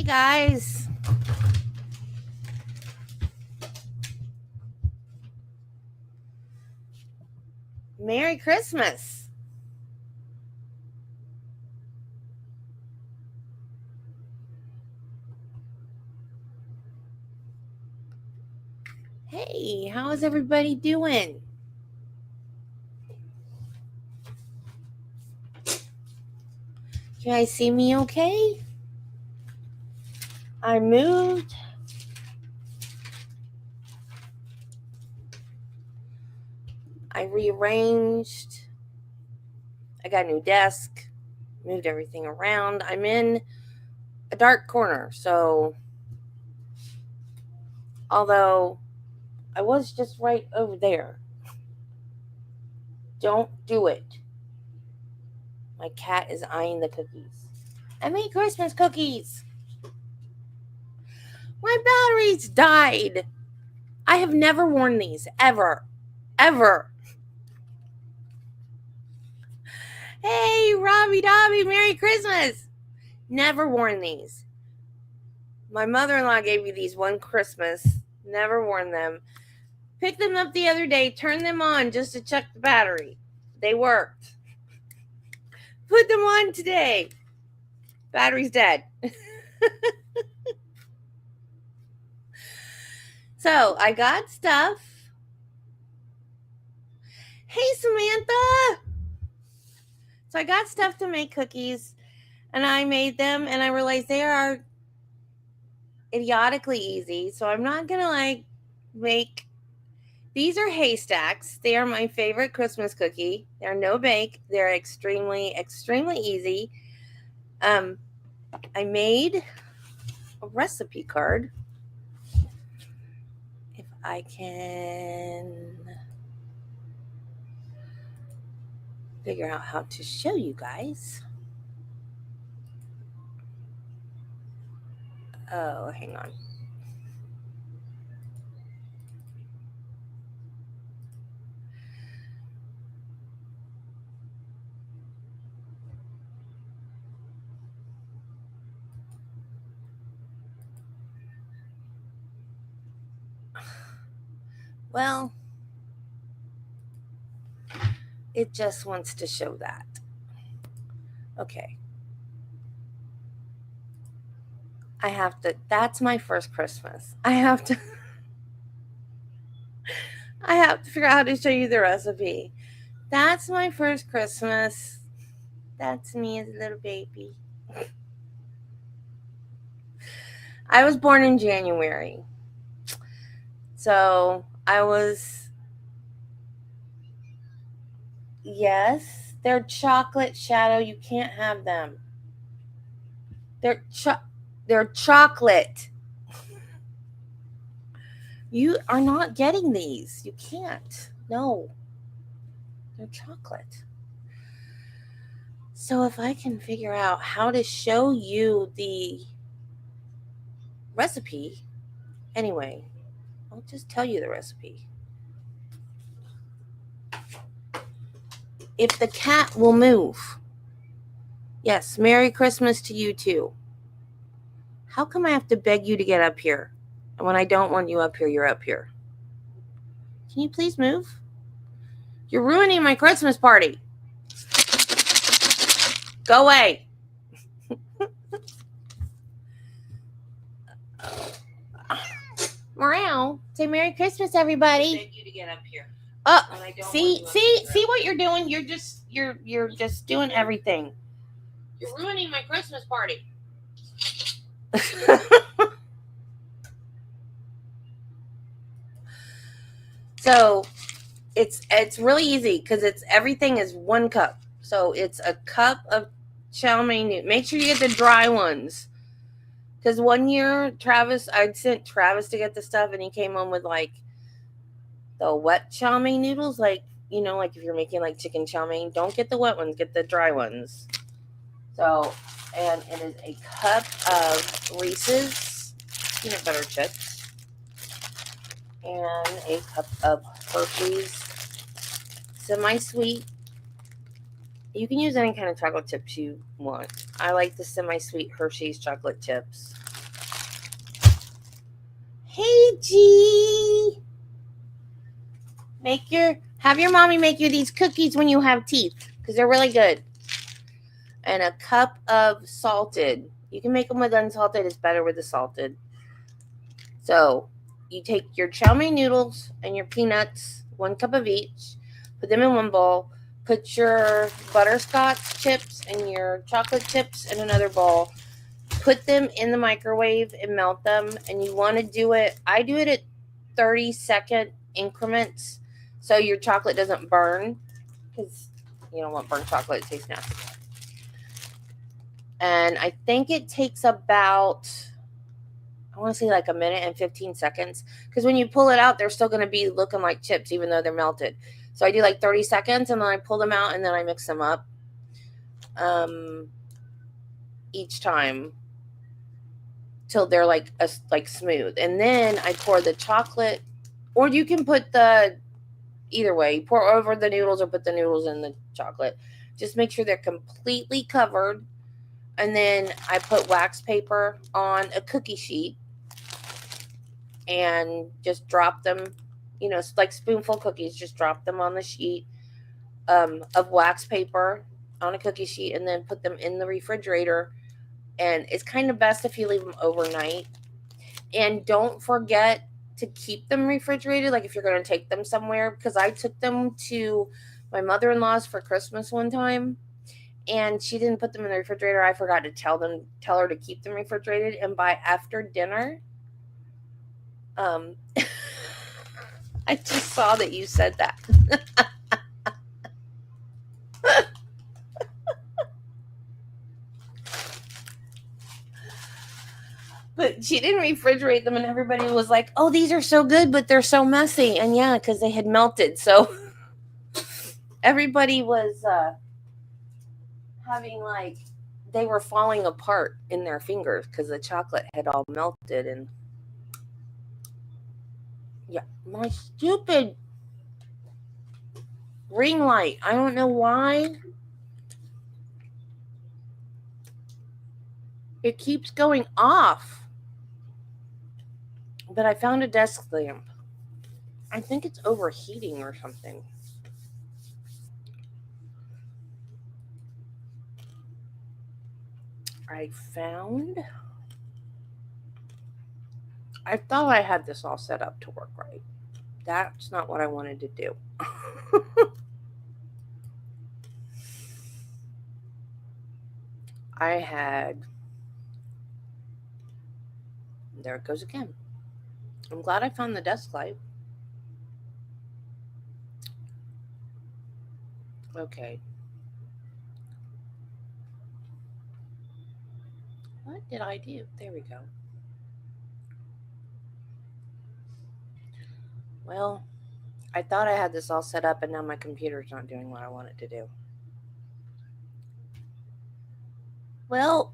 guys. Merry Christmas. Hey, how is everybody doing? Can you guys see me okay? I moved. I rearranged. I got a new desk. Moved everything around. I'm in a dark corner, so although I was just right over there. Don't do it. My cat is eyeing the cookies. I made Christmas cookies. My batteries died. I have never worn these, ever. Ever. Hey, Robbie Dobby, Merry Christmas. Never worn these. My mother-in-law gave me these one Christmas. Never worn them. Picked them up the other day, turned them on just to check the battery. They worked. Put them on today. Battery's dead. So, I got stuff. Hey, Samantha. So, I got stuff to make cookies, and I made them, and I realized they are idiotically easy. So, I'm not going to make. These are Haystacks. They are my favorite Christmas cookie. They're no bake. They're extremely, extremely easy. I made a recipe card. If I can figure out how to show you guys. Oh, hang on. Well, it just wants to show that. Okay. That's my first Christmas. I have to figure out how to show you the recipe. That's my first Christmas. That's me as a little baby. I was born in January. So yes, they're chocolate shadow. You can't have them. They're chocolate. You are not getting these. You can't. No. They're chocolate. So if I can figure out how to show you the recipe, anyway, I'll just tell you the recipe. If the cat will move. Yes, Merry Christmas to you too. How come I have to beg you to get up here? And when I don't want you up here, you're up here. Can you please move? You're ruining my Christmas party. Go away. Meow. Say Merry Christmas, everybody. I beg you to get up here. Oh, see what you're doing. You're just doing everything. You're ruining my Christmas party. So it's really easy because everything is 1 cup. So it's a cup of chow mein. Make sure you get the dry ones. Because one year I'd sent Travis to get the stuff, and he came home with the wet chow mein noodles. Like if you're making chicken chow mein, don't get the wet ones, get the dry ones. So, and it is a cup of Reese's peanut butter chips and a cup of Hershey's semi-sweet. You can use any kind of chocolate chips you want. I like the semi-sweet Hershey's chocolate chips. Hey, G. Have your mommy make you these cookies when you have teeth, because they're really good. And a cup of salted. You can make them with unsalted. It's better with the salted. So you take your chow mein noodles and your peanuts, 1 cup of each, put them in one bowl, put your butterscotch chips and your chocolate chips in another bowl, put them in the microwave and melt them. And you want to do it, I do it at 30-second increments so your chocolate doesn't burn, because you don't want burnt chocolate, it tastes nasty. And I think it takes about, I want to say like a minute and 15 seconds, because when you pull it out, they're still going to be looking like chips even though they're melted. So I do like 30 seconds and then I pull them out and then I mix them up each time till they're like smooth. And then I pour the chocolate, or you can put either way, you pour over the noodles or put the noodles in the chocolate. Just make sure they're completely covered. And then I put wax paper on a cookie sheet and just drop them, like spoonful cookies, just drop them on the sheet of wax paper on a cookie sheet, and then put them in the refrigerator. And it's kind of best if you leave them overnight. And don't forget to keep them refrigerated, like if you're going to take them somewhere, because I took them to my mother-in-law's for Christmas one time, and she didn't put them in the refrigerator. I forgot to tell her to keep them refrigerated. And by after dinner, I just saw that you said that. But she didn't refrigerate them, and everybody was like, oh, these are so good, but they're so messy. And yeah, because they had melted. So everybody was having like, they were falling apart in their fingers because the chocolate had all melted. And yeah, my stupid ring light. I don't know why it keeps going off. But I found a desk lamp. I think it's overheating or something. I thought I had this all set up to work right. That's not what I wanted to do. There it goes again. I'm glad I found the desk light. Okay. What did I do? There we go. Well, I thought I had this all set up, and now my computer's not doing what I want it to do. Well,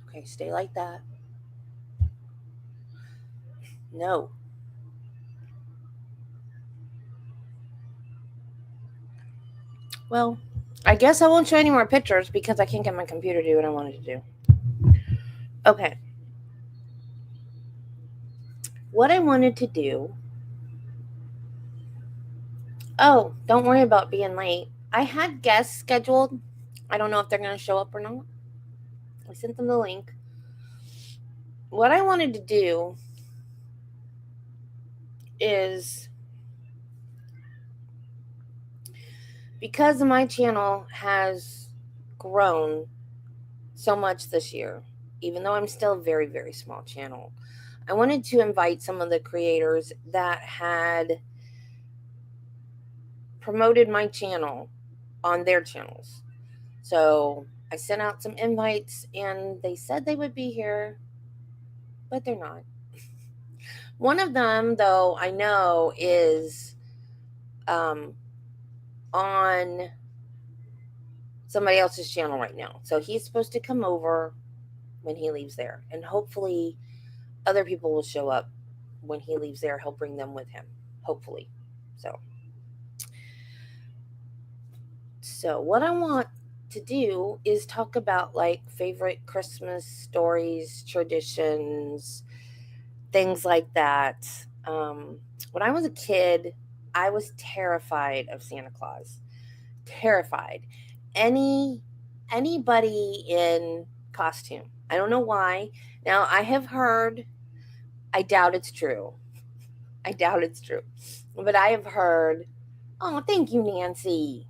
okay, stay like that. No. Well, I guess I won't show any more pictures because I can't get my computer to do what I wanted to do. Okay. What I wanted to do. Oh, don't worry about being late. I had guests scheduled. I don't know if they're going to show up or not. I sent them the link. What I wanted to do is, because my channel has grown so much this year, even though I'm still a very, very small channel, I wanted to invite some of the creators that had promoted my channel on their channels. So I sent out some invites, and they said they would be here, but they're not. One of them, though, I know is on somebody else's channel right now. So he's supposed to come over when he leaves there. And hopefully other people will show up when he leaves there. He'll bring them with him, hopefully. So what I want to do is talk about like favorite Christmas stories, traditions, things like that. When I was a kid, I was terrified of Santa Claus. Terrified. Any anybody in costume. I don't know why. Now I have heard, I doubt it's true. I doubt it's true. But I have heard, oh, thank you, Nancy.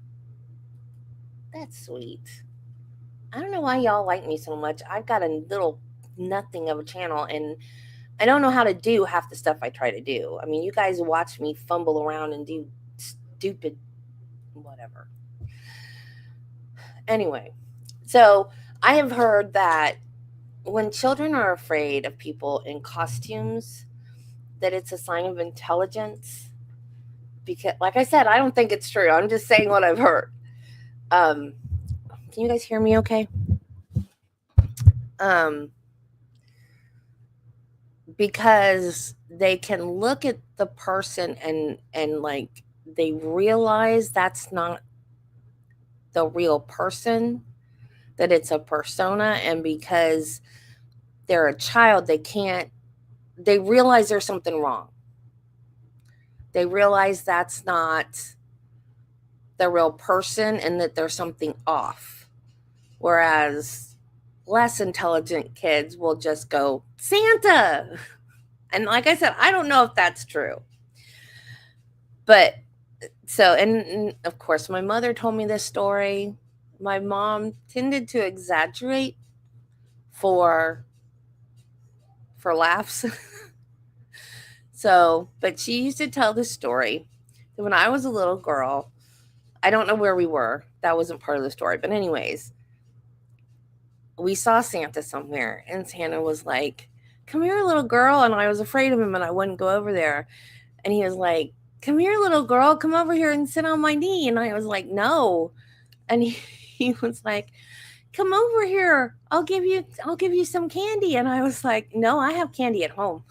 That's sweet. I don't know why y'all like me so much. I've got a little nothing of a channel and I don't know how to do half the stuff I try to do. I mean, you guys watch me fumble around and do stupid whatever. Anyway, so I have heard that when children are afraid of people in costumes, that it's a sign of intelligence. Because, like I said, I don't think it's true. I'm just saying what I've heard. Um, can you guys hear me okay? Um, because they can look at the person and like they realize that's not the real person, that it's a persona, and because they're a child, they realize there's something wrong. They realize that's not the real person and that there's something off. Whereas less intelligent kids will just go, Santa. And like I said, I don't know if that's true. But so, and of course, my mother told me this story. My mom tended to exaggerate for laughs. So, but she used to tell the story that when I was a little girl, I don't know where we were. That wasn't part of the story. But, anyways, we saw Santa somewhere, and Santa was like, come here, little girl. And I was afraid of him, and I wouldn't go over there. And he was like, come here, little girl, come over here and sit on my knee. And I was like, no. And he was like, come over here. I'll give you some candy. And I was like, no, I have candy at home.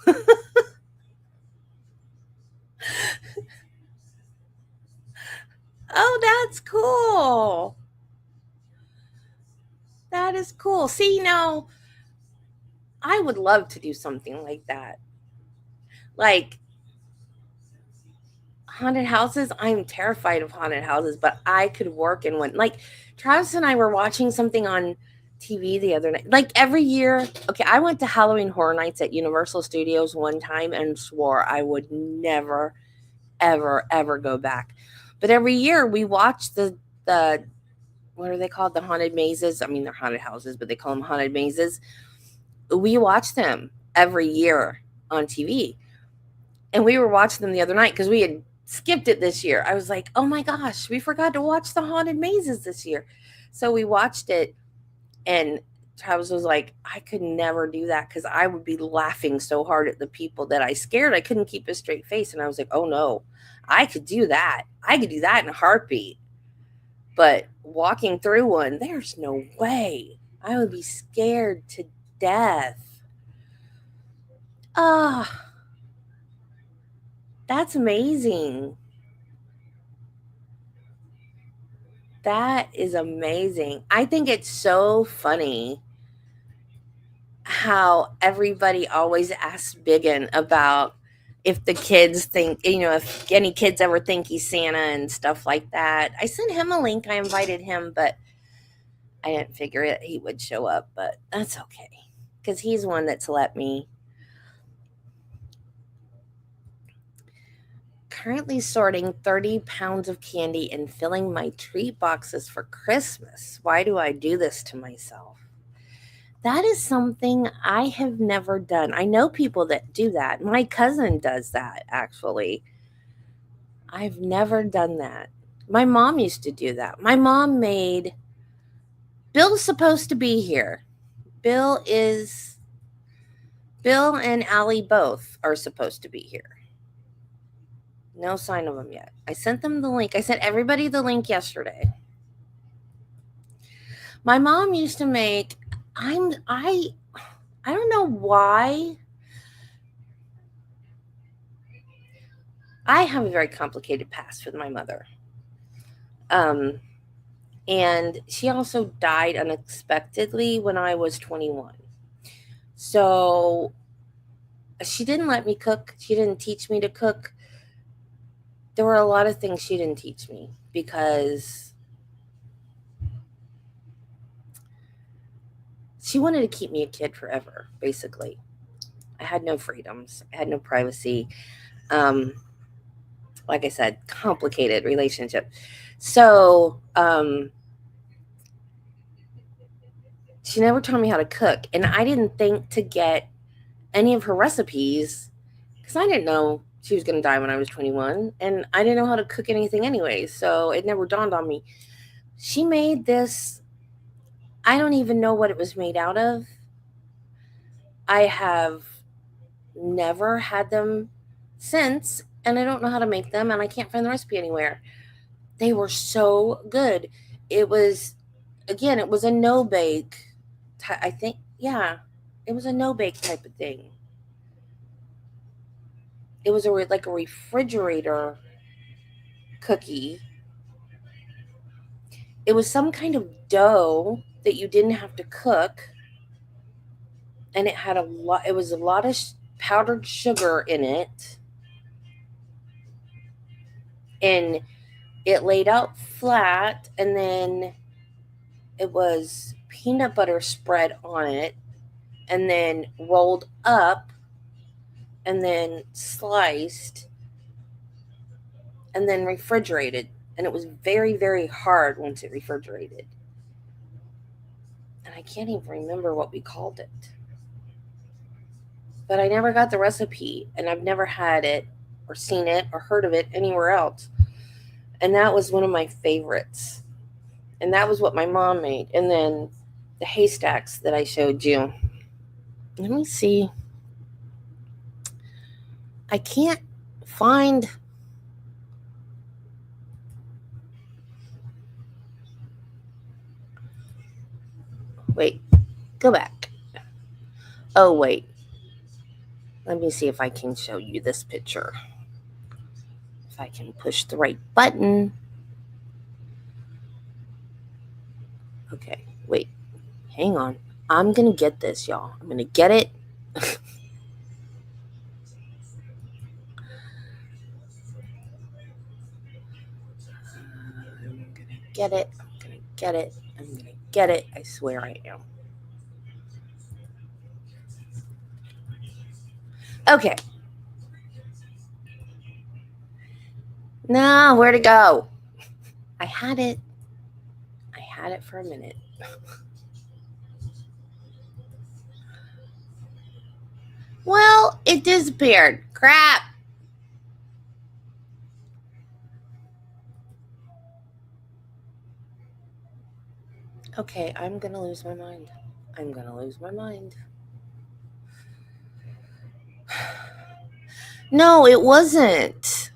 Oh, that's cool. That is cool. See, now I would love to do something like that. Like haunted houses, I'm terrified of haunted houses, but I could work in one. Like Travis and I were watching something on TV the other night. Like every year, okay, I went to Halloween Horror Nights at Universal Studios one time and swore I would never, ever, ever go back. But every year we watch the what are they called? The haunted mazes. I mean, they're haunted houses, but they call them haunted mazes. We watch them every year on TV. And we were watching them the other night because we had skipped it this year. I was like, oh my gosh, we forgot to watch the haunted mazes this year. So we watched it, and Travis was like, I could never do that because I would be laughing so hard at the people that I scared. I couldn't keep a straight face. And I was like, oh no, I could do that. I could do that in a heartbeat. But walking through one, there's no way. I would be scared to death. Ah, that's amazing. That is amazing. I think it's so funny how everybody always asks Biggin about if the kids think, if any kids ever think he's Santa and stuff like that. I sent him a link. I invited him, but I didn't figure it he would show up, but that's okay. Because he's one that's let me. Currently sorting 30 pounds of candy and filling my treat boxes for Christmas. Why do I do this to myself? That is something I have never done. I know people that do that. My cousin does that, actually. I've never done that. My mom used to do that. My mom made. Bill's supposed to be here. Bill is. Bill and Allie both are supposed to be here. No sign of them yet. I sent them the link. I sent everybody the link yesterday. My mom used to make. I don't know why. I have a very complicated past with my mother. Um, And she also died unexpectedly when I was 21. So she didn't let me cook. She didn't teach me to cook. There were a lot of things she didn't teach me because she wanted to keep me a kid forever, basically. I had no freedoms, I had no privacy. Um, like I said, complicated relationship. So she never taught me how to cook. And I didn't think to get any of her recipes because I didn't know she was going to die when I was 21. And I didn't know how to cook anything anyway. So it never dawned on me. She made this, I don't even know what it was made out of. I have never had them since, and I don't know how to make them, and I can't find the recipe anywhere. They were so good. It was, again, it was a no bake. I think, yeah, it was a no bake type of thing. It was like a refrigerator cookie. It was some kind of dough that you didn't have to cook, and it had a lot. It was a lot of powdered sugar in it, and it laid out flat, and then it was peanut butter spread on it, and then rolled up, and then sliced, and then refrigerated. And it was very, very hard once it refrigerated. And I can't even remember what we called it. But I never got the recipe, and I've never had it or seen it or heard of it anywhere else. And that was one of my favorites. And that was what my mom made. And then the haystacks that I showed you. Let me see. I can't find. Wait, go back. Oh, wait. Let me see if I can show you this picture. If I can push the right button. Okay, wait. Hang on. I'm going to get this, y'all. I'm going to get it. I'm going to get it. I'm going to get it. I'm going to get it. I swear I am. Okay. No, where'd it go? I had it. I had it for a minute. Well, it disappeared. Crap. Okay, I'm going to lose my mind. I'm going to lose my mind. No, it wasn't.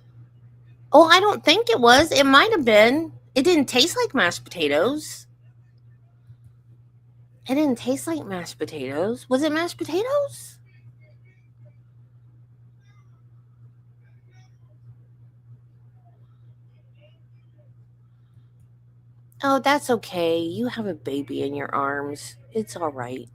Oh, I don't think it was. It might have been. It didn't taste like mashed potatoes. It didn't taste like mashed potatoes. Was it mashed potatoes? Oh, that's okay. You have a baby in your arms. It's all right.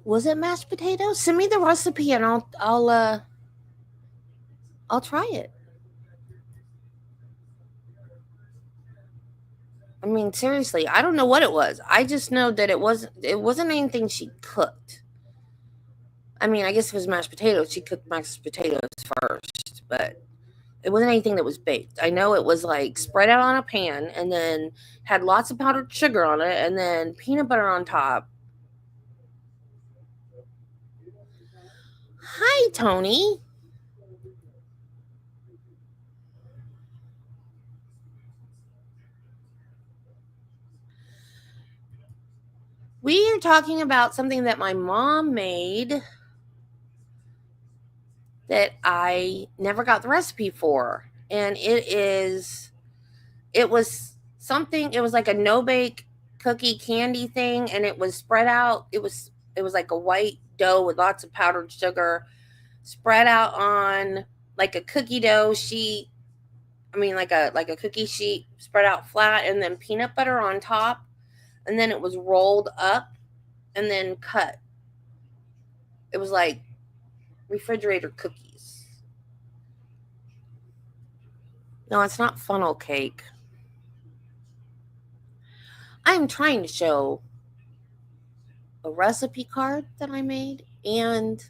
Was it mashed potatoes? Send me the recipe and I'll try it. I mean, seriously, I don't know what it was. I just know that it wasn't anything she cooked. I mean, I guess it was mashed potatoes. She cooked mashed potatoes first, but it wasn't anything that was baked. I know it was like spread out on a pan and then had lots of powdered sugar on it and then peanut butter on top. Hi, Tony. We are talking about something that my mom made that I never got the recipe for. And it was something, it was like a no bake cookie candy thing, and it was spread out. It was like a white dough with lots of powdered sugar spread out on like a cookie dough sheet. I mean, like a cookie sheet spread out flat, and then peanut butter on top, and then it was rolled up and then cut. It was like refrigerator cookies. No, it's not funnel cake. I'm trying to show a recipe card that I made and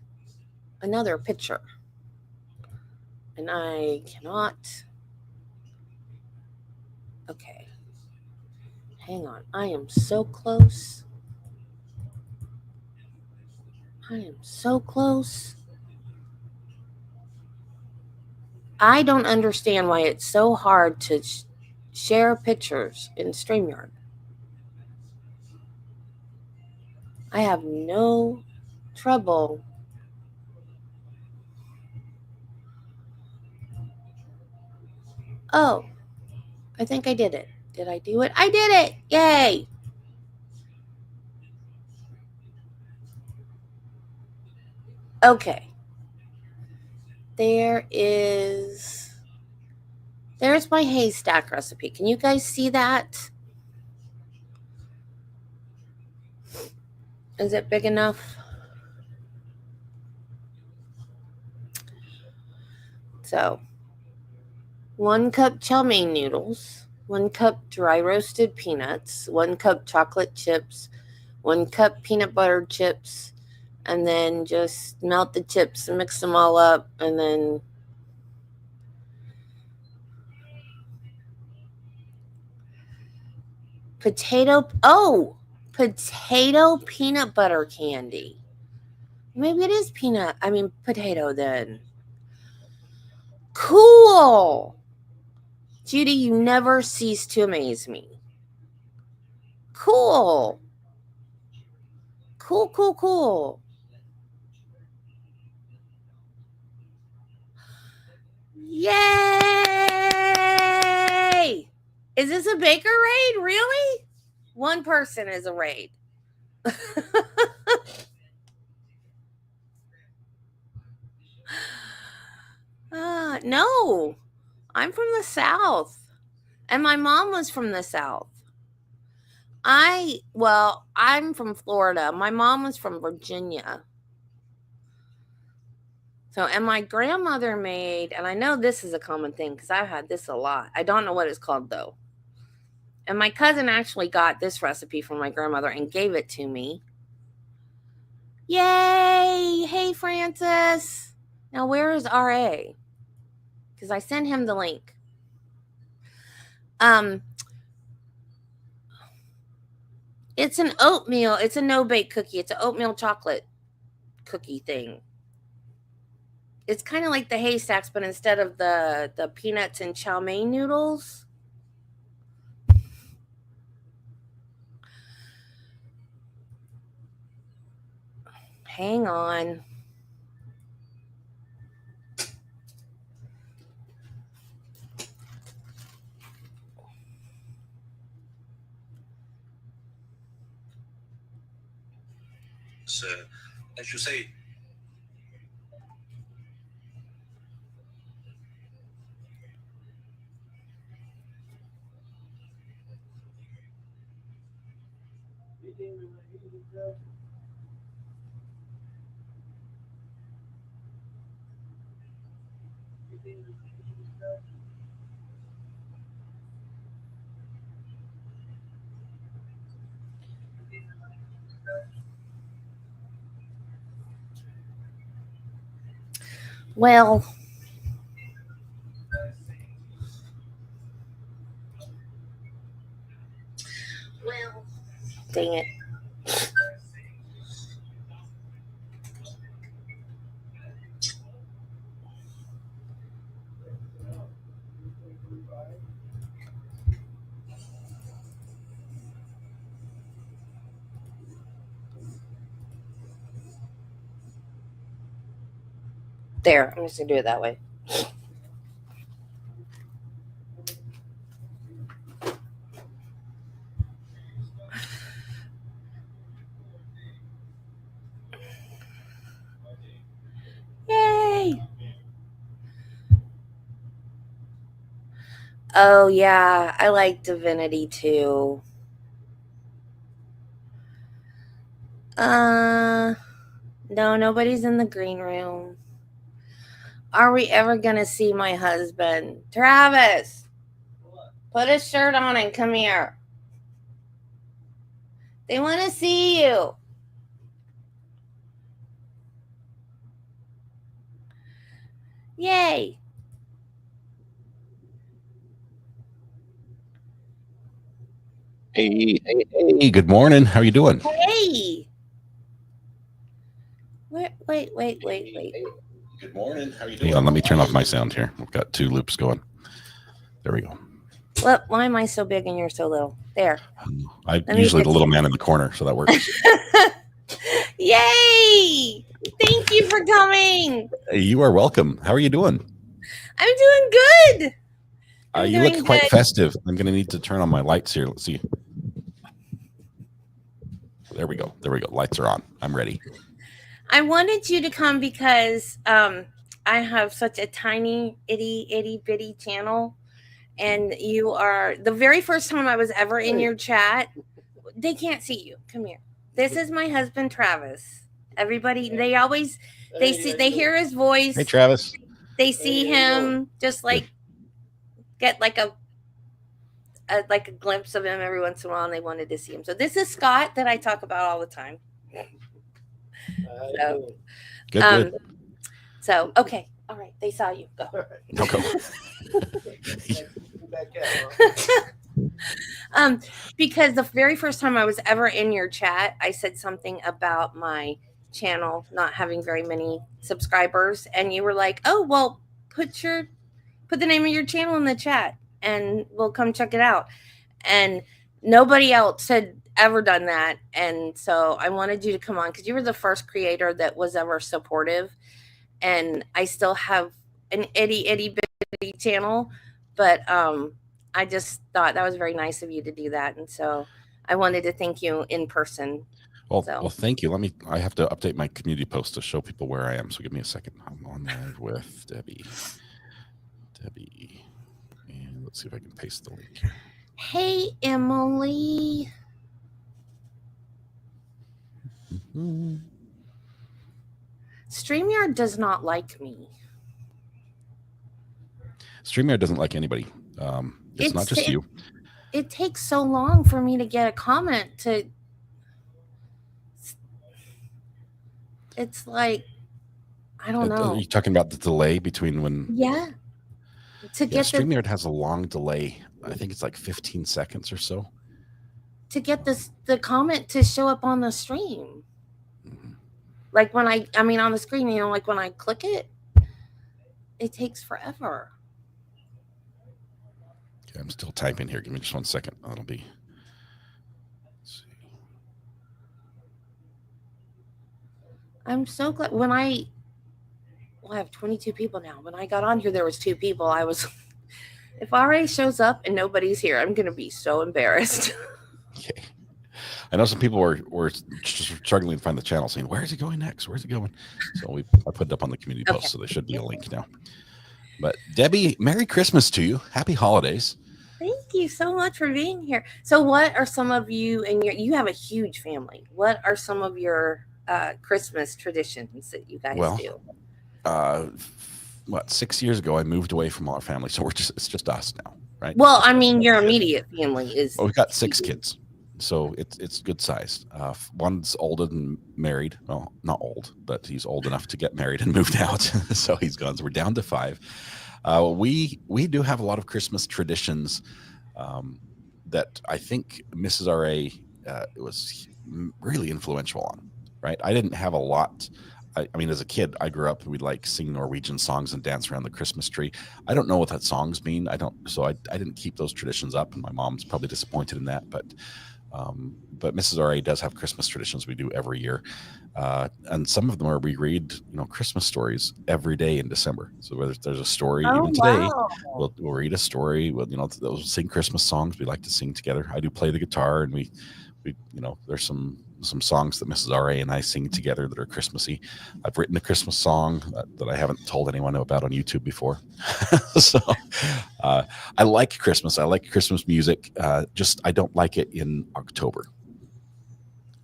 another picture. And I cannot. Okay. Hang on. I am so close. I am so close. I don't understand why it's so hard to share pictures in StreamYard. I have no trouble. Oh, I think I did it. Did I do it? I did it! Yay! Okay. There's my haystack recipe. Can you guys see that? Is it big enough? So, 1 cup chow mein noodles, 1 cup dry roasted peanuts, 1 cup chocolate chips, 1 cup peanut butter chips, and then just melt the chips and mix them all up, and then potato peanut butter candy. Maybe it is potato then. Cool. Judy, you never cease to amaze me. Cool. Cool. Yay! Is this a baker raid? Really? 1 person is a raid. No, I'm from the South, and my mom was from the South. I'm from Florida. My mom was from Virginia. So, and my grandmother made, and I know this is a common thing because I've had this a lot. I don't know what it's called though. And my cousin actually got this recipe from my grandmother and gave it to me. Yay! Hey, Francis. Now, where is RA? Because I sent him the link. It's an oatmeal. It's a no-bake cookie. It's an oatmeal chocolate cookie thing. It's kind of like the Haystacks, but instead of the peanuts and chow mein noodles. Hang on. As you say, Well, dang it. There, I'm just going to do it that way. Oh yeah, I like Divinity too. Uh, no, nobody's in the green room. Are we ever gonna see my husband? Travis, put a shirt on and come here. They want to see you. Yay. Hey, good morning. How are you doing? Hey. Wait. Good morning. How are you doing? Hang on, let me turn off my sound here. We've got two loops going. There we go. What? Why am I so big and you're so little? There. I'm usually the little man in the corner, so that works. Yay! Thank you for coming. Hey, you are welcome. How are you doing? I'm doing good. You look quite festive. I'm going to need to turn on my lights here. Let's see. There we go. Lights are on. I'm ready. I wanted you to come because I have such a tiny, itty bitty channel. And you are the very first time I was ever in your chat. They can't see you. Come here. This is my husband, Travis. Everybody, they hear his voice. Hey, Travis. They see him just like get like a glimpse of him every once in a while, and they wanted to see him. So this is Scott that I talk about all the time. So, good. So okay, all right. They saw you. Go. Go. Because the very first time I was ever in your chat, I said something about my channel not having very many subscribers, and you were like, "Oh, well, put the name of your channel in the chat, and we'll come check it out." And nobody else had ever done that, and so I wanted you to come on because you were the first creator that was ever supportive, and I still have an itty bitty channel, but I just thought that was very nice of you to do that, and so I wanted to thank you in person. Well, thank you. I have to update my community post to show people where I am. So give me a second. I'm on there with Debbie, and let's see if I can paste the link here. Hey, Emily. Mm-hmm. StreamYard does not like me. StreamYard doesn't like anybody. It's not just you. It takes so long for me to get a comment to. It's like, I don't know. Are you talking about the delay between when? Yeah. StreamYard has a long delay. I think it's like 15 seconds or so. To get the comment to show up on the stream. Mm-hmm. Like when I mean on the screen, like when I click it, it takes forever. Okay, I'm still typing here. Give me just 1 second. That'll be. Let's see. I'm so glad I have 22 people now. When I got on here, there was 2 people. I was, if RA shows up and nobody's here, I'm going to be so embarrassed. Okay. I know some people were just struggling to find the channel, saying, "Where is it going next? Where's it going?" So I put it up on the community post, so there should be a link now. But Debbie, Merry Christmas to you. Happy holidays. Thank you so much for being here. So what are some of you you have a huge family. What are some of your Christmas traditions that you guys do? 6 years ago, I moved away from our family, so it's just us now, right? Well, I mean, your immediate family is. Well, we've got 6 kids, so it's good sized. One's old and married. Well, not old, but he's old enough to get married and moved out, so he's gone. So we're down to 5. We do have a lot of Christmas traditions that I think Mrs. RA was really influential on. Right, I didn't have a lot. I mean, as a kid, I grew up. We'd like sing Norwegian songs and dance around the Christmas tree. I don't know what that songs mean. I didn't keep those traditions up, and my mom's probably disappointed in that. But Mrs. RA does have Christmas traditions we do every year, and some of them are we read Christmas stories every day in December. So whether there's a story, even today, we'll read a story. We'll sing Christmas songs we like to sing together. I do play the guitar, and we there's some some songs that Mrs. R.A. and I sing together that are Christmassy. I've written a Christmas song that I haven't told anyone about on YouTube before. So I like Christmas. I like Christmas music. Just I don't like it in October.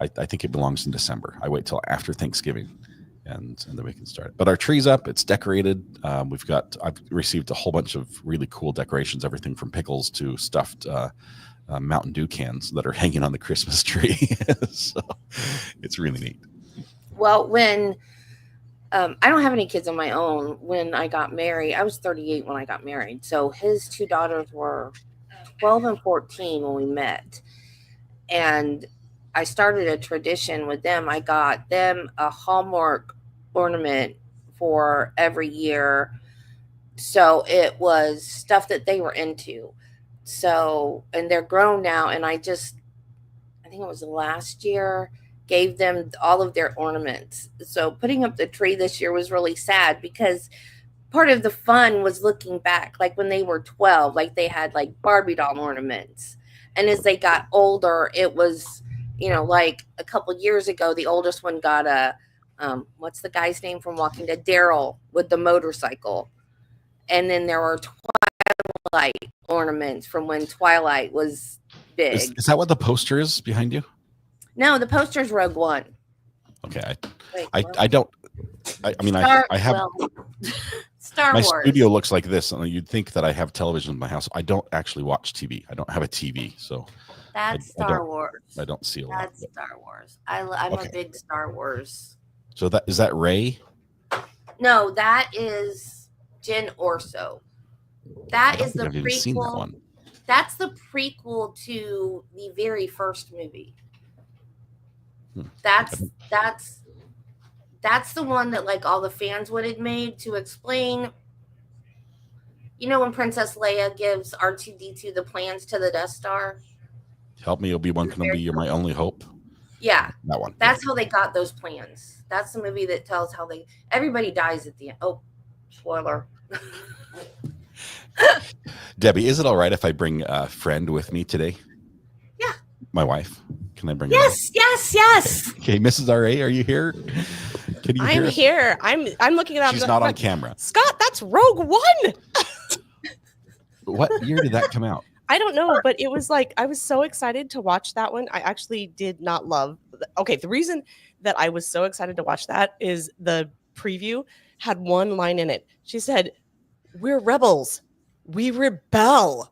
I think it belongs in December. I wait till after Thanksgiving, and then we can start. But our tree's up. It's decorated. I've received a whole bunch of really cool decorations, everything from pickles to stuffed Mountain Dew cans that are hanging on the Christmas tree. So it's really neat. Well, when I don't have any kids of my own, when I got married, I was 38 when I got married. So his two daughters were 12 and 14 when we met. And I started a tradition with them. I got them a Hallmark ornament for every year. So it was stuff that they were into. So, and they're grown now. And I think it was last year, gave them all of their ornaments. So putting up the tree this year was really sad because part of the fun was looking back, like when they were 12, like they had like Barbie doll ornaments. And as they got older, it was, like a couple years ago, the oldest one got a, what's the guy's name from Walking Dead? Daryl with the motorcycle. And then there were Twilight ornaments from when Twilight was big. Is that what the poster is behind you? No, the poster's Rogue One. Okay. Wait, I don't, I mean, I have, Star my Wars. studio looks like this. And you'd think that I have television in my house. I don't actually watch TV. I don't have a TV. So That's Star Wars. I don't see a lot. That's Star Wars. I'm a big Star Wars. So is that Rey? No, that is Jen Orso. That is the I've even seen that prequel. one. That's the prequel to the very first movie. That's the one that like all the fans would have made to explain. When Princess Leia gives R2-D2 the plans to the Death Star. Help me, Obi-Wan Kenobi, you're my only hope. Yeah. That one. That's how they got those plans. That's the movie that tells how everybody dies at the end. Oh, spoiler. Debbie, is it all right if I bring a friend with me today? Yeah. My wife. Can I bring her? Yes. Okay, Mrs. R.A., are you here? Can you hear I'm us? here. I'm looking it up. She's not on camera. Scott, that's Rogue One. What year did that come out? I don't know, but it was like I was so excited to watch that one. I actually did not love. Okay, the reason that I was so excited to watch that is the preview had one line in it. She said, "We're rebels. We rebel."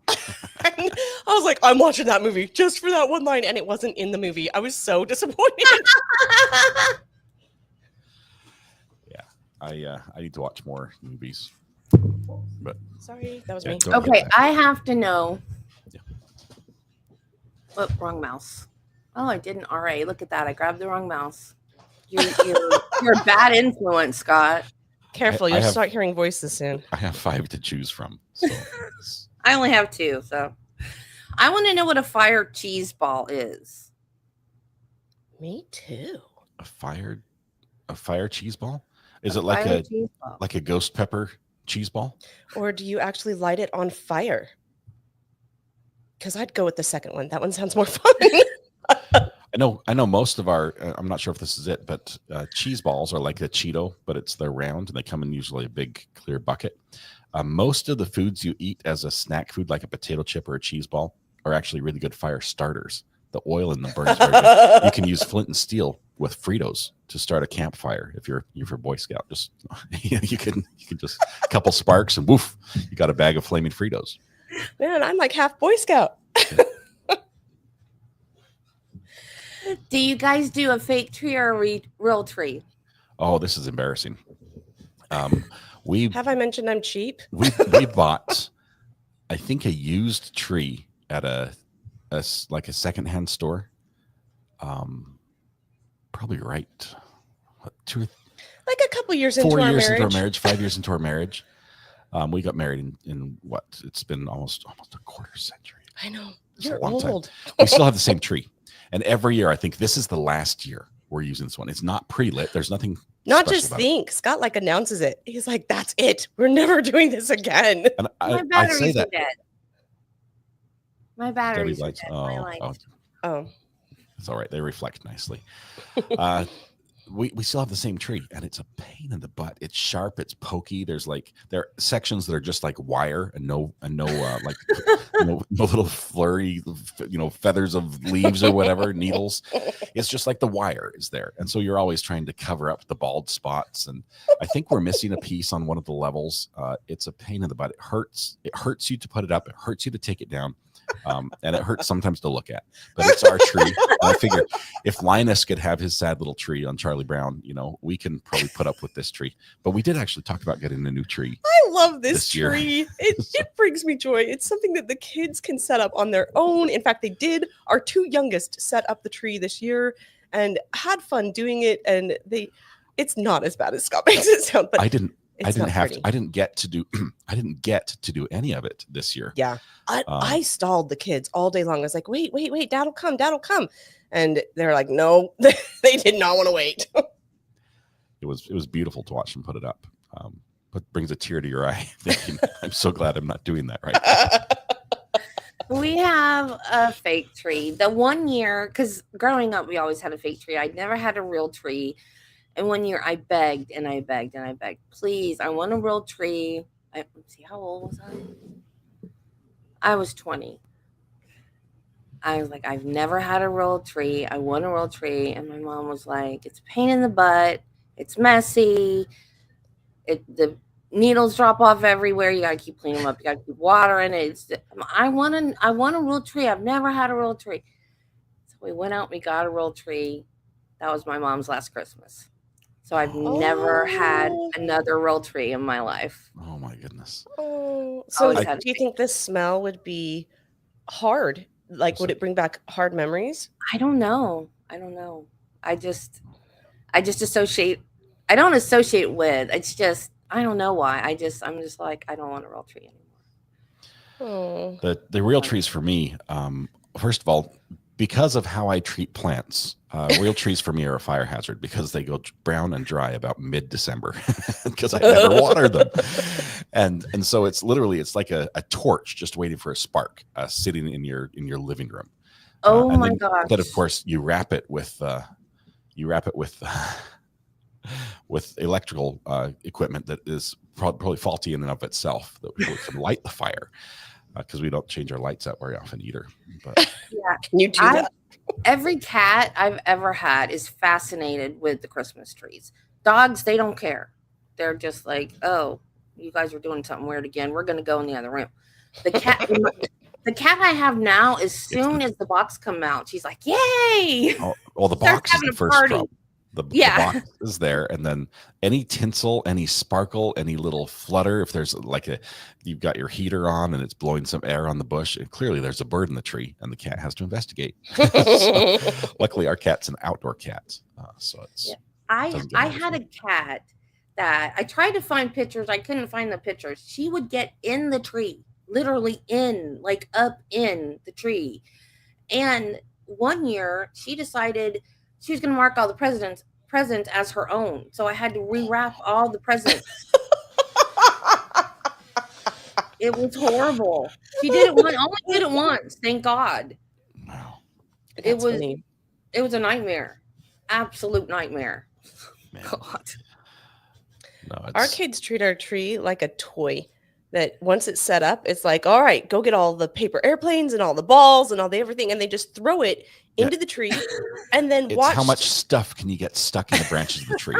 And I was like, I'm watching that movie just for that one line, and it wasn't in the movie. I was so disappointed. Yeah, I need to watch more movies. But Sorry, that was yeah, me. don't Okay, hit that. I have to know. Yeah. Oh, wrong mouse. Oh, I didn't. All right, look at that. I grabbed the wrong mouse. You're a bad influence, Scott. Careful, you'll start hearing voices soon. I have 5 to choose from. So I only have 2, so I want to know what a fire cheese ball is. Me too. a fire cheese ball? Is it like a ghost pepper cheese ball? Or do you actually light it on fire? Because I'd go with the second one. That one sounds more fun. I know most of our, I'm not sure if this is it, but cheese balls are like a Cheeto, but they're round and they come in usually a big clear bucket. Most of the foods you eat as a snack food, like a potato chip or a cheese ball, are actually really good fire starters. The oil in them burns very good. You can use flint and steel with Fritos to start a campfire if you're a Boy Scout. Just you can just a couple sparks and woof, you got a bag of flaming Fritos. Man, I'm like half Boy Scout. Do you guys do a fake tree or a real tree? Oh, this is embarrassing. Have I mentioned I'm cheap? We bought, I think, a used tree at a secondhand store. Probably right. What, Like a couple years into 4 our years marriage. into our marriage, 5 years into our marriage. We got married in what? It's been almost a quarter century. I know. It's a You're long time. old. We still have the same tree. And every year, I think this is the last year we're using this one. It's not pre-lit. There's nothing. Not special just about think. Scott like announces it. He's like, "That's it. We're never doing this again." And My I batteries say are that. dead. My batteries are Debbie's dead. like, My lights. Oh, It's all right. They reflect nicely. We still have the same tree, and it's a pain in the butt. It's sharp, it's pokey. There are sections that are just like wire and no like no little flurry, feathers of leaves or whatever, needles. It's just like the wire is there, and so you're always trying to cover up the bald spots. And I think we're missing a piece on one of the levels. It's a pain in the butt. It hurts you to put it up. It hurts you to take it down. And it hurts sometimes to look at, but it's our tree. I figure if Linus could have his sad little tree on Charlie Brown, we can probably put up with this tree. But we did actually talk about getting a new tree. I love this tree. It brings me joy. It's something that the kids can set up on their own. In fact, they did. Our two youngest set up the tree this year and had fun doing it. And it's not as bad as Scott makes it sound. But I didn't get to do any of it this year. Yeah. I stalled the kids all day long. I was like, wait, dad'll come. And they're like, no, they did not want to wait. It was beautiful to watch them put it up. But brings a tear to your eye thinking, I'm so glad I'm not doing that right now. We have a fake tree. The one year, because growing up, we always had a fake tree. I never had a real tree. And one year I begged and I begged and I begged, please, I want a real tree. Let's see, how old was I? I was 20. I was like, I've never had a real tree. I want a real tree. And my mom was like, it's a pain in the butt. It's messy. The needles drop off everywhere. You got to keep cleaning them up. You got to keep watering it. I want a real tree. I've never had a real tree. So we went out and we got a real tree. That was my mom's last Christmas. So I've never had another real tree in my life. Oh my goodness. Oh, so do you think this smell would be hard? Like, would it bring back hard memories? I don't know. I just associate. I don't associate with. It's just, I don't know why. I'm just like, I don't want a real tree anymore. Oh. The real trees for me, first of all, because of how I treat plants, real trees for me are a fire hazard because they go brown and dry about mid-December because I never water them. And so it's like a torch just waiting for a spark sitting in your living room. Oh my gosh. But of course you wrap it with with electrical equipment that is probably faulty in and of itself that can light the fire. Because we don't change our lights out very often either. But yeah, can you do that? Every cat I've ever had is fascinated with the Christmas trees. Dogs, they don't care. They're just like, oh, you guys are doing something weird again. We're going to go in the other room. The cat I have now, as soon as the box come out, she's like, yay! Well, the box is the first problem. The box is there, and then any tinsel, any sparkle, any little flutter. If there's you've got your heater on and it's blowing some air on the bush, and clearly there's a bird in the tree, and the cat has to investigate. So, luckily, our cat's an outdoor cat, so it's. Yeah. I had a cat that I tried to find pictures. I couldn't find the pictures. She would get in the tree, literally up in the tree, and one year she decided she was going to mark all the presents as her own. So I had to rewrap all the presents. It was horrible. She only did it once. Thank God. Wow. It was a nightmare. Absolute nightmare. Man. God. No, our kids treat our tree like a toy. That once it's set up, it's like, all right, go get all the paper airplanes and all the balls and all the everything, and they just throw it into the tree, and then watch. How much stuff can you get stuck in the branches of the tree?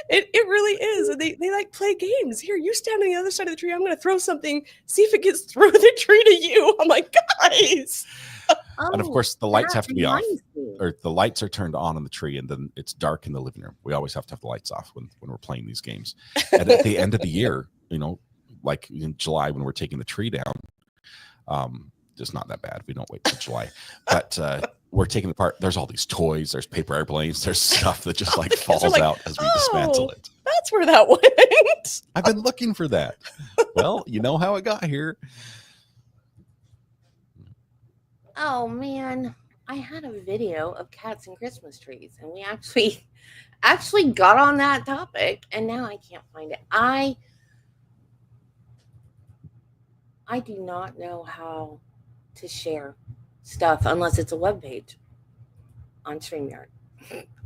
It really is, and they like play games. Here, you stand on the other side of the tree. I'm going to throw something. See if it gets through the tree to you. I'm like, guys. And of course, the lights have to be off, or the lights are turned on in the tree, and then it's dark in the living room. We always have to have the lights off when we're playing these games. And at the end of the year, like in July when we're taking the tree down, just not that bad. We don't wait till July, but we're taking it apart. There's all these toys. There's paper airplanes. There's stuff that just falls out as we dismantle it. That's where that went. I've been looking for that. Well, you know how it got here. Oh man, I had a video of cats and Christmas trees, and we actually got on that topic, and now I can't find it. I do not know how to share stuff unless it's a web page on StreamYard.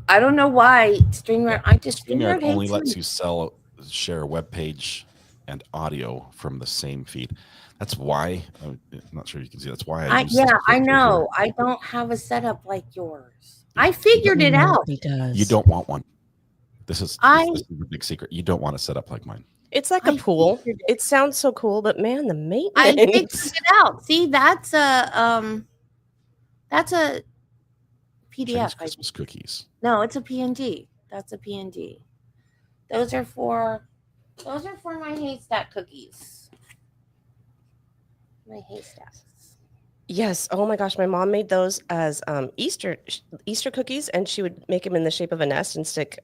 I don't know why StreamYard. StreamYard only hates lets me. you share a web page and audio from the same feed. That's why I'm not sure you can see. That's why I use this I picture know. here. I don't have a setup like yours. I figured it out. He does. You don't want one. This is I this is the big secret. You don't want to set up like mine. It's like a I pool. figured It sounds so cool, but man, the I figured maintenance. it out. See, that's a Chinese PDF. Christmas cookies. No, it's a PNG. That's a PNG. Those are for my haystack cookies. My haystacks. Yes. Oh my gosh, my mom made those as Easter cookies, and she would make them in the shape of a nest and stick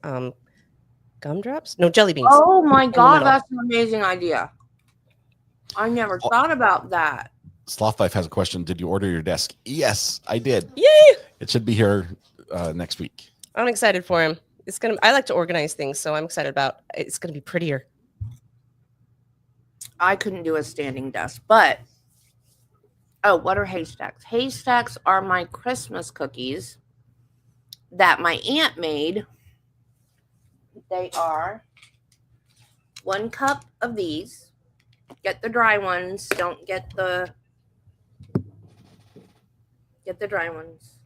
gumdrops. No, jelly beans. Oh my the god, middle. that's an amazing idea. I never thought about that. Sloth Life has a question. Did you order your desk? Yes, I did. Yay! It should be here next week. I'm excited for him. I like to organize things, so I'm excited about it's gonna be prettier. I couldn't do a standing desk, but what are haystacks? Haystacks are my Christmas cookies that my aunt made. They are 1 cup of these. Get the dry ones. Don't get the dry ones.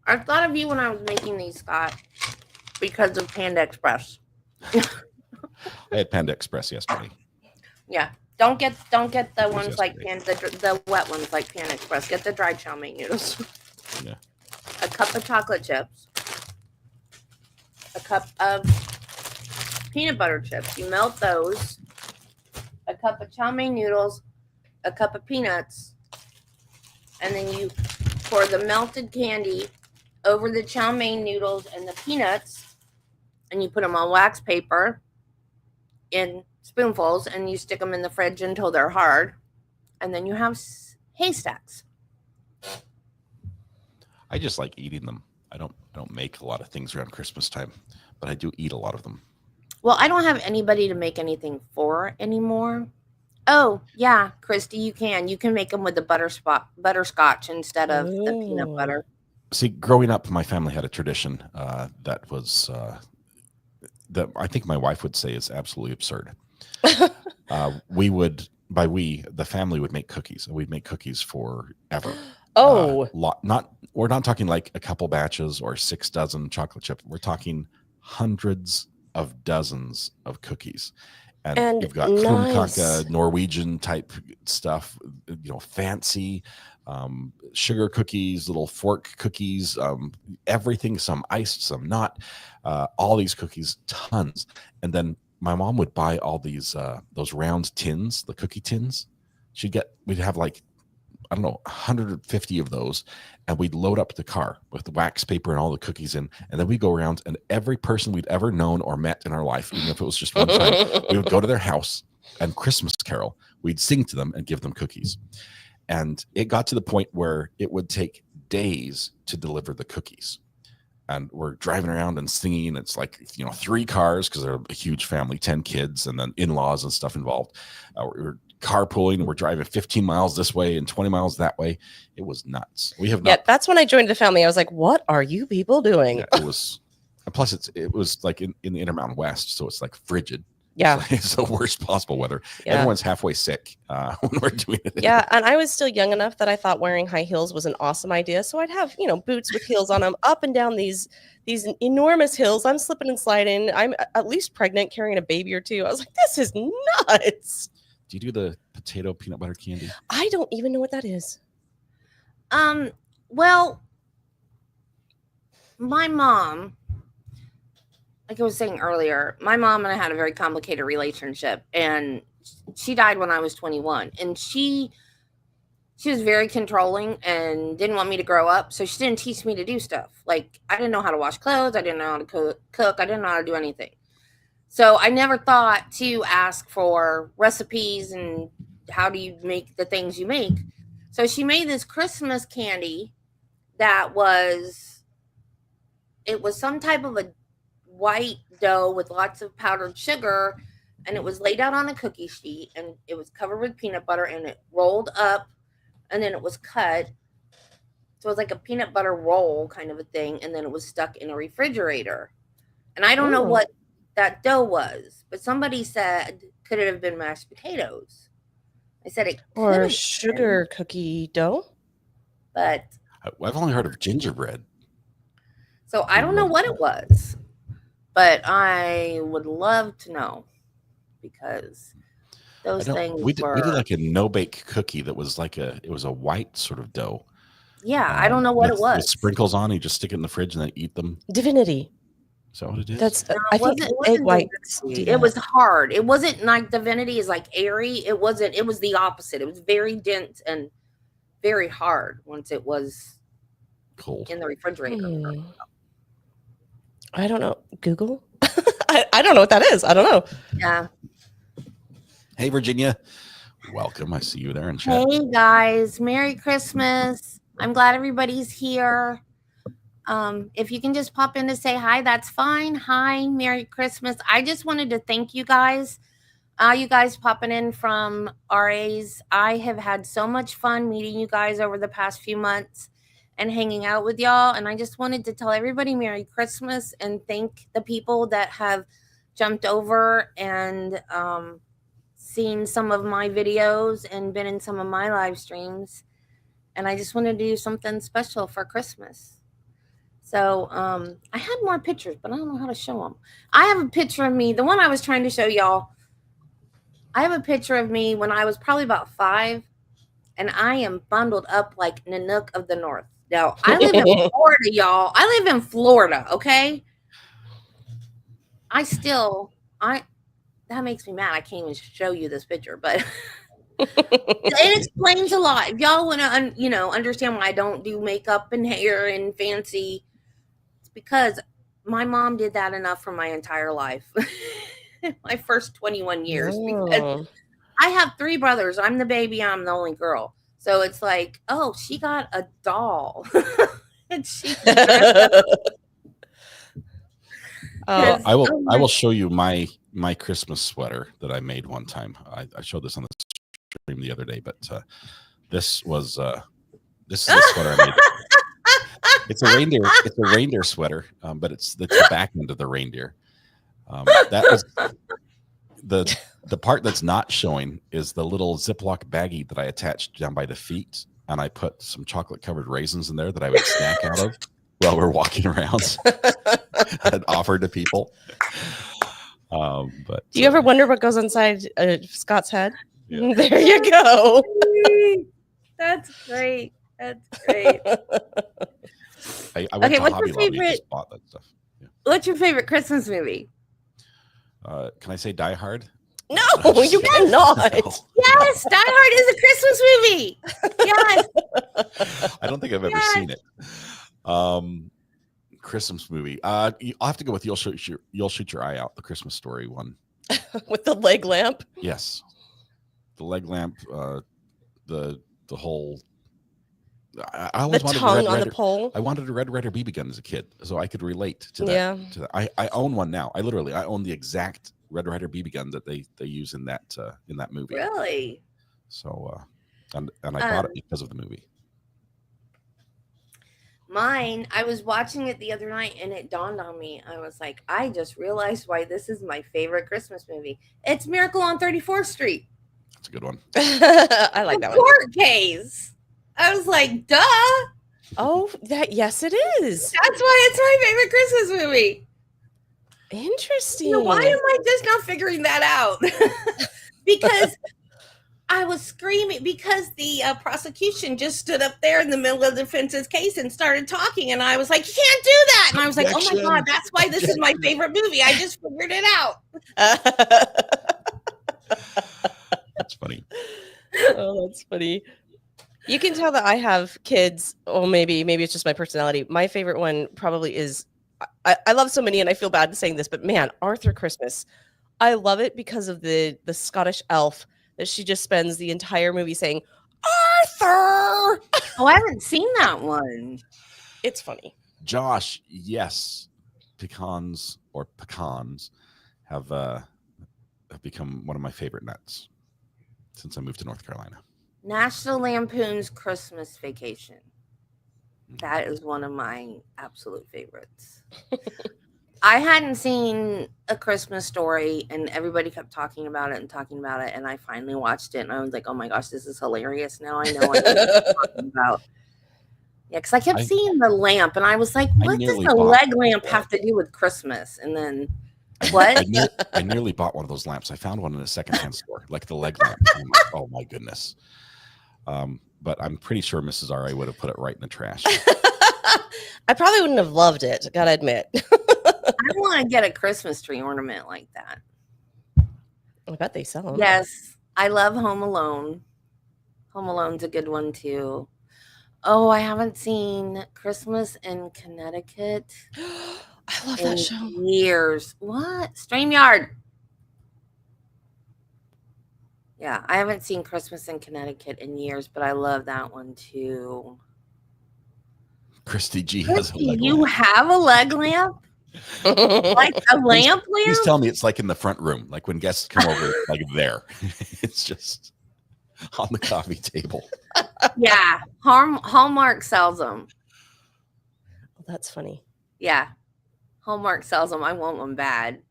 I thought of you when I was making these, Scott, because of Panda Express. I had Panda Express yesterday. Yeah. Don't get the ones like yesterday. the wet ones like Panda Express. Get the dry chow mein noodles. Yeah. A cup of chocolate chips. A cup of peanut butter chips. You melt those. A cup of chow mein noodles. A cup of peanuts. And then you pour the melted candy over the chow mein noodles and the peanuts. And you put them on wax paper in spoonfuls, and you stick them in the fridge until they're hard, and then you have haystacks. I just like eating them. I don't make a lot of things around Christmas time, but I do eat a lot of them. Well, I don't have anybody to make anything for anymore. Oh yeah, Christy, you can make them with the butterscotch instead of the peanut butter. See, growing up, my family had a tradition that was that I think my wife would say is absolutely absurd. The family would make cookies, and we'd make cookies forever. Oh, We're not talking like a couple batches or 6 dozen chocolate chip. We're talking hundreds of dozens of cookies. And you've got krumkake, Norwegian type stuff, fancy sugar cookies, little fork cookies, everything, some iced, some not, all these cookies, tons. And then my mom would buy all these those round tins, the cookie tins. We'd have like, I don't know, 150 of those, and we'd load up the car with the wax paper and all the cookies in, and then we'd go around, and every person we'd ever known or met in our life, even if it was just one time, we would go to their house and Christmas carol. We'd sing to them and give them cookies. And it got to the point where it would take days to deliver the cookies. And we're driving around and singing. It's like, 3 cars, because they're a huge family, 10 kids, and then in-laws and stuff involved. We're carpooling. We're driving 15 miles this way and 20 miles that way. It was nuts. That's when I joined the family. I was like, what are you people doing? Yeah, it was. Plus, it was like in the Intermountain West, so it's like frigid. Yeah. It's the worst possible weather. Yeah. Everyone's halfway sick when we're doing it. Yeah, and I was still young enough that I thought wearing high heels was an awesome idea. So I'd have, boots with heels on them up and down these enormous hills. I'm slipping and sliding. I'm at least pregnant, carrying a baby or two. I was like, this is nuts. Do you do the potato peanut butter candy? I don't even know what that is. Well, my mom, like I was saying earlier, my mom and I had a very complicated relationship, and she died when I was 21, and she was very controlling and didn't want me to grow up. So she didn't teach me to do stuff. Like, I didn't know how to wash clothes. I didn't know how to cook. I didn't know how to do anything. So I never thought to ask for recipes and how do you make the things you make. So she made this Christmas candy that was some type of a white dough with lots of powdered sugar and it was laid out on a cookie sheet, and it was covered with peanut butter, and it rolled up, and then it was cut. So it was like a peanut butter roll kind of a thing, and then it was stuck in a refrigerator. And I don't know Oh. what that dough was, but somebody said, could it have been mashed potatoes? I said it could Or have been, sugar cookie dough. but I've only heard of gingerbread. so I don't know what it was, but I would love to know because those things We did were. like a no bake cookie that was like it was a white sort of dough. Yeah, I don't know what it with was. sprinkles on. You just stick it in the fridge and then eat them. Divinity. Is that what it is? That's No, I think it egg wasn't whites. Divinity. do It that. was hard. It wasn't like Divinity is like airy. It wasn't. It was the opposite. It was very dense and very hard once it was cold. in the refrigerator. I don't know. Google? I don't know what that is. I don't know. Yeah. Hey, Virginia. Welcome. I see you there in chat. Hey guys, Merry Christmas. I'm glad everybody's here. If you can just pop in to say hi, that's fine. Hi, Merry Christmas. I just wanted to thank you guys. You guys popping in from RAs. I have had so much fun meeting you guys over the past few months and hanging out with y'all. And I just wanted to tell everybody Merry Christmas and thank the people that have jumped over and seen some of my videos and been in some of my live streams. And I just wanted to do something special for Christmas. So I had more pictures, but I don't know how to show them. I have a picture of me. The one I was trying to show y'all. I have a picture of me when I was probably about 5, and I am bundled up like Nanook of the North. Now, I live in Florida, y'all. I live in Florida, okay? That makes me mad. I can't even show you this picture, but it explains a lot. If y'all want to, understand why I don't do makeup and hair and fancy, it's because my mom did that enough for my entire life. My first 21 years. Because I have 3 brothers. I'm the baby. I'm the only girl. So it's like, oh, she got a doll. And she can dress up. I will show you my Christmas sweater that I made one time. I showed this on the stream the other day, but this is the sweater I made. It's a reindeer sweater, but it's the back end of the reindeer. That was the part that's not showing is the little Ziploc baggie that I attached down by the feet, and I put some chocolate covered raisins in there that I would snack out of while we're walking around and offer to people. But do you ever wonder what goes inside Scott's head? Yeah. There you go. That's great. That's great. I went to what's Hobby your Lobby and favorite? just bought that stuff. Yeah. What's your favorite Christmas movie? Can I say Die Hard? No, you cannot. No. Yes, Die Hard is a Christmas movie. Yes. I don't think I've ever seen it. Christmas movie. I'll have to go with You'll Shoot Your Eye Out, the Christmas Story one. With the leg lamp. Yes, the leg lamp. The whole. I always wanted tongue Red on Ryder, the pole. I wanted a Red Ryder BB gun as a kid, so I could relate to that. Yeah. To that. I own one now. I own the exact Red Ryder BB gun that they use in that movie. Really? So, and I bought it because of the movie. Mine, I was watching it the other night and it dawned on me. I was like, I just realized why this is my favorite Christmas movie. It's Miracle on 34th Street. That's a good one. I like that one. Court case. I was like, duh. Oh, yes, it is. That's why it's my favorite Christmas movie. Interesting. Why am I just not figuring that out? Because I was screaming because the prosecution just stood up there in the middle of the defense's case and started talking. And I was like, you can't do that. And I was like, oh my God, that's why this is my favorite movie. I just figured it out. That's funny. Oh, that's funny. You can tell that I have kids. Oh, maybe it's just my personality. My favorite one probably is, I love so many and I feel bad saying this, but man, Arthur Christmas. I love it because of the Scottish elf that she just spends the entire movie saying, Arthur! Oh, I haven't seen that one. It's funny. Josh, yes, pecans have have become one of my favorite nuts since I moved to North Carolina. National Lampoon's Christmas Vacation. That is one of my absolute favorites. I hadn't seen A Christmas Story, and everybody kept talking about it, and I finally watched it, and I was like, oh my gosh, this is hilarious. Now I know what you're talking about. Yeah, because I kept seeing the lamp, and I was like, what does the leg lamp have to do with Christmas? And then, what? I nearly bought one of those lamps. I found one in a secondhand store, like the leg lamp. I'm like, oh my goodness. But I'm pretty sure Mrs. R.A. would have put it right in the trash. I probably wouldn't have loved it, gotta admit. I want to get a Christmas tree ornament like that. I bet they sell them. Yes, I love Home Alone. Home Alone's a good one too. Oh, I haven't seen Christmas in Connecticut. I love that show. Years. What? StreamYard. Yeah, I haven't seen Christmas in Connecticut in years, but I love that one too. Christy G has a leg You lamp. have a leg lamp? Like a lamp? Please tell me it's like in the front room, like when guests come over, like there. It's just on the coffee table. Yeah, Hallmark sells them. Oh, that's funny. Yeah, Hallmark sells them. I want one bad.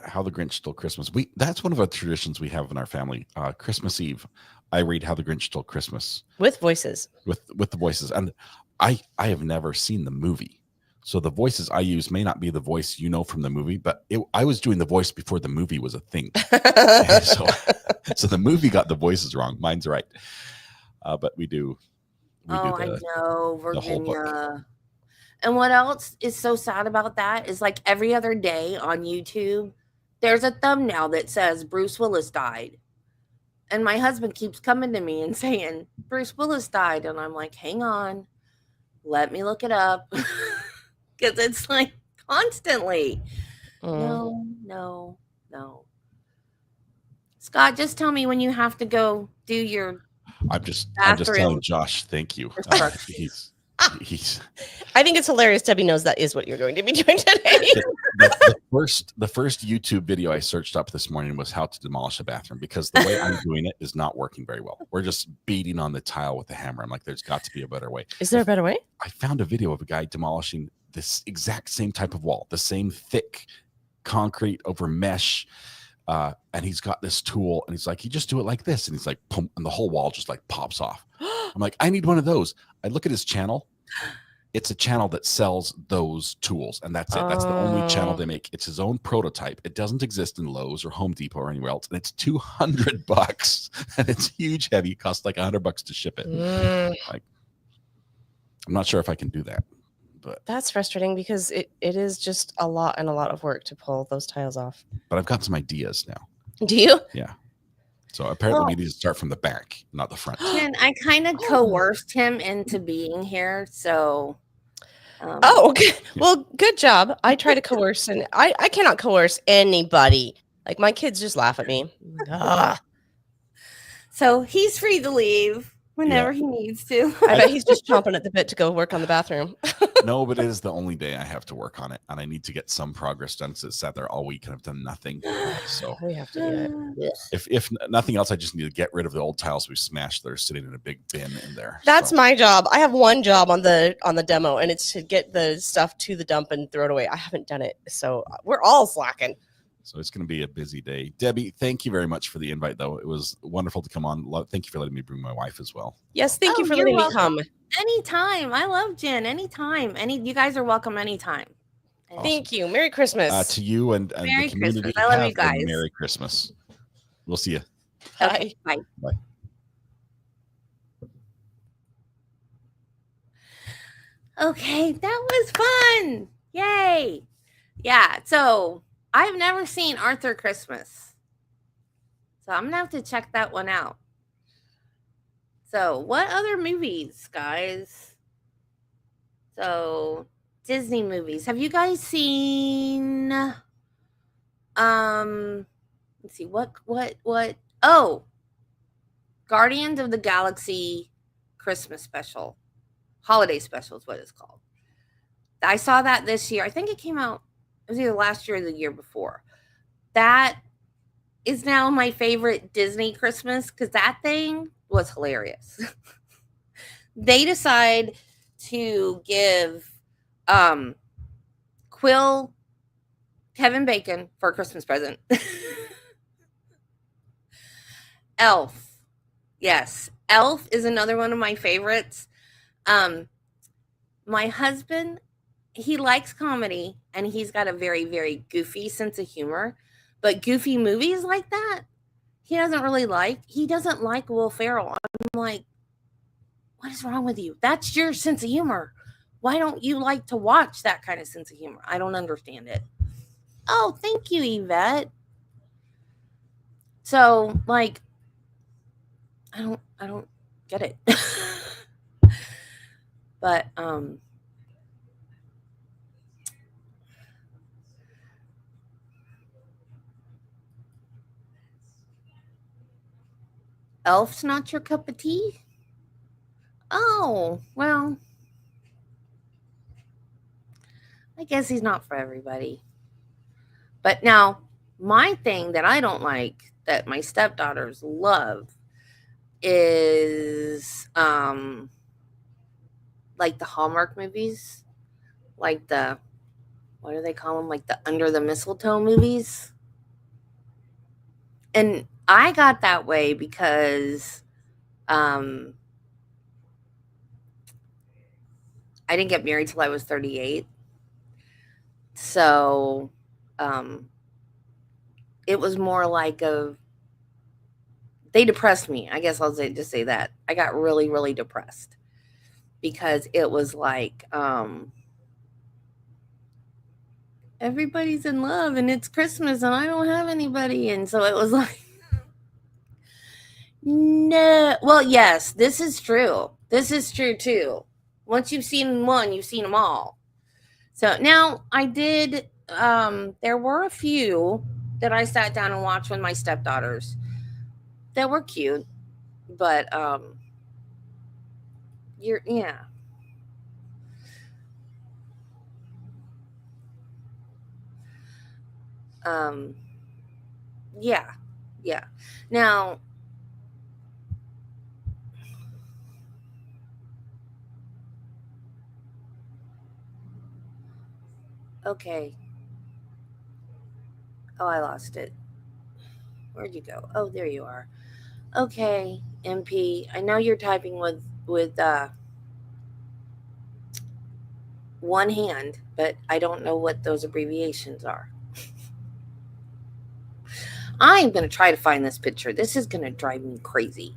How the Grinch Stole Christmas. That's one of our traditions we have in our family. Christmas Eve, I read How the Grinch Stole Christmas with voices. With the voices, and I have never seen the movie, so the voices I use may not be the voice you know from the movie. But I was doing the voice before the movie was a thing, so the movie got the voices wrong. Mine's right, but we do. I know, Virginia. And what else is so sad about that is like every other day on YouTube, there's a thumbnail that says Bruce Willis died. And my husband keeps coming to me and saying, Bruce Willis died. And I'm like, hang on, let me look it up. Because it's like constantly. No. Scott, just tell me when you have to go do your I'm just telling Josh, thank you. He's I think it's hilarious. Debbie knows that is what you're going to be doing today. the first YouTube video I searched up this morning was how to demolish a bathroom, because the way I'm doing it is not working very well. We're just beating on the tile with a hammer. I'm like, there's got to be a better way. Is there a better way? I found a video of a guy demolishing this exact same type of wall, the same thick concrete over mesh. And he's got this tool, and he's like, you just do it like this. And he's like, boom, and the whole wall just like pops off. I'm like, I need one of those. I look at his channel. It's a channel that sells those tools, and that's it. That's the only channel they make. It's his own prototype. It doesn't exist in Lowe's or Home Depot or anywhere else, and it's $200, and it's huge, heavy. It costs like $100 to ship it. Like, I'm not sure if I can do that, but that's frustrating because it is just a lot of work to pull those tiles off. But I've got some ideas now. Do you? Yeah. So apparently we need to start from the back, not the front. And I kind of coerced him into being here. So. Okay. Well, good job. I try to coerce, and I cannot coerce anybody. Like, my kids just laugh at me. So he's free to leave whenever he needs to. I bet he's just chomping at the bit to go work on the bathroom. No, but it is the only day I have to work on it, and I need to get some progress done. So it's sat there all week and I've done nothing. So we have to do it. If nothing else, I just need to get rid of the old tiles we smashed that are sitting in a big bin in there. That's my job. I have one job on the demo, and it's to get the stuff to the dump and throw it away. I haven't done it, so we're all slacking. So it's going to be a busy day. Debbie, thank you very much for the invite, though. It was wonderful to come on. Thank you for letting me bring my wife as well. Yes, thank you for letting me come. Anytime. I love Jen. Anytime. You guys are welcome anytime. Awesome. Thank you. Merry Christmas. To you and Merry the community. Christmas. I love you guys. Merry Christmas. We'll see you. Okay, bye. Bye. Okay, that was fun. Yay. Yeah, so I've never seen Arthur Christmas. So I'm going to have to check that one out. So what other movies, guys? So Disney movies. Have you guys seen let's see, what oh, Guardians of the Galaxy Christmas special. Holiday special is what it's called. I saw that this year. I think it came out, it was either last year or the year before. That is now my favorite Disney Christmas because that thing was hilarious. They decide to give Quill Kevin Bacon for a Christmas present. Elf. Yes. Elf is another one of my favorites. My husband, he likes comedy and he's got a very, very goofy sense of humor. But goofy movies like that, he doesn't really like. He doesn't like Will Ferrell. I'm like, what is wrong with you? That's your sense of humor. Why don't you like to watch that kind of sense of humor? I don't understand it. Oh, thank you, Yvette. So, like, I don't get it. But Elf's not your cup of tea? Oh, well, I guess he's not for everybody. But now, my thing that I don't like that my stepdaughters love is like the Hallmark movies, like the what do they call them? Like the Under the Mistletoe movies. And I got that way because I didn't get married till I was 38. So um it was more like they depressed me. I guess I'll just say that. I got really, really depressed because it was like everybody's in love and it's Christmas and I don't have anybody. And so it was like, no. Well, yes, this is true. This is true too. Once you've seen one, you've seen them all. So now I did, there were a few that I sat down and watched with my stepdaughters that were cute, but yeah. Um, yeah, yeah. Now, okay. Oh, I lost it. Where'd you go? Oh, there you are. Okay, MP. I know you're typing with one hand, but I don't know what those abbreviations are. I'm going to try to find this picture. This is going to drive me crazy.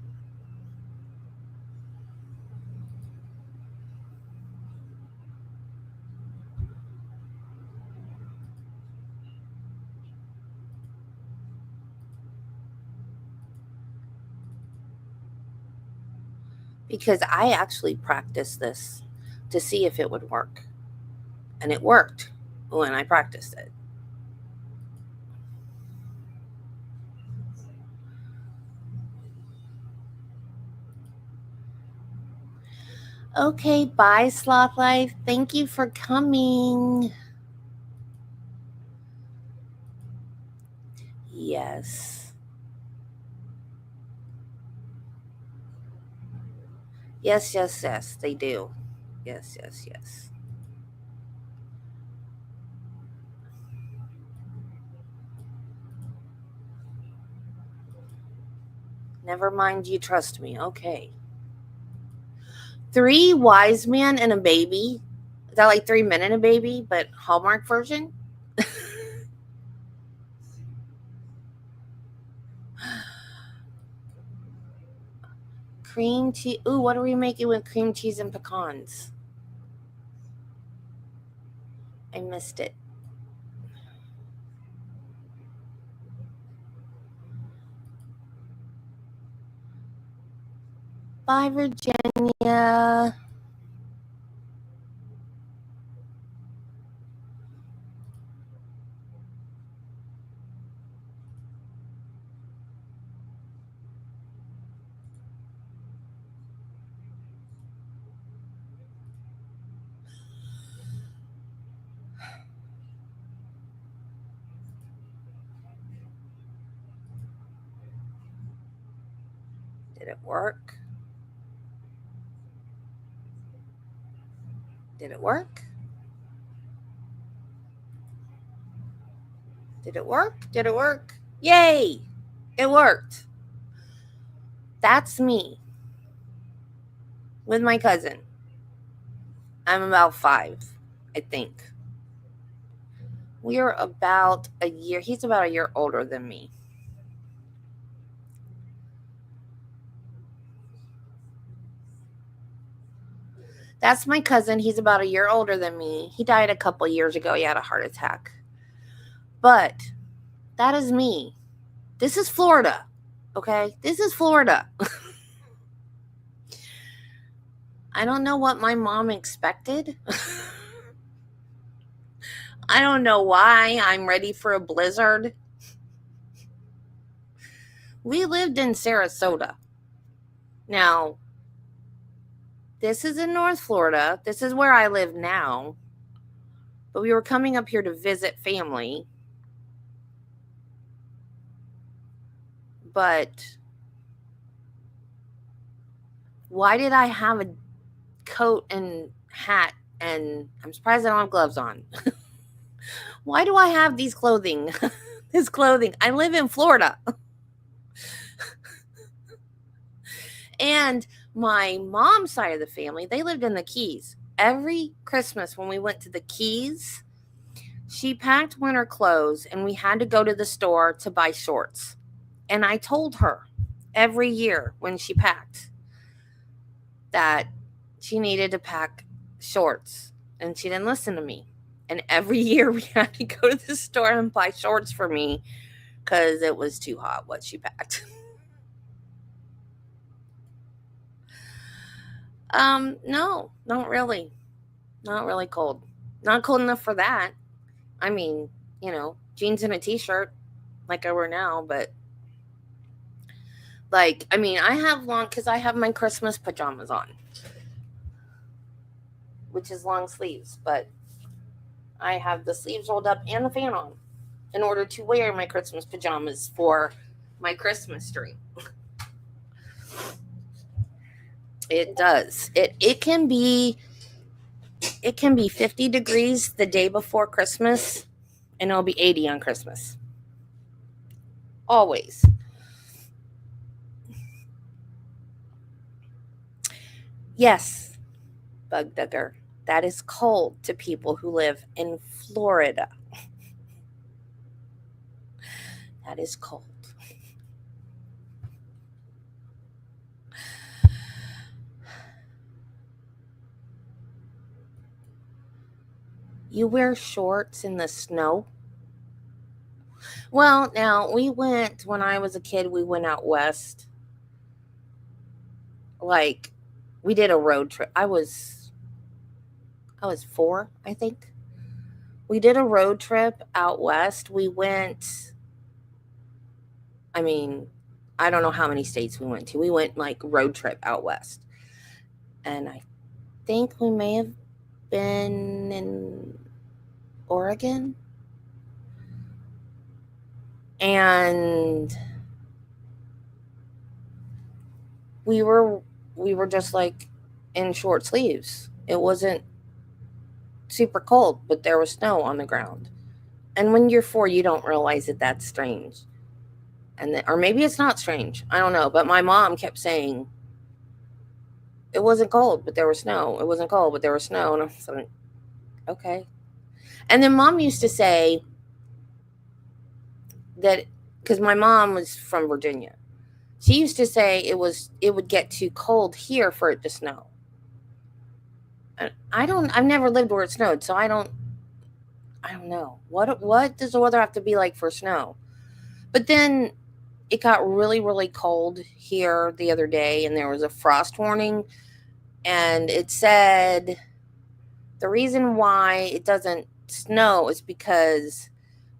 Because I actually practiced this to see if it would work. And it worked when I practiced it. Okay, bye, Sloth Life. Thank you for coming. Yes. Yes, yes, yes, they do. Yes, yes, yes. Never mind, you trust me. Okay. Three wise men and a baby. Is that like 3 men and a baby, but Hallmark version? Cream cheese. Ooh, what are we making with cream cheese and pecans? I missed it. Bye, Virginia. Did it work? Did it work? Did it work? Did it work? Yay! It worked. That's me with my cousin. I'm about 5, I think. We're about a year. He's about a year older than me. That's my cousin. He's about a year older than me. He died a couple years ago. He had a heart attack. But that is me. This is Florida. Okay? This is Florida. I don't know what my mom expected. I don't know why I'm ready for a blizzard. We lived in Sarasota. Now, this is in North Florida. This is where I live now. But we were coming up here to visit family. But why did I have a coat and hat, and I'm surprised I don't have gloves on? Why do I have these clothing? This clothing. I live in Florida. And my mom's side of the family, they lived in the Keys. Every Christmas when we went to the Keys, she packed winter clothes and we had to go to the store to buy shorts. And I told her every year when she packed that she needed to pack shorts, and she didn't listen to me. And every year we had to go to the store and buy shorts for me because it was too hot what she packed. No, not really. Not really cold. Not cold enough for that. I mean, jeans and a t-shirt like I wear now, but I have long, because I have my Christmas pajamas on, which is long sleeves, but I have the sleeves rolled up and the fan on in order to wear my Christmas pajamas for my Christmas tree. It does. It can be 50 degrees the day before Christmas, and it'll be 80 on Christmas. Always. Yes, Bug Dugger, that is cold to people who live in Florida. That is cold. You wear shorts in the snow? Well, now, when I was a kid, we went out west. We did a road trip. I was 4, I think. We did a road trip out west. We went, I don't know how many states we went to. We went road trip out west. And I think we may have been in Oregon. And we were just in short sleeves. It wasn't super cold, but there was snow on the ground. And when you're 4, you don't realize that that's strange. Or maybe it's not strange. I don't know. But my mom kept saying, it wasn't cold, but there was snow. It wasn't cold, but there was snow. And I was like, okay. And then Mom used to say that, because my mom was from Virginia, she used to say it would get too cold here for it to snow. And I've never lived where it snowed, so I don't know. What does the weather have to be like for snow? But then it got really, really cold here the other day, and there was a frost warning, and it said the reason why it doesn't snow is because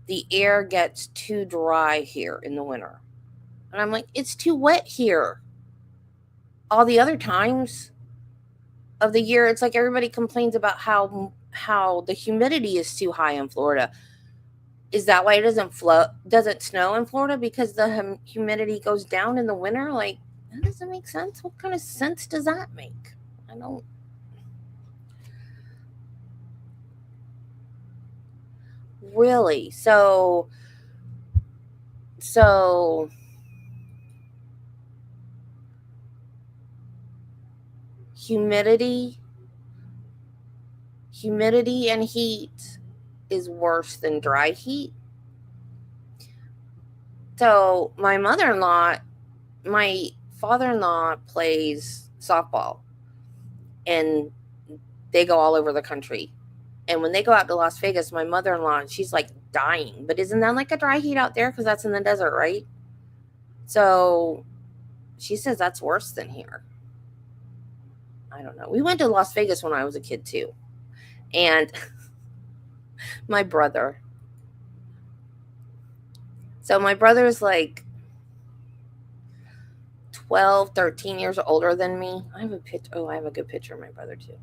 the air gets too dry here in the winter. And I'm like, it's too wet here. All the other times of the year, it's like everybody complains about how the humidity is too high in Florida. Is that why it doesn't snow in Florida? Because the humidity goes down in the winter? That doesn't make sense. What kind of sense does that make? I don't. Really? So humidity, humidity and heat is worse than dry heat. So my father-in-law plays softball, and they go all over the country. And when they go out to Las Vegas, my mother-in-law, she's like dying. But isn't that like a dry heat out there? Because that's in the desert, right? So she says that's worse than here. I don't know. We went to Las Vegas when I was a kid too. And my brother. So my brother's like 12, 13 years older than me. I have a picture. Oh, I have a good picture of my brother too.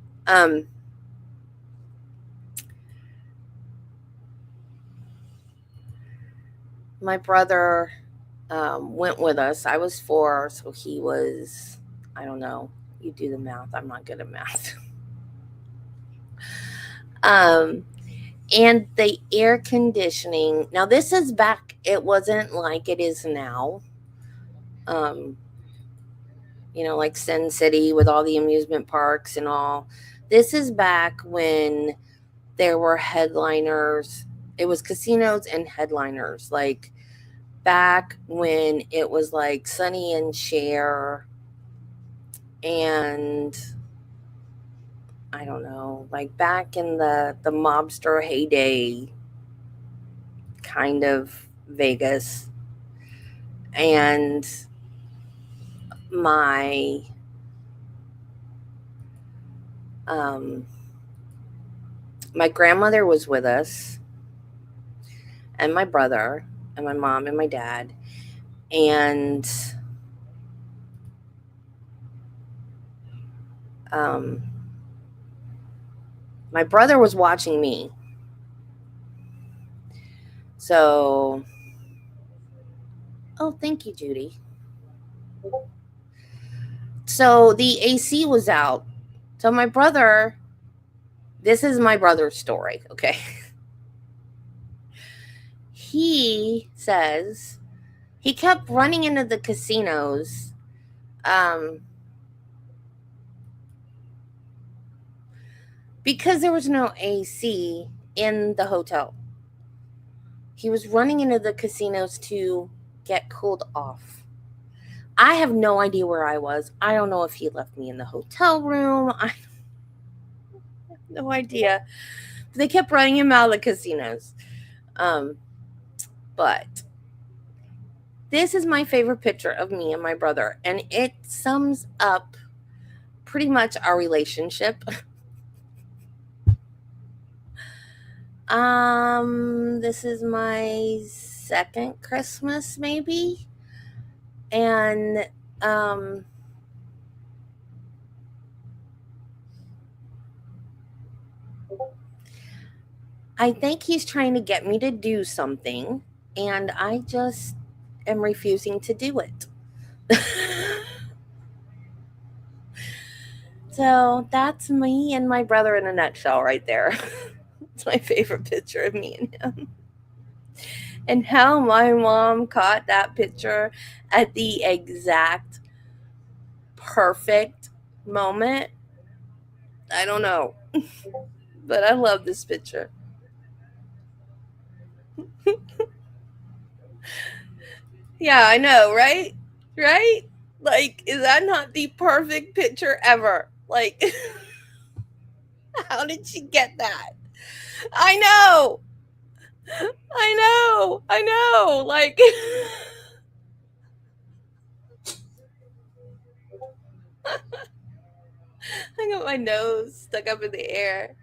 My brother went with us. I was 4, so he was, I don't know. You do the math. I'm not good at math. um, and the air conditioning. Now this is back. It wasn't like it is now. Um, like Sin City with all the amusement parks and all. This is back when there were headliners. It was casinos and headliners. Like back when it was like Sonny and Cher and I don't know, like back in the mobster heyday kind of Vegas. And my um my grandmother was with us, and my brother and my mom and my dad, and um my brother was watching me. So, oh, thank you, Judy. So the AC was out. So my brother, this is my brother's story, okay? He says he kept running into the casinos because there was no AC in the hotel. He was running into the casinos to get cooled off. I have no idea where I was. I don't know if he left me in the hotel room. I have no idea. They kept running him out of the casinos. But this is my favorite picture of me and my brother, and it sums up pretty much our relationship. This is my second Christmas, maybe, and I think he's trying to get me to do something, and I just am refusing to do it. So that's me and my brother in a nutshell right there. It's my favorite picture of me and him. And how my mom caught that picture at the exact perfect moment, I don't know. But I love this picture. Yeah, I know, right? Right? Like, is that not the perfect picture ever? Like, how did she get that? I know. I know. I know. Like, I got my nose stuck up in the air.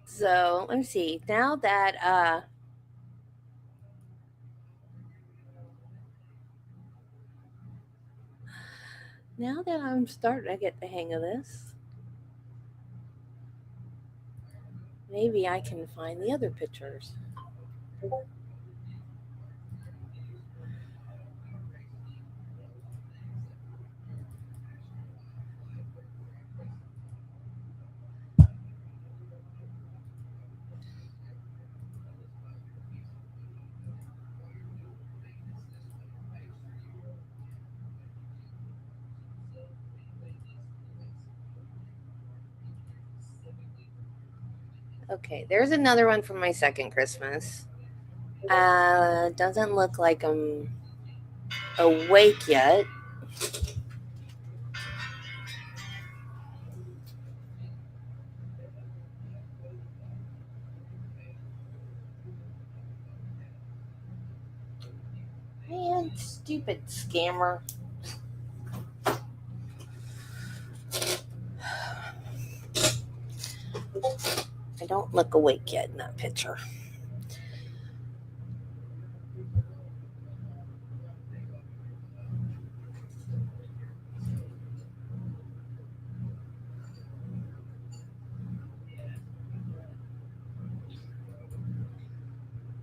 So, let me see. Now that I'm starting to get the hang of this, maybe I can find the other pictures. Okay, there's another one from my second Christmas. Doesn't look like I'm awake yet. Man, stupid scammer. I don't look awake yet in that picture.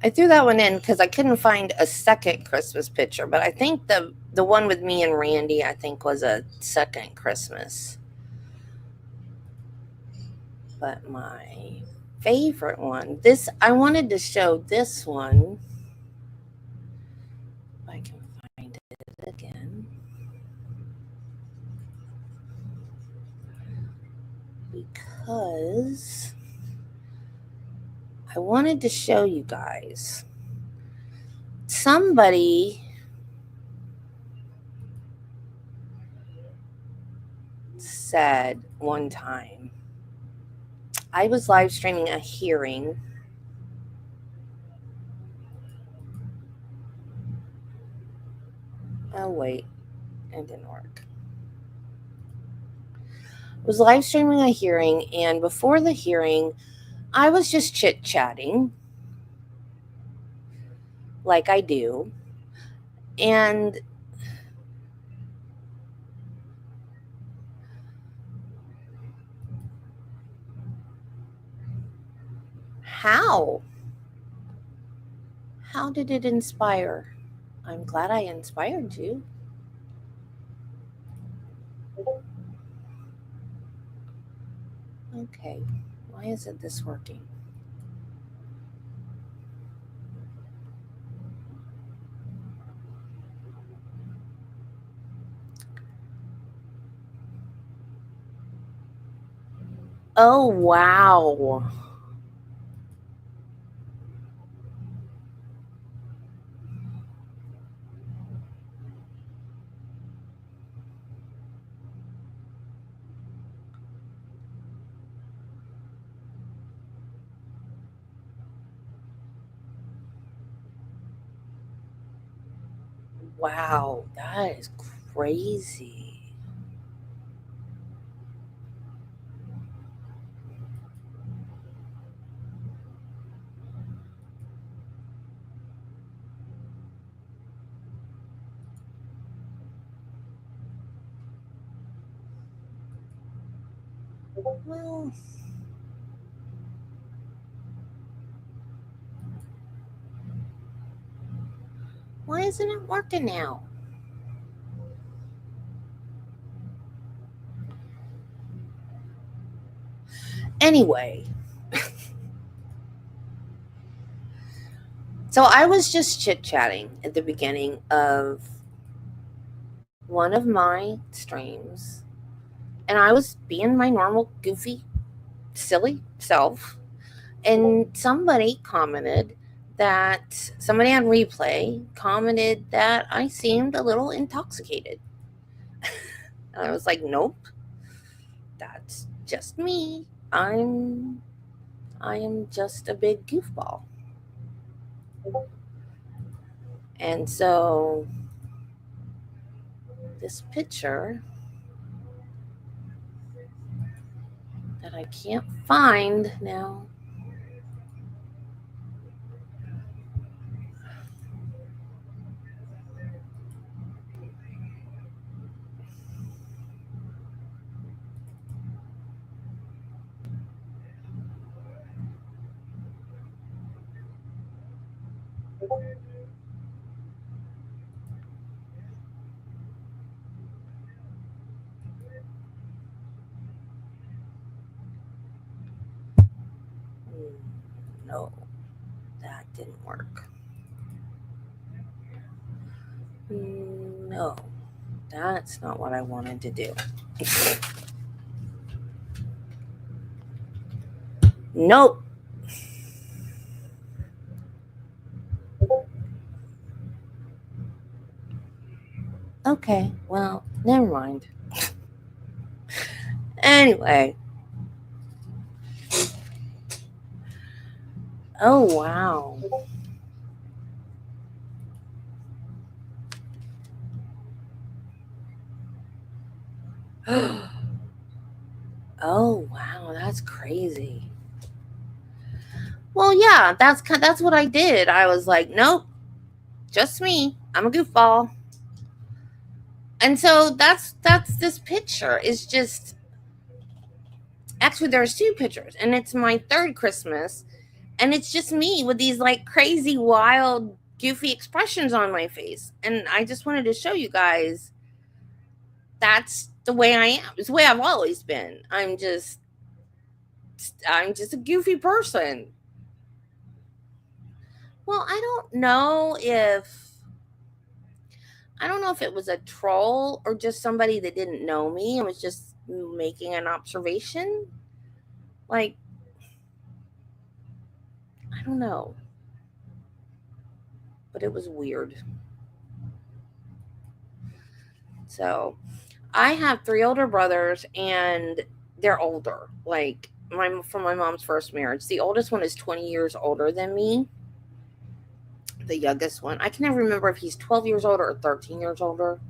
I threw that one in because I couldn't find a second Christmas picture, but I think the one with me and Randy, I think, was a second Christmas. But my favorite one, this I wanted to show this one. If I can find it again. Because I wanted to show you guys. Somebody said one time, I was live streaming a hearing. Oh, wait, it didn't work. I was live streaming a hearing, and before the hearing, I was just chit chatting like I do. And how? How did it inspire? I'm glad I inspired you. Okay, why isn't this working? Oh, wow. Wow, that is crazy. Well, why isn't it working now? Anyway, so I was just chit chatting at the beginning of one of my streams, and I was being my normal, goofy, silly self. And somebody commented that somebody on replay commented that I seemed a little intoxicated. And I was like, nope, that's just me. I am just a big goofball. And so this picture that I can't find now. No, that didn't work. No, that's not what I wanted to do. Nope. Okay, well, never mind. Anyway. Oh, wow. Oh, wow, that's crazy. Well, yeah, that's what I did. I was like, nope, just me. I'm a goofball. And so that's this picture. Is just actually there's two pictures, and it's my third Christmas, and it's just me with these like crazy, wild, goofy expressions on my face. And I just wanted to show you guys that's the way I am. It's the way I've always been. I'm just a goofy person. Well, I don't know if it was a troll or just somebody that didn't know me and was just making an observation. Like, I don't know. But it was weird. So, I have 3 older brothers, and they're older. Like, from my mom's first marriage. The oldest one is 20 years older than me. The youngest one, I can never remember if he's 12 years older or 13 years older.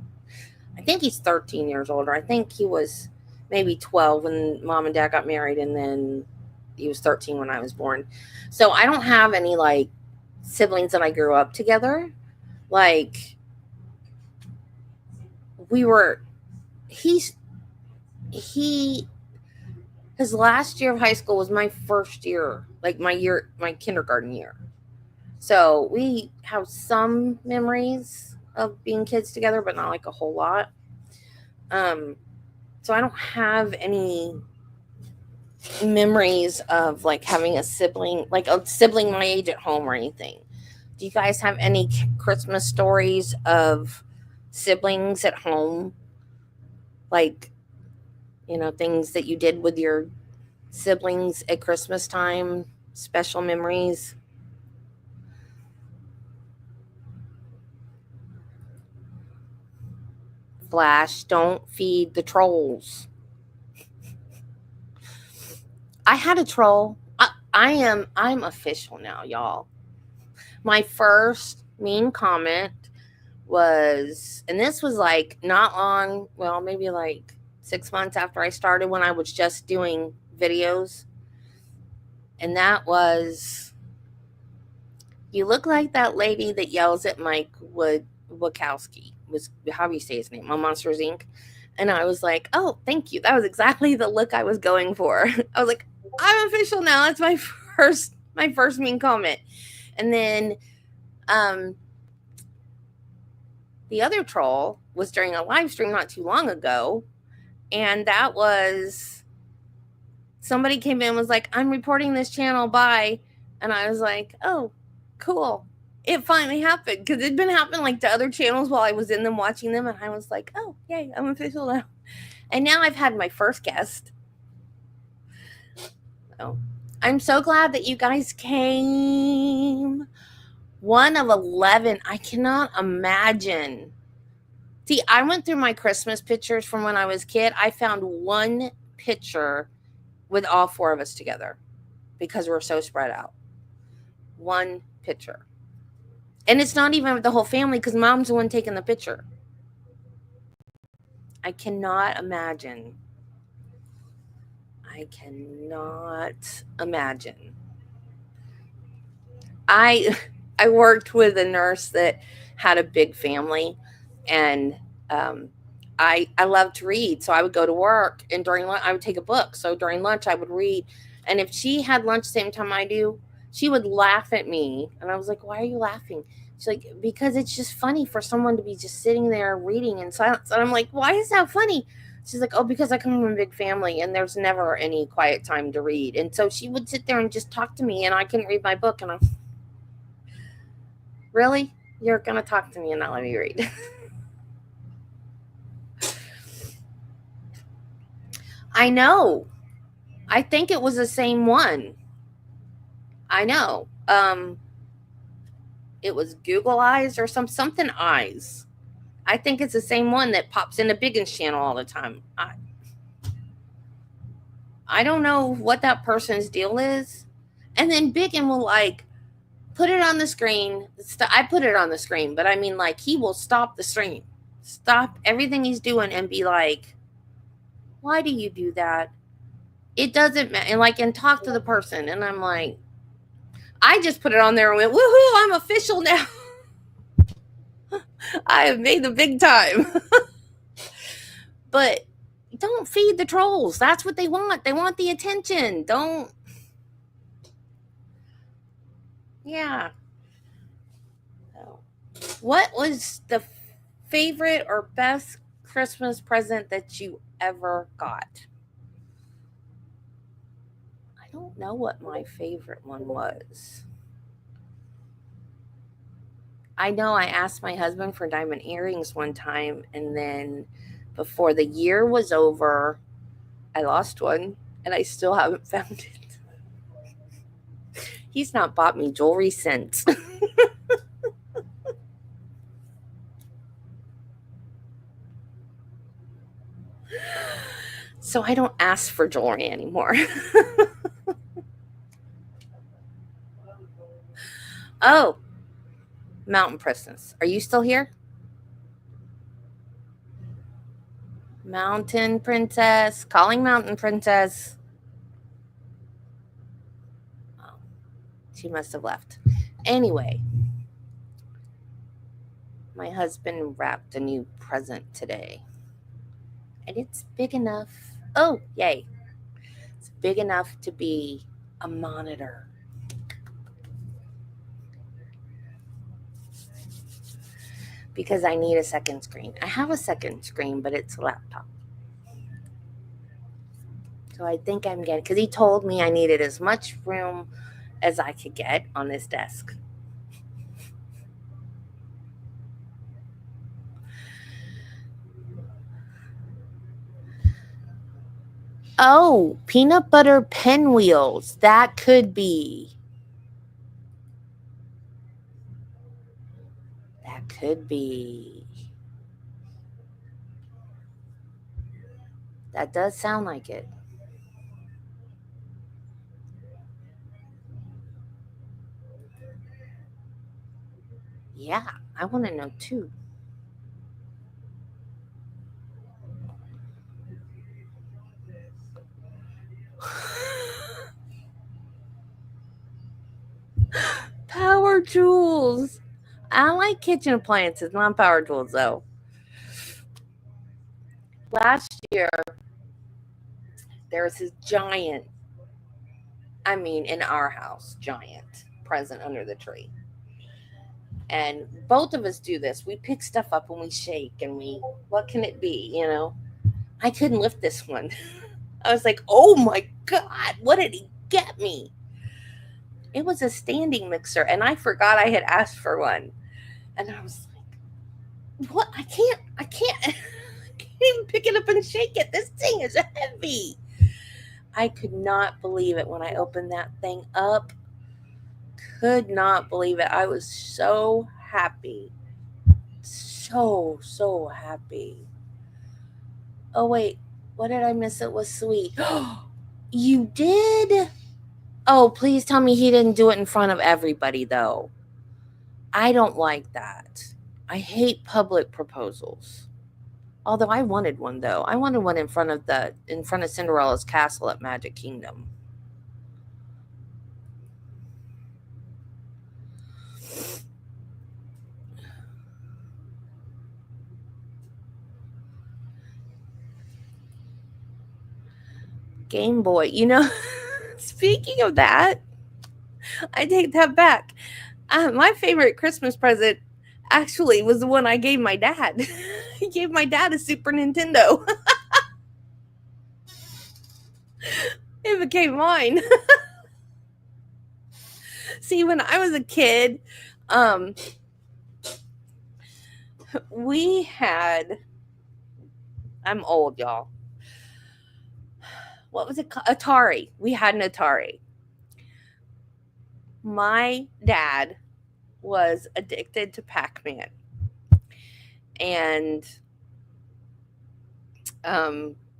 I think he's 13 years older. I think he was maybe 12 when mom and dad got married, and then he was 13 when I was born. So I don't have any like siblings that I grew up together. Like, we were he his last year of high school was my first year, like my kindergarten year. So we have some memories of being kids together, but not like a whole lot. So I don't have any memories of like having a sibling my age at home or anything. Do you guys have any Christmas stories of siblings at home? Like, things that you did with your siblings at Christmas time, special memories? Flash, don't feed the trolls. I had a troll. I'm official now, y'all. My first mean comment was, and this was like not long, well, maybe like 6 months after I started, when I was just doing videos. And that was, you look like that lady that yells at Mike Wachowski, was how do you say his name, on Monsters Inc. And I was like, oh, thank you. That was exactly the look I was going for. I was like, I'm official now. That's my first mean comment. And then the other troll was during a live stream not too long ago. And that was, somebody came in and was like, I'm reporting this channel, bye. And I was like, oh, cool. It finally happened, because it'd been happening like to other channels while I was in them watching them. And I was like, oh, yay, I'm official now. And now I've had my first guest. So I'm so glad that you guys came. 1 of 11. I cannot imagine. See, I went through my Christmas pictures from when I was a kid. I found one picture with all 4 of us together because we're so spread out. One picture. And it's not even the whole family, because mom's the one taking the picture. I cannot imagine. I cannot imagine. I worked with a nurse that had a big family, and I love to read. So I would go to work, and during lunch I would take a book. So during lunch I would read. And if she had lunch the same time I do, she would laugh at me, and I was like, "Why are you laughing?" She's like, "Because it's just funny for someone to be just sitting there reading in silence." And I'm like, "Why is that funny?" She's like, "Oh, because I come from a big family and there's never any quiet time to read." And so she would sit there and just talk to me, and I couldn't read my book. And I'm, really? You're going to talk to me and not let me read? I know. I think it was the same one. I know. It was Google Eyes or something Eyes. I think it's the same one that pops into Biggin's channel all the time. I don't know what that person's deal is. And then Biggin will like put it on the screen. I put it on the screen, but I mean, like, he will stop the stream, stop everything he's doing, and be like, "Why do you do that? It doesn't matter." And talk to the person. And I'm like, I just put it on there and went, "Woohoo, I'm official now." I have made the big time. But don't feed the trolls. That's what they want. They want the attention. Don't. Yeah. So, what was the favorite or best Christmas present that you ever got? I don't know what my favorite one was. I know I asked my husband for diamond earrings one time, and then before the year was over, I lost one, and I still haven't found it. He's not bought me jewelry since. So I don't ask for jewelry anymore. Oh, Mountain Princess. Are you still here? Mountain Princess. Calling Mountain Princess. Oh, she must have left. Anyway, my husband wrapped a new present today. And it's big enough. Oh, yay. It's big enough to be a monitor. Because I need a second screen. I have a second screen, but it's a laptop. So I think I'm getting, because he told me I needed as much room as I could get on this desk. Oh, peanut butter pinwheels. That could be. That could be. That does sound like it. Yeah, I want to know too. Power tools. I like kitchen appliances, not power tools though. Last year, there was this giant, in our house, giant present under the tree. And both of us do this. We pick stuff up and we shake and what can it be, I couldn't lift this one. I was like, "Oh my God, what did he get me?" It was a standing mixer, and I forgot I had asked for one. And I was like, "What? I can't I can't even pick it up and shake it. This thing is heavy." I could not believe it when I opened that thing up. Could not believe it. I was so happy. So happy. Oh, wait. What did I miss? It was sweet. You did? Oh, please tell me he didn't do it in front of everybody, though. I don't like that. I hate public proposals. Although I wanted one, though. I wanted one in front of Cinderella's castle at Magic Kingdom. Game Boy. Speaking of that, I take that back. My favorite Christmas present actually was the one I gave my dad. I gave my dad a Super Nintendo. It became mine. See, when I was a kid, um, we had. I'm old, y'all. What was it called? Atari. We had an Atari. My dad was addicted to Pac-Man, and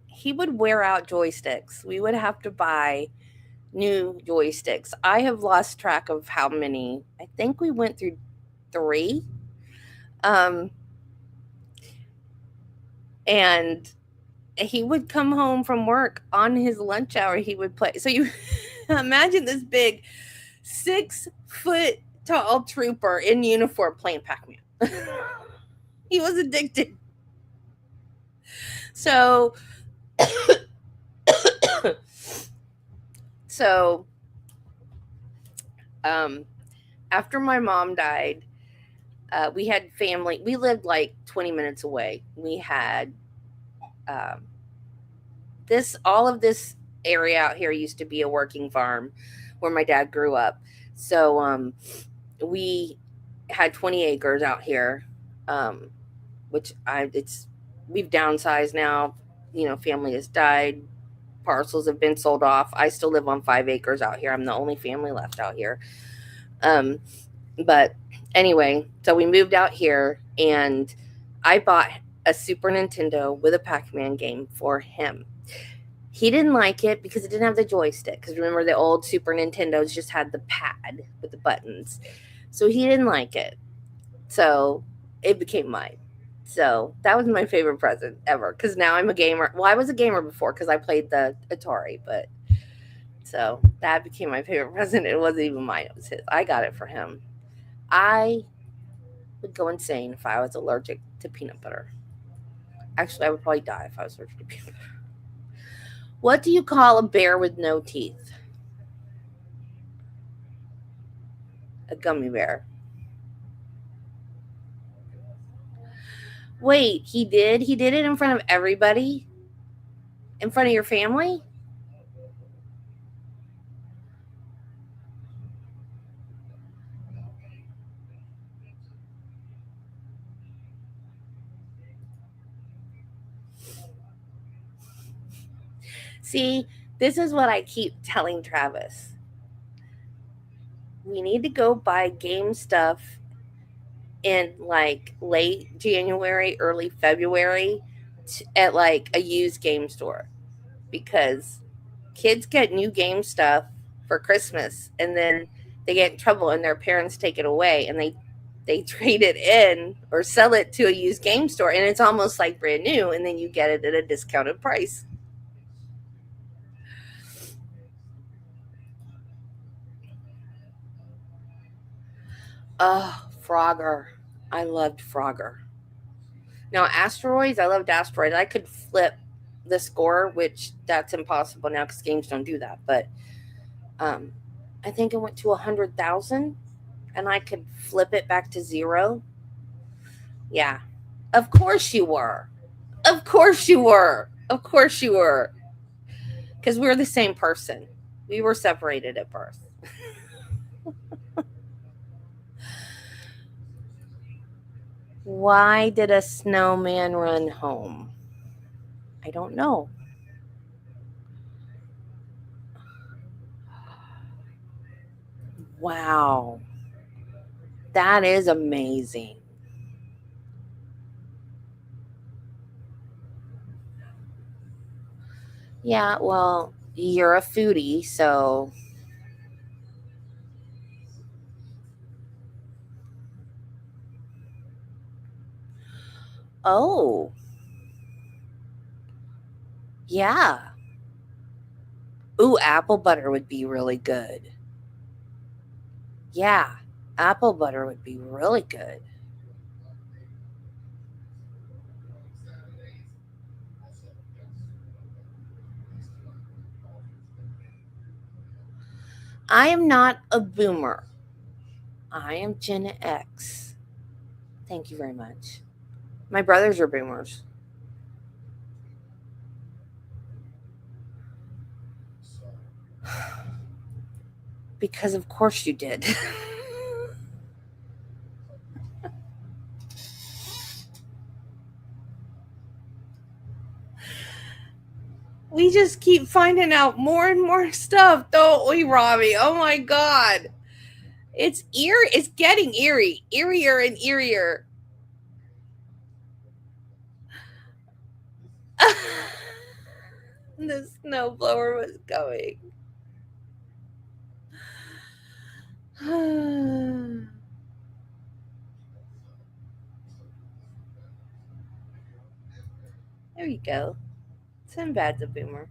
he would wear out joysticks. We would have to buy new joysticks. I have lost track of how many. I think we went through 3. Um, and he would come home from work on his lunch hour. He would play. So you imagine this big 6-foot tall trooper in uniform playing Pac-Man. He was addicted. So, so, um, after my mom died, we had family. We lived like 20 minutes away. We had um, all of this area out here used to be a working farm where my dad grew up. So we had 20 acres out here, um, which we've downsized now. Family has died. Parcels have been sold off. I still live on 5 acres out here. I'm the only family left out here. Um, but anyway, so we moved out here, and I bought a Super Nintendo with a Pac-Man game for him. He didn't like it because it didn't have the joystick. Because remember, the old Super Nintendos just had the pad with the buttons. So he didn't like it. So it became mine. So that was my favorite present ever. Because now I'm a gamer. Well, I was a gamer before because I played the Atari. But so that became my favorite present. It wasn't even mine. It was his. I got it for him. I would go insane if I was allergic to peanut butter. Actually, I would probably die if I was allergic to peanut butter. What do you call a bear with no teeth? A gummy bear. Wait, he did? He did it in front of everybody? In front of your family? See, this is what I keep telling Travis. We need to go buy game stuff in like late January, early February at like a used game store, because kids get new game stuff for Christmas, and then they get in trouble and their parents take it away, and they trade it in or sell it to a used game store, and it's almost like brand new, and then you get it at a discounted price. Oh, Frogger. I loved Frogger. Now, Asteroids, I loved Asteroids. I could flip the score, which that's impossible now because games don't do that. But um, I think it went to 100,000, and I could flip it back to 0. Yeah. Of course you were. Of course you were. Of course you were. Because we're the same person. We were separated at birth. Why did a snowman run home? I don't know. Wow. That is amazing. Yeah, well, you're a foodie, so. Oh, yeah. Ooh, apple butter would be really good. Yeah, apple butter would be really good. I am not a boomer. I am Gen X. Thank you very much. My brothers are boomers. Because of course you did. We just keep finding out more and more stuff, don't we, Robbie? Oh my God. It's eerie. It's getting eerie. Eerier and eerier. The snowblower was going. There you go. Sinbad's a boomer.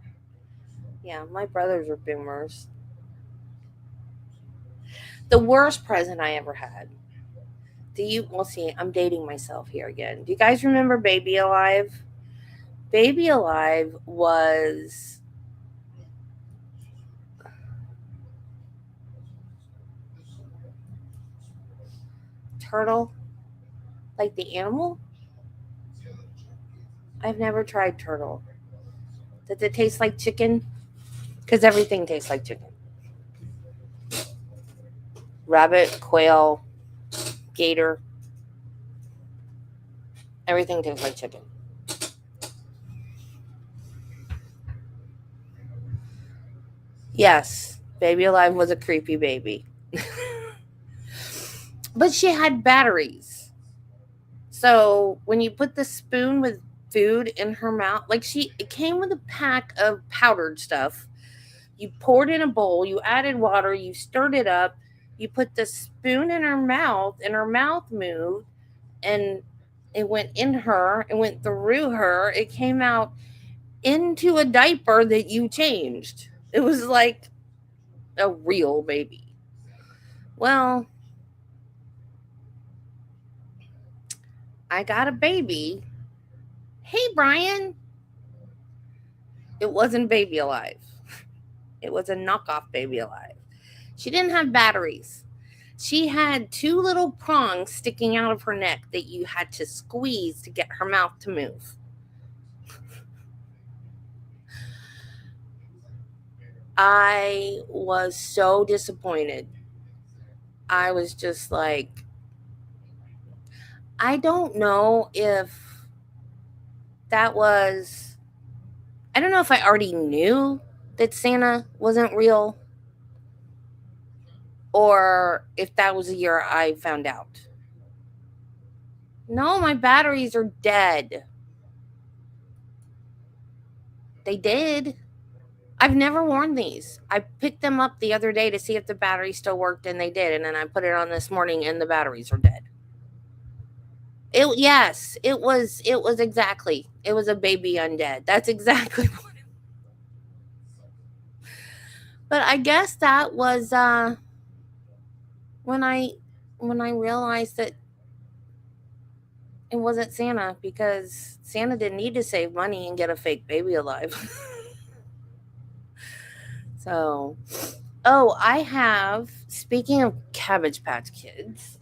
Yeah, my brothers are boomers. The worst present I ever had. We'll see, I'm dating myself here again. Do you guys remember Baby Alive? Baby Alive was turtle, like the animal. I've never tried turtle. Does it taste like chicken? Because everything tastes like chicken. Rabbit, quail, gator, everything tastes like chicken. Yes, Baby Alive was a creepy baby. But she had batteries. So when you put the spoon with food in her mouth, like it came with a pack of powdered stuff. You poured in a bowl, you added water, you stirred it up, you put the spoon in her mouth, and her mouth moved, and it went in her, it went through her, it came out into a diaper that you changed. It was like a real baby. Well, I got a baby. Hey, Brian. It wasn't Baby Alive. It was a knockoff Baby Alive. She didn't have batteries. She had two little prongs sticking out of her neck that you had to squeeze to get her mouth to move. I was so disappointed. I was just like, I don't know if that was, I don't know if I already knew that Santa wasn't real or if that was the year I found out. No, my batteries are dead. They did. I've never worn these. I picked them up the other day to see if the battery still worked, and they did. And then I put it on this morning, and the batteries are dead. Yes, it was exactly. It was a baby undead. That's exactly what it was. But I guess that was when I realized that it wasn't Santa, because Santa didn't need to save money and get a fake baby alive. So, oh, I have, speaking of Cabbage Patch Kids,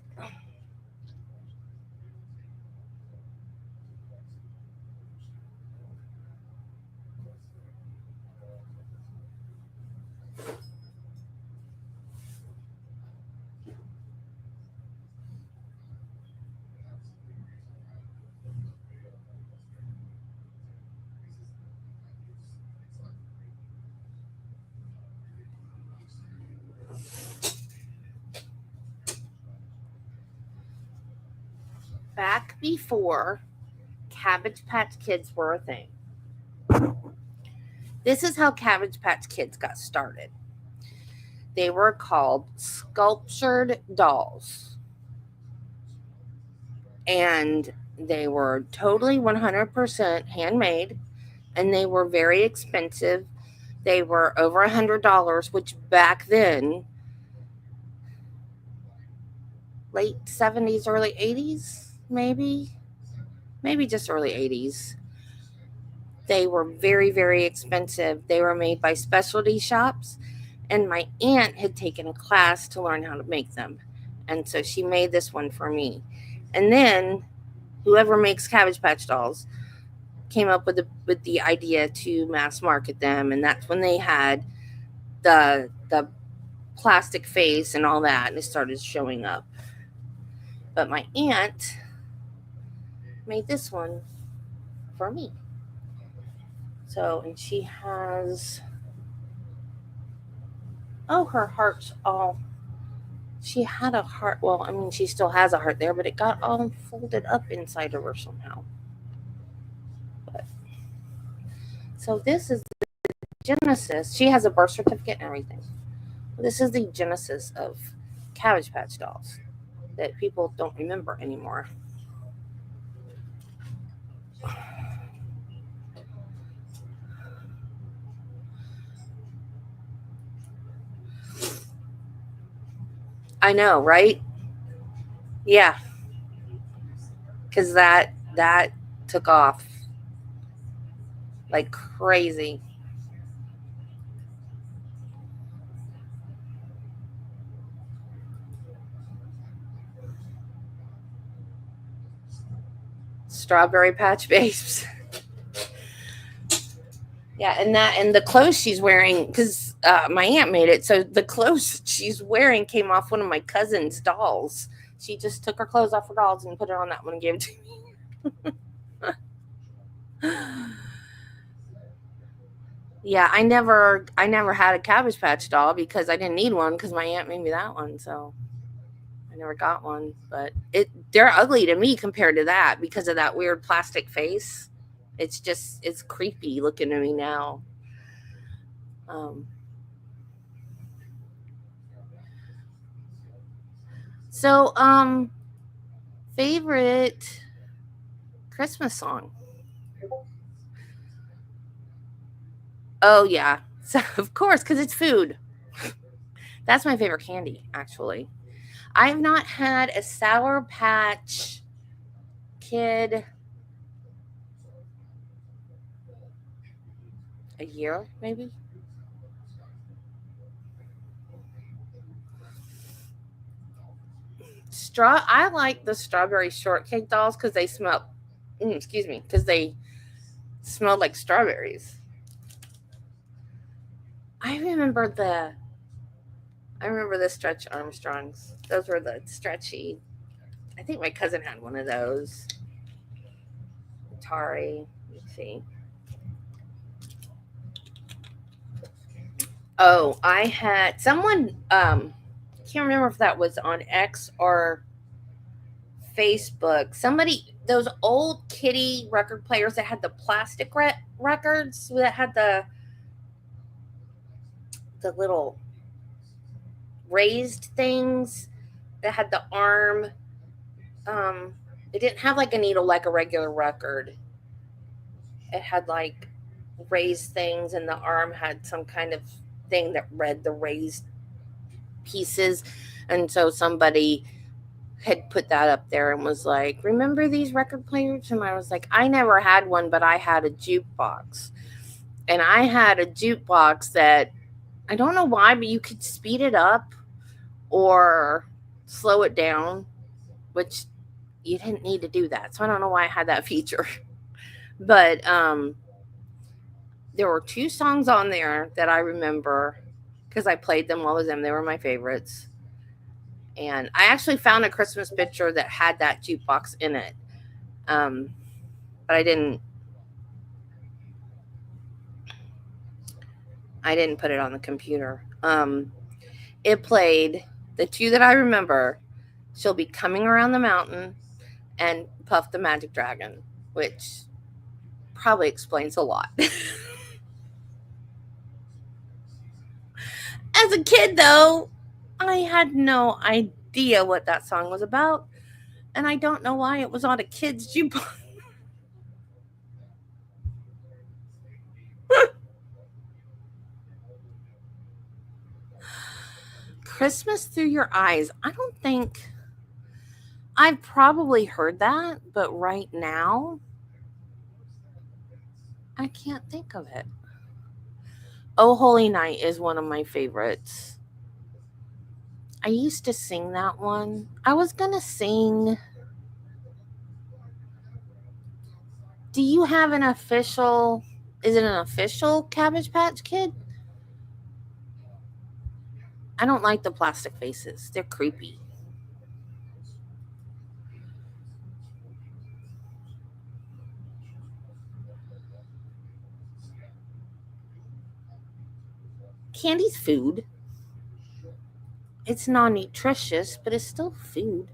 back before Cabbage Patch Kids were a thing. This is how Cabbage Patch Kids got started. They were called sculptured dolls. And they were totally 100% handmade, and they were very expensive. They were over $100, which back then, late 70s, early 80s, maybe just early 80s. They were very, very expensive. They were made by specialty shops, And my aunt had taken a class to learn how to make them. And so she made this one for me. And then whoever makes Cabbage Patch Dolls came up with the idea to mass market them, and that's when they had the plastic face and all that, and it started showing up. But my aunt made this one for me. So, and she has, oh, her heart's all, she had a heart. Well, I mean, she still has a heart there, but it got all folded up inside of her somehow. But, so this is the genesis. She has a birth certificate and everything. This is the genesis of Cabbage Patch Dolls that people don't remember anymore. I know, right? Yeah, because that took off like crazy. Strawberry Patch Babes. Yeah, and the clothes she's wearing, because my aunt made it, so the clothes she's wearing came off one of my cousin's dolls. She just took her clothes off her dolls and put it on that one and gave it to me. Yeah, I never had a Cabbage Patch doll because I didn't need one because my aunt made me that one, so I never got one. But they're ugly to me compared to that because of that weird plastic face. It's creepy looking to me now. Um, so favorite Christmas song? Oh yeah, so of course, because it's food. That's my favorite candy, actually. I have not had a Sour Patch Kid a year, maybe. I like the strawberry shortcake dolls because they smell. Excuse me, because they smell like strawberries. I remember the. I remember the Stretch Armstrongs. Those were the stretchy. I think my cousin had one of those. Atari. Let's see. Oh, I had someone. Can't remember if that was on X or Facebook. Somebody, those old kitty record players that had the plastic records that had the little raised things that had the arm. It didn't have like a needle like a regular record. It had like raised things, and the arm had some kind of thing that read the raised pieces. And so somebody had put that up there and was like, remember these record players? And I was like, I never had one, but I had a jukebox. And I had a jukebox that I don't know why, but you could speed it up or slow it down, which you didn't need to do that. So I don't know why I had that feature. But there were 2 songs on there that I remember because I played them all of them. They were my favorites. And I actually found a Christmas picture that had that jukebox in it. But I didn't put it on the computer. It played the 2 that I remember. She'll Be Coming Around the Mountain and Puff the Magic Dragon, which probably explains a lot. As a kid, though, I had no idea what that song was about, and I don't know why it was on a kid's jukebox. Christmas Through Your Eyes. I don't think I've probably heard that, but right now I can't think of it. Oh Holy Night is one of my favorites. I used to sing that one. I was gonna sing. Do you have an official? Is it an official Cabbage Patch Kid? I don't like the plastic faces. They're creepy. Candy's food. It's non-nutritious, but it's still food.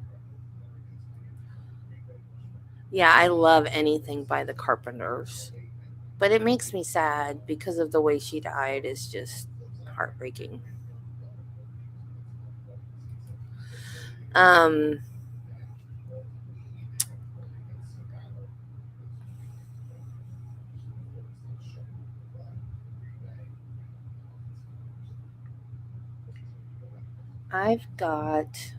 Yeah, I love anything by the Carpenters. But it makes me sad because of the way she died. It's just heartbreaking. Um I've got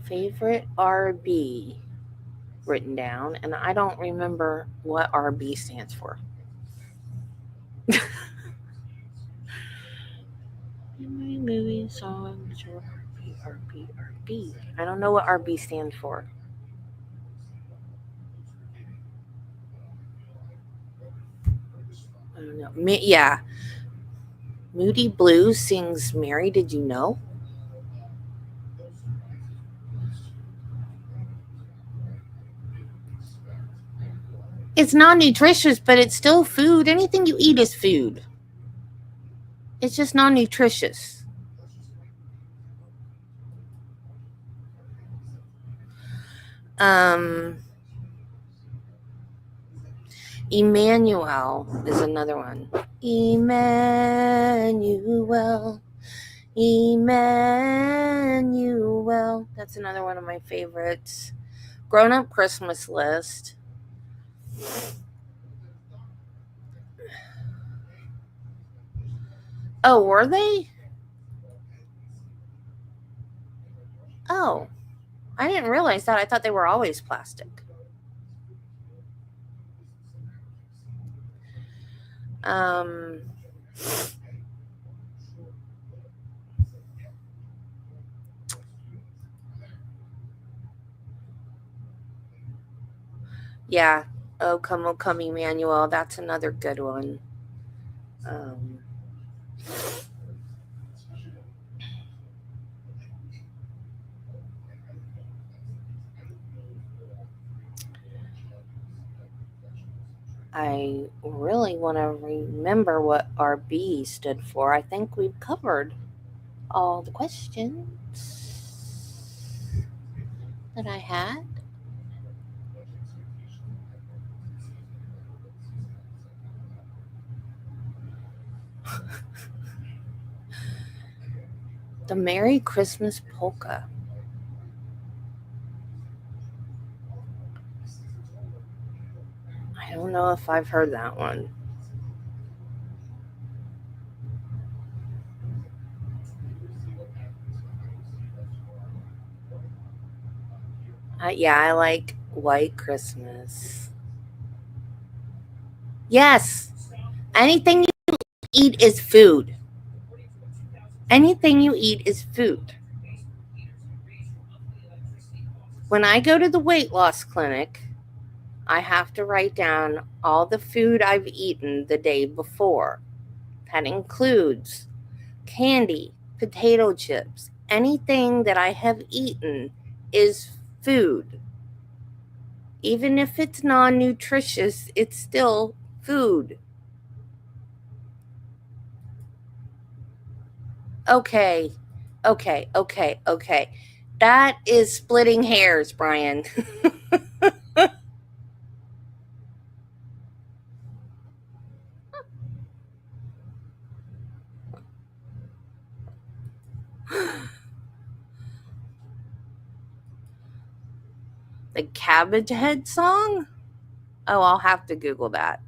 favorite RB written down, and I don't remember what RB stands for. Movie, song, RB. I don't know what RB stands for. I don't know. Yeah. Moody Blue sings Mary, Did You Know? It's non nutritious, but it's still food. Anything you eat is food. It's just non nutritious. Um, Emmanuel is another one. Emmanuel. Emmanuel. That's another one of my favorites. Grown Up Christmas List. Oh, were they? Oh, I didn't realize that. I thought they were always plastic. Um, yeah. Oh, come, Emmanuel. That's another good one. Um, I really want to remember what RB stood for. I think we've covered all the questions that I had. The Merry Christmas Polka. I don't know if I've heard that one. Yeah, I like White Christmas. Yes. Anything you eat is food. Anything you eat is food. When I go to the weight loss clinic, I have to write down all the food I've eaten the day before. That includes candy, potato chips, anything that I have eaten is food. Even if it's non nutritious, it's still food. Okay. That is splitting hairs, Brian. The Cabbage Head song? Oh, I'll have to Google that.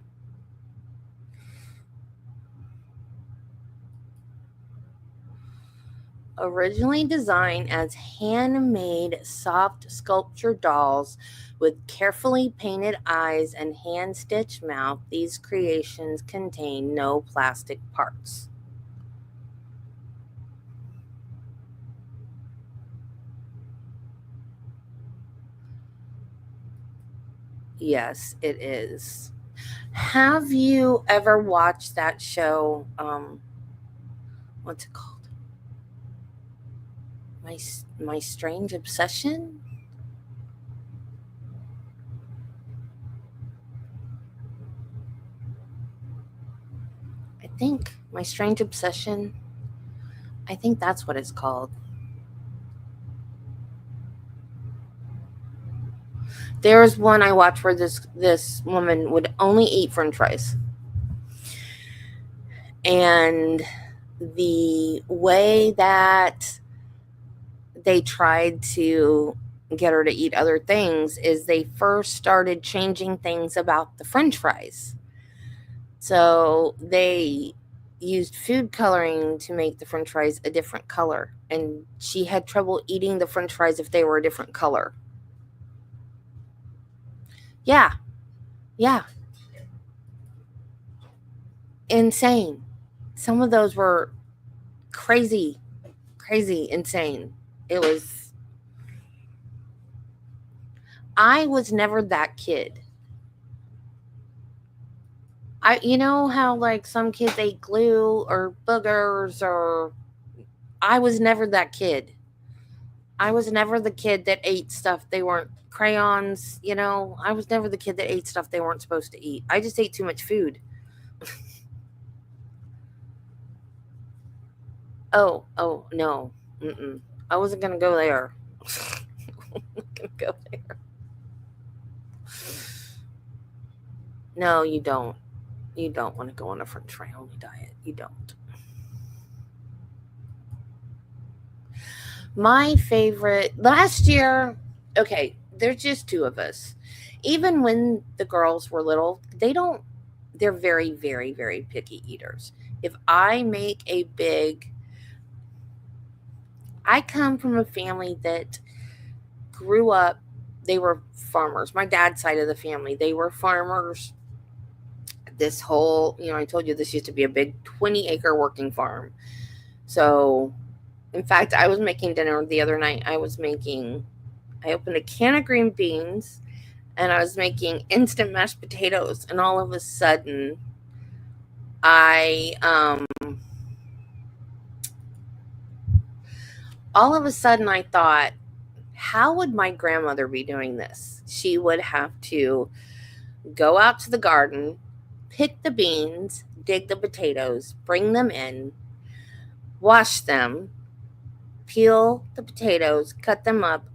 Originally designed as handmade soft sculpture dolls with carefully painted eyes and hand stitched mouth, these creations contain no plastic parts. Yes, it is. Have you ever watched that show? What's it called? My Strange Obsession? I think My Strange Obsession. I think that's what it's called. There's one I watched where this woman would only eat French fries, and the way that they tried to get her to eat other things is they first started changing things about the French fries. So they used food coloring to make the French fries a different color, and she had trouble eating the French fries if they were a different color. Yeah, yeah, insane. Some of those were crazy, insane. It was. I was never that kid. You know how like some kids ate glue or boogers, or I was never that kid. I was never the kid that ate stuff they weren't crayons, I was never the kid that ate stuff they weren't supposed to eat. I just ate too much food. Oh, no. Mm-mm. I wasn't going to go there. I'm not going to go there. No, you don't. You don't want to go on a French fry only diet. You don't. My favorite last year, okay, there's just two of us. Even when the girls were little, they're very, very, very picky eaters. If I make a big, I come from a family that grew up, they were farmers. My dad's side of the family, they were farmers. This whole, I told you this used to be a big 20-acre working farm. So, in fact, I was making dinner the other night. I opened a can of green beans and I was making instant mashed potatoes. And all of a sudden, I thought, how would my grandmother be doing this? She would have to go out to the garden, pick the beans, dig the potatoes, bring them in, wash them, peel the potatoes, cut them up,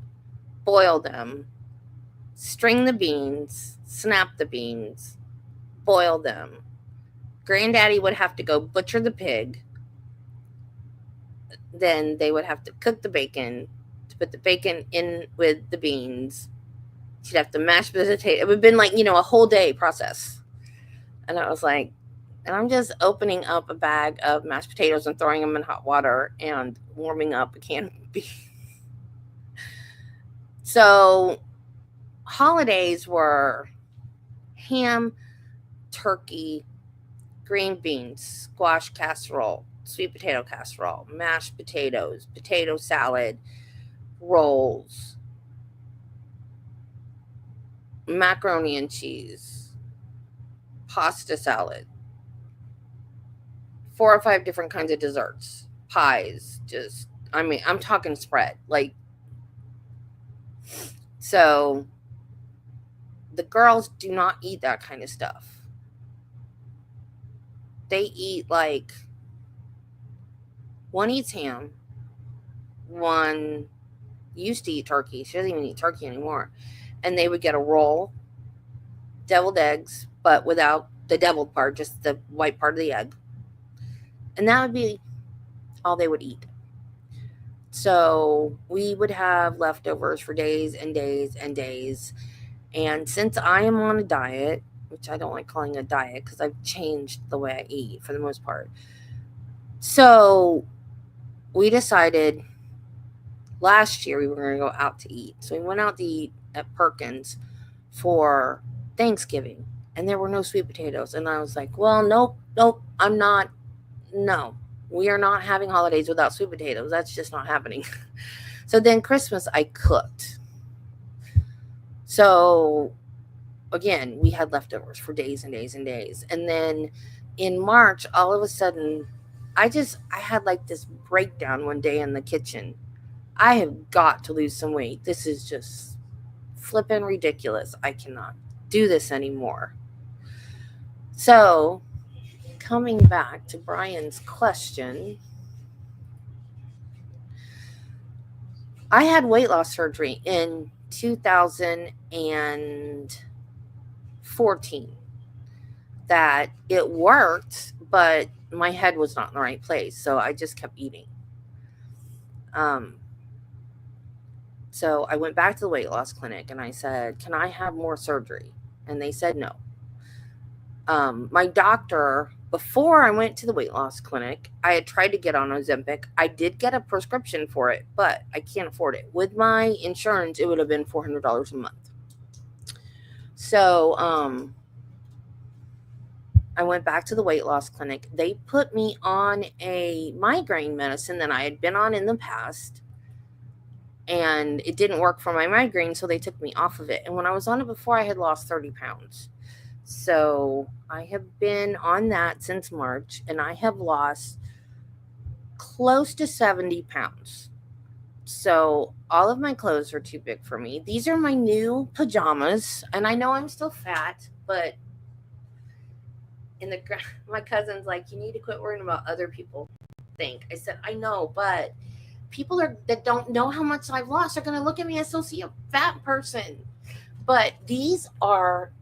boil them, string the beans, snap the beans, boil them. Granddaddy would have to go butcher the pig. Then they would have to cook the bacon, to put the bacon in with the beans. She'd have to mash the potato. It would have been like, a whole day process. And I was like, and I'm just opening up a bag of mashed potatoes and throwing them in hot water and warming up a can of beans. So holidays were ham, turkey, green beans, squash casserole, sweet potato casserole, mashed potatoes, potato salad, rolls, macaroni and cheese, pasta salad, 4 or 5 different kinds of desserts, pies, I'm talking spread. So the girls do not eat that kind of stuff. They eat one eats ham, one used to eat turkey. She doesn't even eat turkey anymore. And they would get a roll, deviled eggs, but without the deviled part, just the white part of the egg. And that would be all they would eat. So we would have leftovers for days and days and days. And since I am on a diet, which I don't like calling a diet because I've changed the way I eat for the most part. So we decided last year we were going to go out to eat. So we went out to eat at Perkins for Thanksgiving, and there were no sweet potatoes. And I was like, well, nope, I'm not. No, we are not having holidays without sweet potatoes. That's just not happening. So then Christmas, I cooked. So again, we had leftovers for days and days and days. And then in March, all of a sudden, I had like this breakdown one day in the kitchen. I have got to lose some weight. This is just flipping ridiculous. I cannot do this anymore. So, coming back to Brian's question, I had weight loss surgery in 2014. That it worked, but my head was not in the right place, so I just kept eating. So I went back to the weight loss clinic and I said, can I have more surgery? And they said no. My doctor, before I went to the weight loss clinic, I had tried to get on Ozempic. I did get a prescription for it, but I can't afford it. With my insurance, it would have been $400 a month. So I went back to the weight loss clinic. They put me on a migraine medicine that I had been on in the past, and it didn't work for my migraine, so they took me off of it. And when I was on it before, I had lost 30 pounds. So I have been on that since March, and I have lost close to 70 pounds. So all of my clothes are too big for me. These are my new pajamas, and I know I'm still fat, but my cousin's like, you need to quit worrying about other people think. I said, I know, but people that don't know how much I've lost are going to look at me and still see a fat person. But these are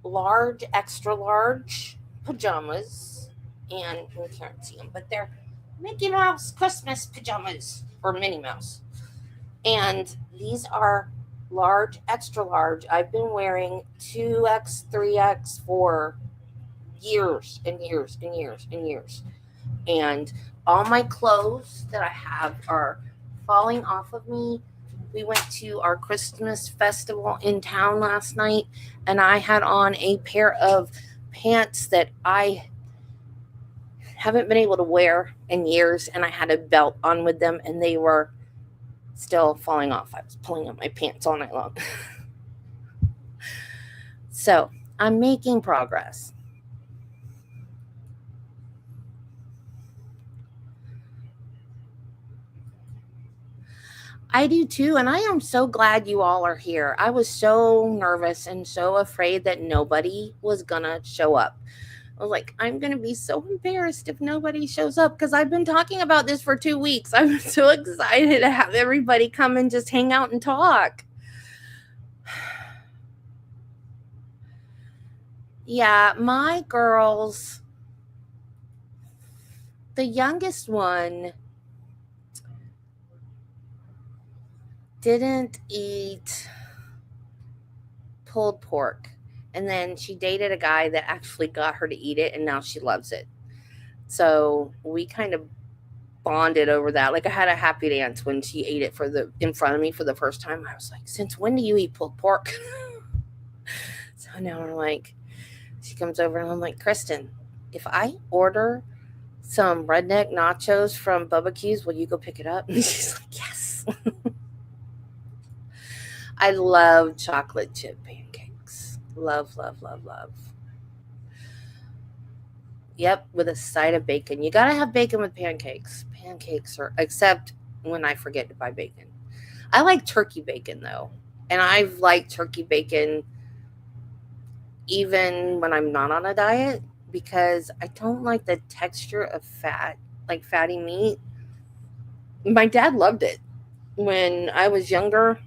large, extra large pajamas, and we can't see them, but they're Mickey Mouse Christmas pajamas, or Minnie Mouse. And these are large, extra large. I've been wearing 2X, 3X for years and years and years and years. And all my clothes that I have are falling off of me. We went to our Christmas festival in town last night, and I had on a pair of pants that I haven't been able to wear in years, and I had a belt on with them, and they were still falling off. I was pulling up my pants all night long. So I'm making progress. I do too, and I am so glad you all are here. I was so nervous and so afraid that nobody was gonna show up. I was like, I'm gonna be so embarrassed if nobody shows up, because I've been talking about this for 2 weeks. I'm so excited to have everybody come and just hang out and talk. Yeah, my girls, the youngest one didn't eat pulled pork, and then she dated a guy that actually got her to eat it, and now she loves it. So we kind of bonded over that. Like, I had a happy dance when she ate it in front of me for the first time. I was like, since when do you eat pulled pork? So now we're like, she comes over and I'm like, Kristen, if I order some redneck nachos from Bubba Q's, will you go pick it up? And she's like, yes. I love chocolate chip pancakes. Love, love, love, love. Yep, with a side of bacon. You gotta have bacon with pancakes. Pancakes are, except when I forget to buy bacon. I like turkey bacon though. And I've liked turkey bacon even when I'm not on a diet, because I don't like the texture of fat, like fatty meat. My dad loved it when I was younger,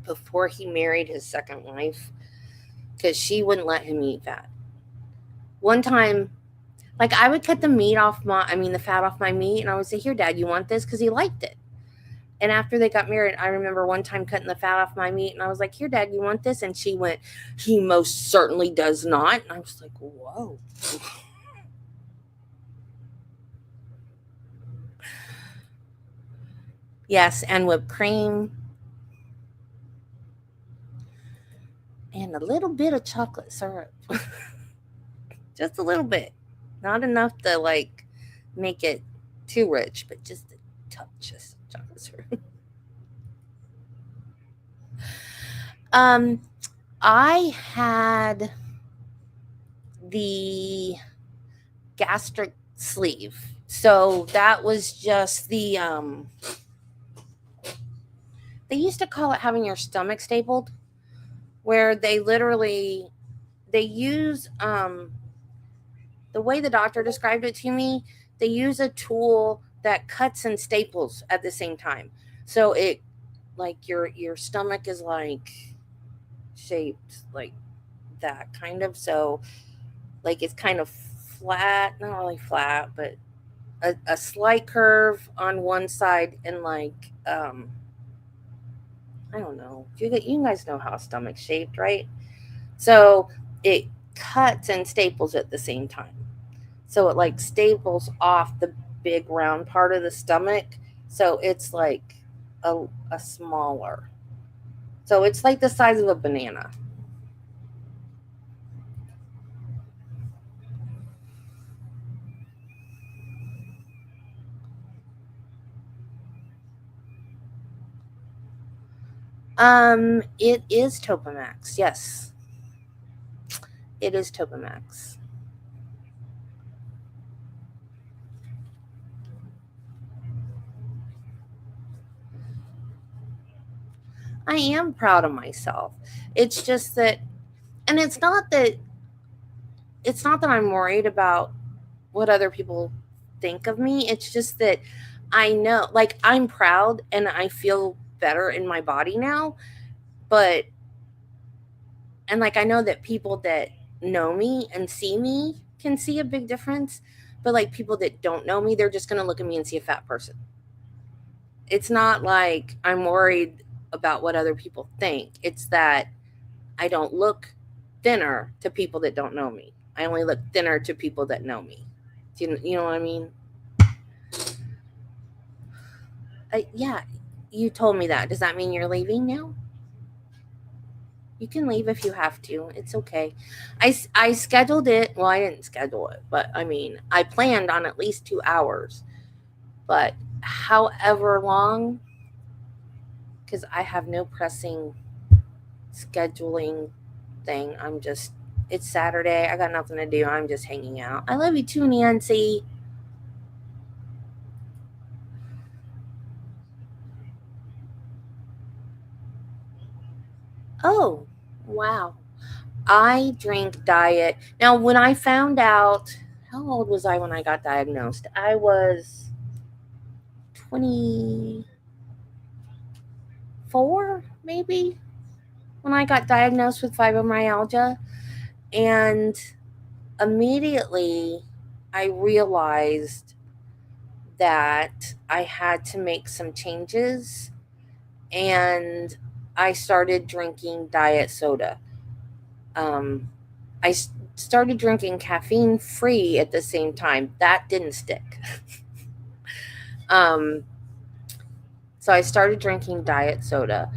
before he married his second wife, because she wouldn't let him eat fat. One time, like, I would cut the fat off my meat, and I would say, here, Dad, you want this? Because he liked it. And after they got married, I remember one time cutting the fat off my meat, and I was like, here, Dad, you want this? And she went, he most certainly does not. And I was like, whoa. Yes, and whipped cream and a little bit of chocolate syrup. Just a little bit. Not enough to like make it too rich, but just a touch of chocolate syrup. Um, I had the gastric sleeve. So that was just they used to call it having your stomach stapled, where they literally they use the way the doctor described it to me, they use a tool that cuts and staples at the same time. So it like your stomach is like shaped like that kind of. So like it's kind of flat, not really flat, but a slight curve on one side and like I don't know. You guys know how a stomach's shaped, right? So it cuts and staples at the same time. So it like staples off the big round part of the stomach. So it's like a smaller. So it's like the size of a banana. It is Topamax. Yes, it is Topamax. I am proud of myself. It's just that, and it's not that I'm worried about what other people think of me. It's just that I know, like, I'm proud and I feel better in my body now. But, and like, I know that people that know me and see me can see a big difference. But, like, people that don't know me, they're just going to look at me and see a fat person. It's not like I'm worried about what other people think. It's that I don't look thinner to people that don't know me. I only look thinner to people that know me. You know what I mean? Yeah, you told me that. Does that mean you're leaving now? You can leave if you have to. It's okay. I scheduled it. Well, I didn't schedule it, but I mean, I planned on at least 2 hours. But however long, because I have no pressing scheduling thing. It's Saturday. I got nothing to do. I'm just hanging out. I love you too, Nancy. Oh, wow. I drink diet. Now, when I found out, how old was I when I got diagnosed? I was 24, maybe, when I got diagnosed with fibromyalgia. And immediately I realized that I had to make some changes. And I started drinking diet soda. Um, I started drinking caffeine free at the same time. That didn't stick. um, so I started drinking diet soda,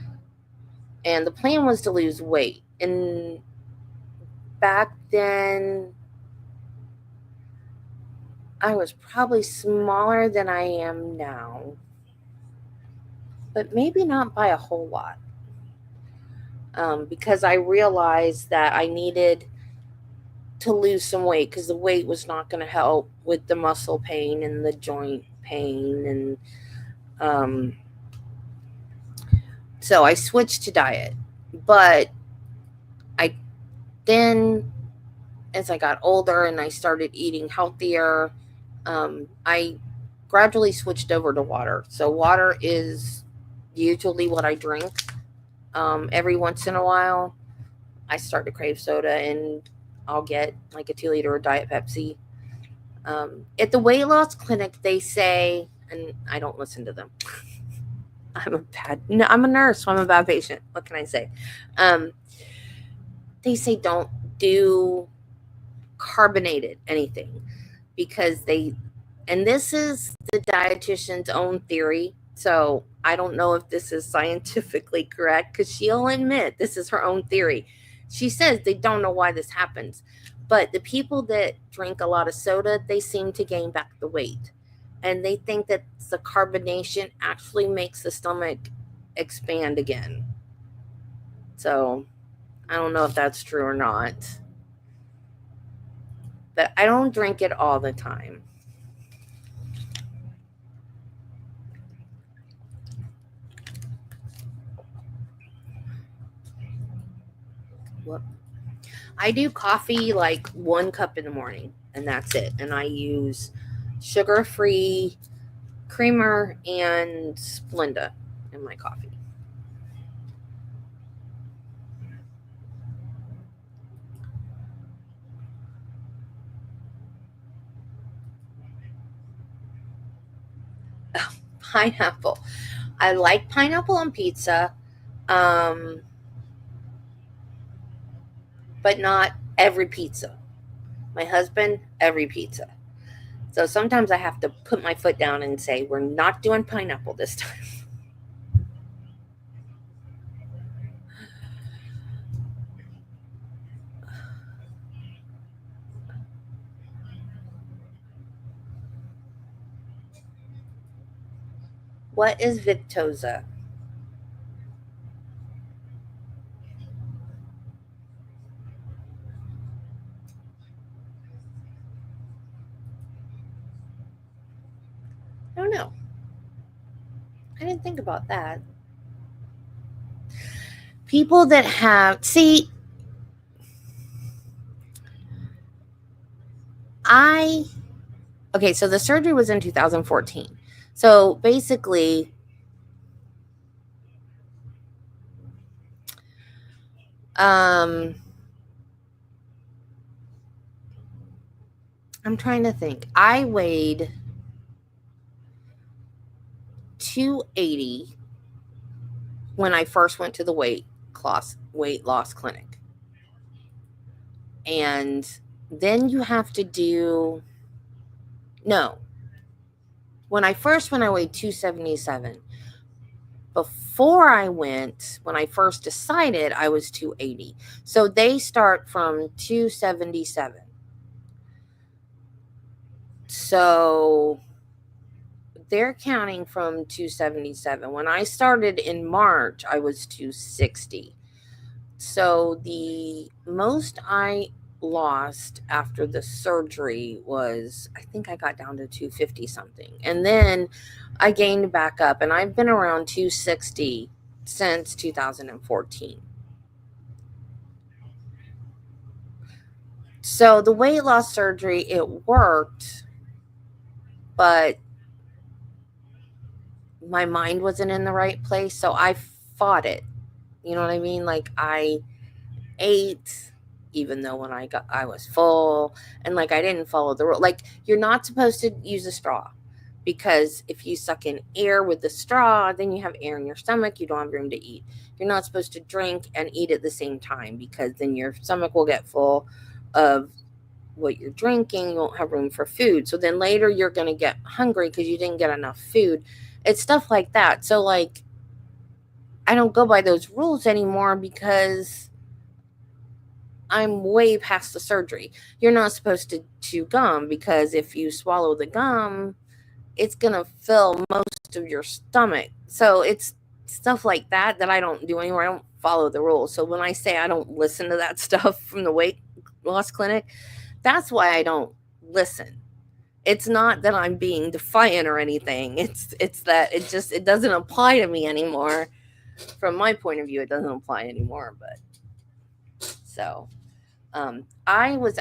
and the plan was to lose weight. And back then, I was probably smaller than I am now, but maybe not by a whole lot. Because I realized that I needed to lose some weight because the weight was not going to help with the muscle pain and the joint pain. And um, so I switched to diet. But I then, as I got older and I started eating healthier, I gradually switched over to water. So water is usually what I drink. Every once in a while, I start to crave soda and I'll get like a 2 liter of Diet Pepsi. At the weight loss clinic, they say, and I don't listen to them. No, I'm a nurse, so I'm a bad patient. What can I say? Um, they say don't do carbonated anything because and this is the dietitian's own theory. So I don't know if this is scientifically correct because she'll admit this is her own theory. She says they don't know why this happens, but the people that drink a lot of soda, they seem to gain back the weight. And they think that the carbonation actually makes the stomach expand again. So I don't know if that's true or not, but I don't drink it all the time. What? I do coffee like 1 cup in the morning, and that's it. And I use sugar free creamer and Splenda in my coffee. Pineapple. I like pineapple on pizza, um, but not every pizza. My husband, every pizza. So sometimes I have to put my foot down and say, we're not doing pineapple this time. What is Victoza? I don't know. I didn't think about that. People that have, see, okay, so the surgery was in 2014. So basically, I'm trying to think. I weighed 280 when I first went to the weight loss clinic. And then you have to do, no, when I weighed 277. Before I went, when I first decided, I was 280. So they start from 277. So they're counting from 277. When I started in March, I was 260. So the most I lost after the surgery was, I think I got down to 250 something. And then I gained back up, and I've been around 260 since 2014. So the weight loss surgery, it worked, but my mind wasn't in the right place. So I fought it. You know what I mean? Like I ate even though when I was full, and like I didn't follow the rule. Like you're not supposed to use a straw, because if you suck in air with the straw, then you have air in your stomach, you don't have room to eat. You're not supposed to drink and eat at the same time, because then your stomach will get full of what you're drinking, you won't have room for food. So then later you're going to get hungry because you didn't get enough food. It's stuff like that. So like I don't go by those rules anymore because I'm way past the surgery. You're not supposed to chew gum, because if you swallow the gum, it's going to fill most of your stomach. So it's stuff like that that I don't do anymore. I don't follow the rules. So when I say I don't listen to that stuff from the weight loss clinic, that's why I don't listen. It's not that I'm being defiant or anything. It's that it doesn't apply to me anymore. From my point of view, it doesn't apply anymore. But so I was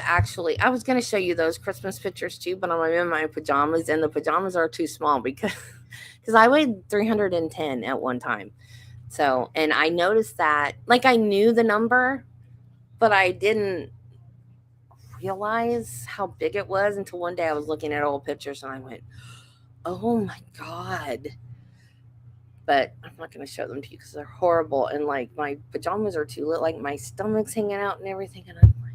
going to show you those Christmas pictures too, but I'm in my pajamas, and the pajamas are too small because I weighed 310 at one time. So, and I noticed that, like, I knew the number, but I didn't realize how big it was until one day I was looking at old pictures and I went, oh my God. But I'm not going to show them to you because they're horrible. And like my pajamas are too little, like my stomach's hanging out and everything. And I'm like,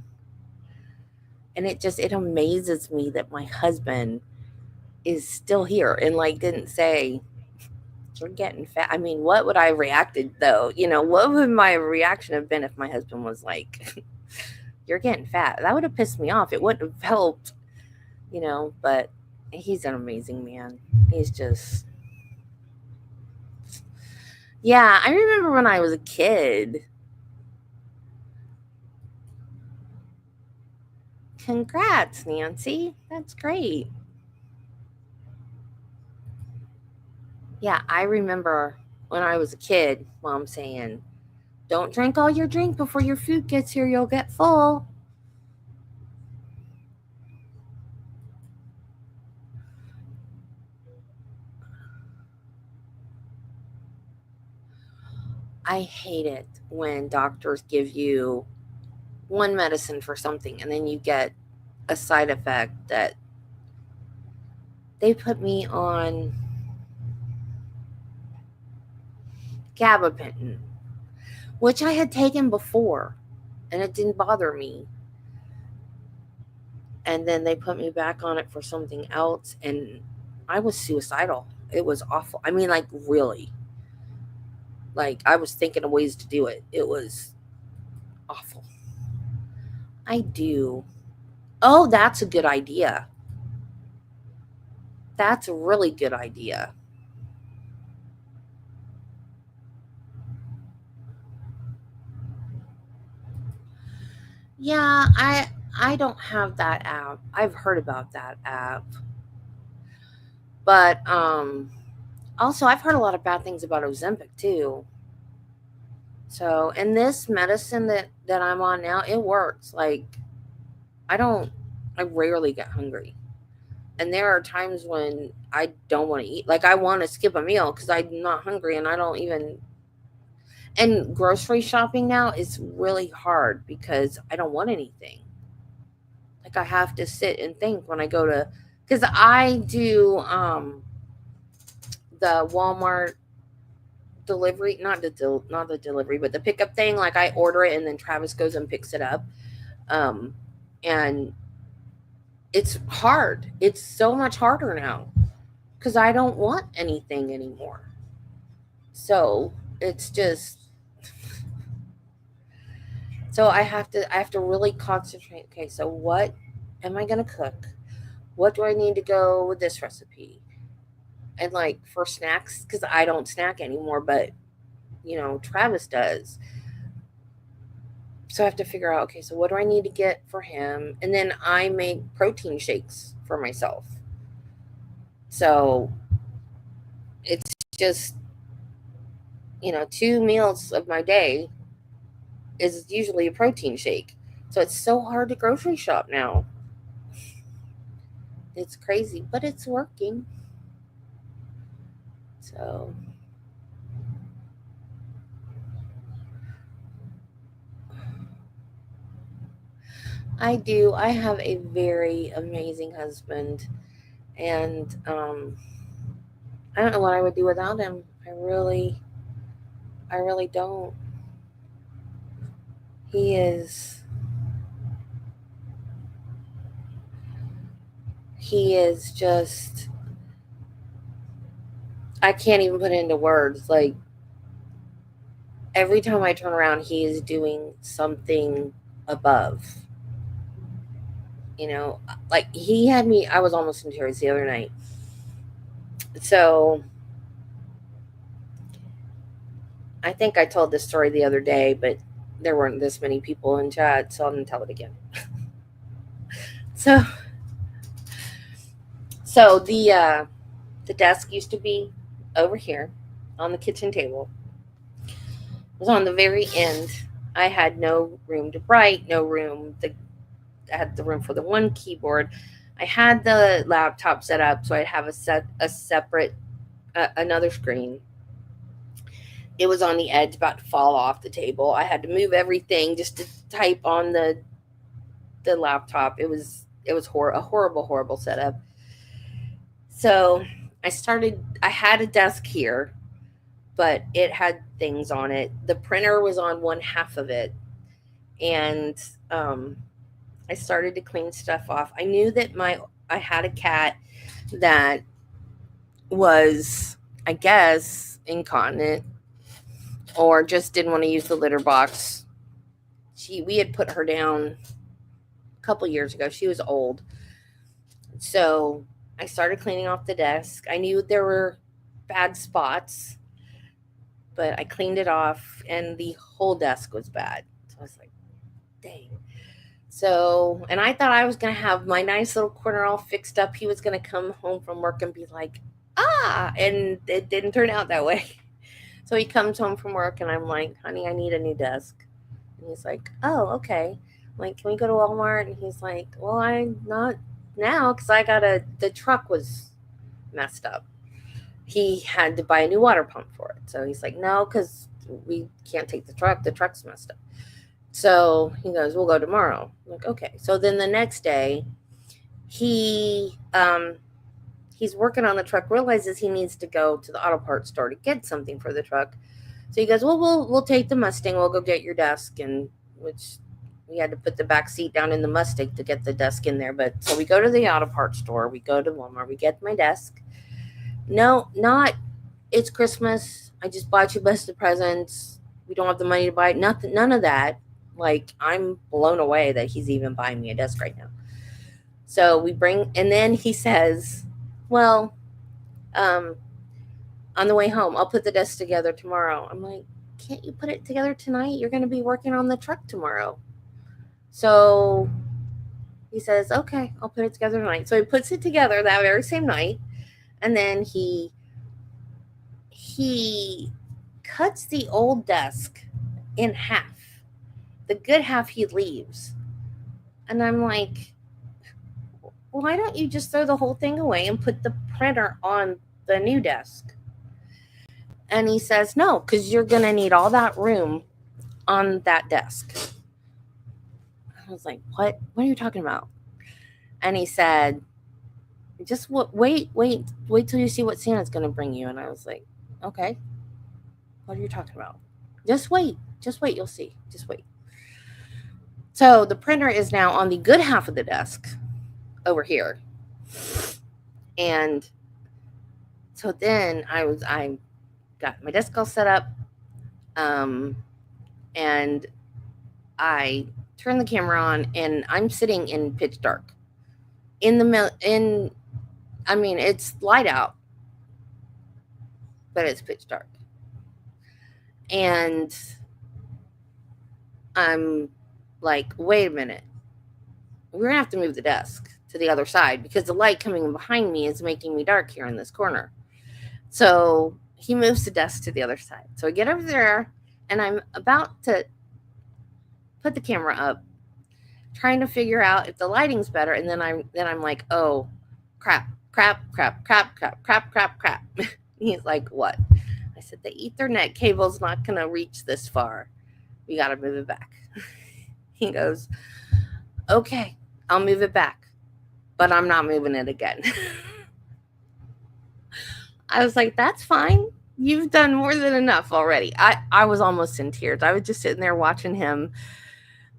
and it amazes me that my husband is still here and like didn't say, you're getting fat. I mean, what would I have reacted though? What would my reaction have been if my husband was like, you're getting fat? That would have pissed me off. It wouldn't have helped, but he's an amazing man. He's just, yeah, I remember when I was a kid. Congrats, Nancy. That's great. Yeah, I remember when I was a kid, mom saying, don't drink all your drink before your food gets here. You'll get full. I hate it when doctors give you one medicine for something and then you get a side effect that they put me on gabapentin, which I had taken before and it didn't bother me. And then they put me back on it for something else and I was suicidal. It was awful. I mean, like, really. Like, I was thinking of ways to do it. It was awful. I do. Oh, that's a good idea. That's a really good idea. Yeah, I don't have that app. I've heard about that app. But also I've heard a lot of bad things about Ozempic too. So, and this medicine that I'm on now, it works. Like, I rarely get hungry. And there are times when I don't want to eat. Like, I want to skip a meal cuz I'm not hungry and I don't even. And grocery shopping now is really hard because I don't want anything. Like, I have to sit and think when I go to, because I do the Walmart delivery, not the delivery, but the pickup thing. Like, I order it and then Travis goes and picks it up. And it's hard. It's so much harder now because I don't want anything anymore. So it's just, so I have to really concentrate. Okay, so what am I gonna cook? What do I need to go with this recipe? And like for snacks, because I don't snack anymore, but Travis does. So I have to figure out, okay, so what do I need to get for him? And then I make protein shakes for myself. So it's just, 2 meals of my day is usually a protein shake. So it's so hard to grocery shop now. It's crazy, but it's working. So I do. I have a very amazing husband, and I don't know what I would do without him. I really don't. He is, he is just. I can't even put it into words. Like, every time I turn around, he is doing something above. You know, like he had me. I was almost in tears the other night. So I think I told this story the other day, but there weren't this many people in chat, so I'm gonna tell it again. So, the desk used to be over here on the kitchen table. It was on the very end. I had no room to write, no room. I had the room for the one keyboard. I had the laptop set up so I'd have a separate another screen. It was on the edge, about to fall off the table. I had to move everything just to type on the laptop. It was a horrible setup. So I had a desk here, but it had things on it. The printer was on one half of it. And I started to clean stuff off. I knew that I had a cat that was, I guess, incontinent or just didn't want to use the litter box. We had put her down a couple years ago. She was old. So I started cleaning off the desk. I knew there were bad spots, but I cleaned it off and the whole desk was bad. So I was like, dang. So, and I thought I was going to have my nice little corner all fixed up. He was going to come home from work and be like, and it didn't turn out that way. So he comes home from work and I'm like, honey, I need a new desk. And he's like, oh, okay. I'm like, can we go to Walmart? And he's like, well, I'm not now because the truck was messed up. He had to buy a new water pump for it. So he's like, no, because we can't take the truck. The truck's messed up. So he goes, we'll go tomorrow. I'm like, okay. So then the next day, he's working on the truck, realizes he needs to go to the auto parts store to get something for the truck. So he goes, well, we'll take the Mustang. We'll go get your desk. And which we had to put the back seat down in the Mustang to get the desk in there. But so we go to the auto parts store. We go to Walmart. We get my desk. No, not it's Christmas. I just bought you a bunch of presents. We don't have the money to buy it. Nothing, none of that. Like, I'm blown away that he's even buying me a desk right now. So and then he says, well, on the way home, I'll put the desk together tomorrow. I'm like, can't you put it together tonight? You're going to be working on the truck tomorrow. So he says, okay, I'll put it together tonight. So he puts it together that very same night. And then he cuts the old desk in half. The good half he leaves. And I'm like, why don't you just throw the whole thing away and put the printer on the new desk? And he says, no, because you're going to need all that room on that desk. I was like, what are you talking about? And he said, just wait till you see what Santa's going to bring you. And I was like, okay, what are you talking about? Just wait, you'll see. Just wait. So the printer is now on the good half of the desk over here. And so then I got my desk all set up. And I turn the camera on and I'm sitting in pitch dark. It's light out, but it's pitch dark. And I'm like, wait a minute. We're going to have to move the desk to the other side because the light coming behind me is making me dark here in this corner. So he moves the desk to the other side. So I get over there and I'm about to put the camera up, trying to figure out if the lighting's better. And then I'm like, oh, crap. He's like, what? I said, the Ethernet cable's not going to reach this far. We got to move it back. He goes, okay, I'll move it back, but I'm not moving it again. I was like, that's fine. You've done more than enough already. I was almost in tears. I was just sitting there watching him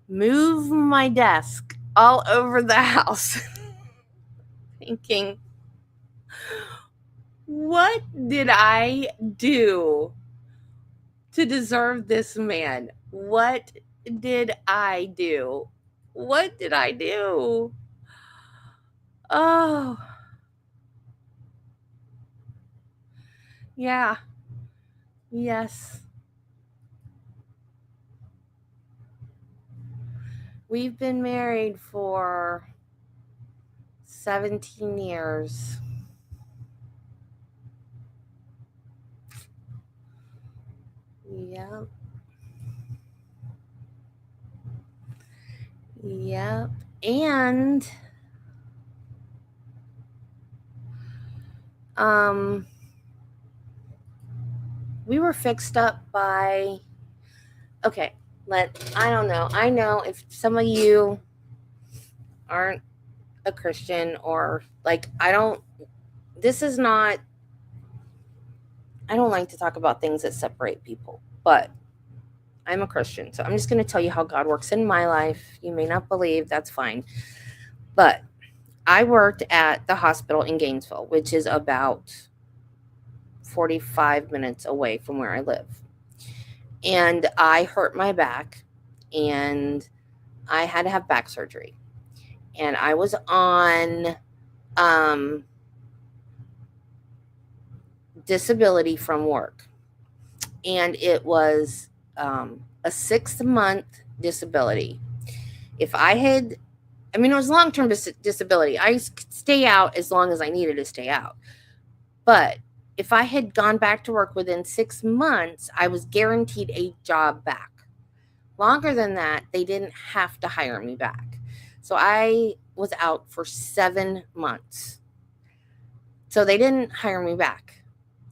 move my desk all over the house, thinking, what did I do to deserve this man? What did I do? What did I do? Oh, yeah. Yes. We've been married for 17 years. Yep. Yep. And we were fixed up by, okay, I don't know. I know if some of you aren't a Christian or like, I don't like to talk about things that separate people, but I'm a Christian. So I'm just going to tell you how God works in my life. You may not believe, that's fine. But I worked at the hospital in Gainesville, which is about 45 minutes away from where I live. And I hurt my back and I had to have back surgery. And I was on disability from work. And it was a 6-month disability. If I had, I mean, it was long-term disability. I could stay out as long as I needed to stay out. But if I had gone back to work within 6 months, I was guaranteed a job back. Longer than that, they didn't have to hire me back. So I was out for 7 months. So they didn't hire me back.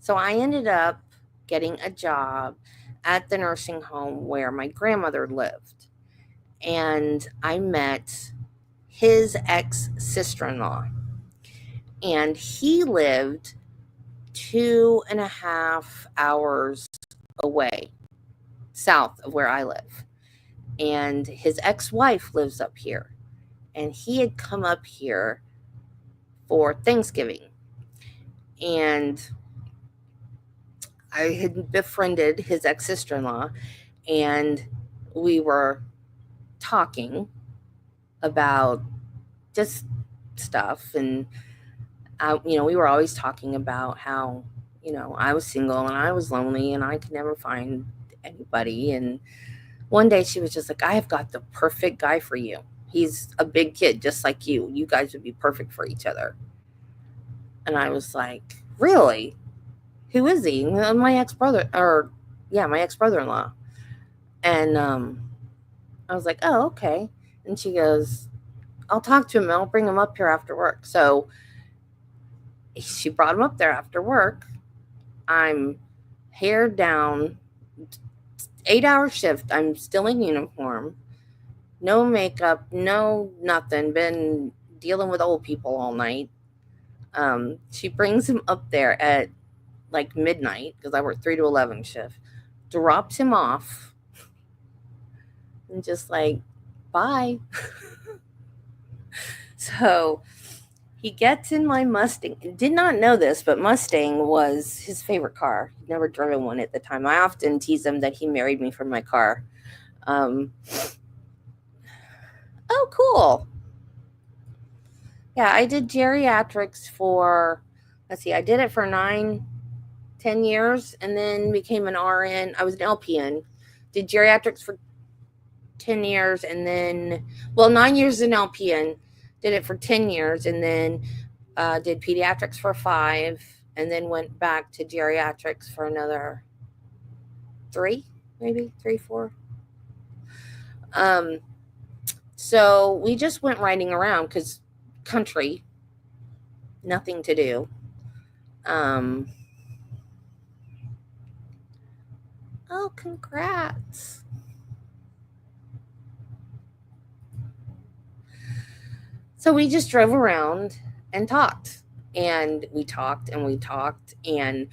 So I ended up getting a job at the nursing home where my grandmother lived. And I met his ex-sister-in-law. And he lived 2.5 hours away, south of where I live. And his ex-wife lives up here. And he had come up here for Thanksgiving. And I had befriended his ex-sister-in-law, and we were talking about just stuff. And, we were always talking about how, I was single and I was lonely and I could never find anybody. And one day she was just like, I have got the perfect guy for you. He's a big kid, just like you. You guys would be perfect for each other. And I was like, really? Who is he? My ex-brother-in-law. And I was like, oh, okay. And she goes, I'll talk to him. I'll bring him up here after work. So she brought him up there after work. I'm hair down, 8-hour shift. I'm still in uniform. No makeup, no nothing. Been dealing with old people all night. She brings him up there at like midnight because I work 3 to 11 shift. Drops him off and just like, bye. So he gets in my Mustang. Did not know this, but Mustang was his favorite car. He'd never driven one at the time. I often tease him that he married me for my car. Oh, cool. Yeah, I did geriatrics for, I did it for 9-10 years and then became an RN. I was an LPN. Did geriatrics for 10 years and then, 9 years in LPN. Did it for 10 years and then did pediatrics for 5 and then went back to geriatrics for another 3, maybe 3, 4. So we just went riding around because country, nothing to do. Oh, congrats. So we just drove around and talked. And we talked and we talked. And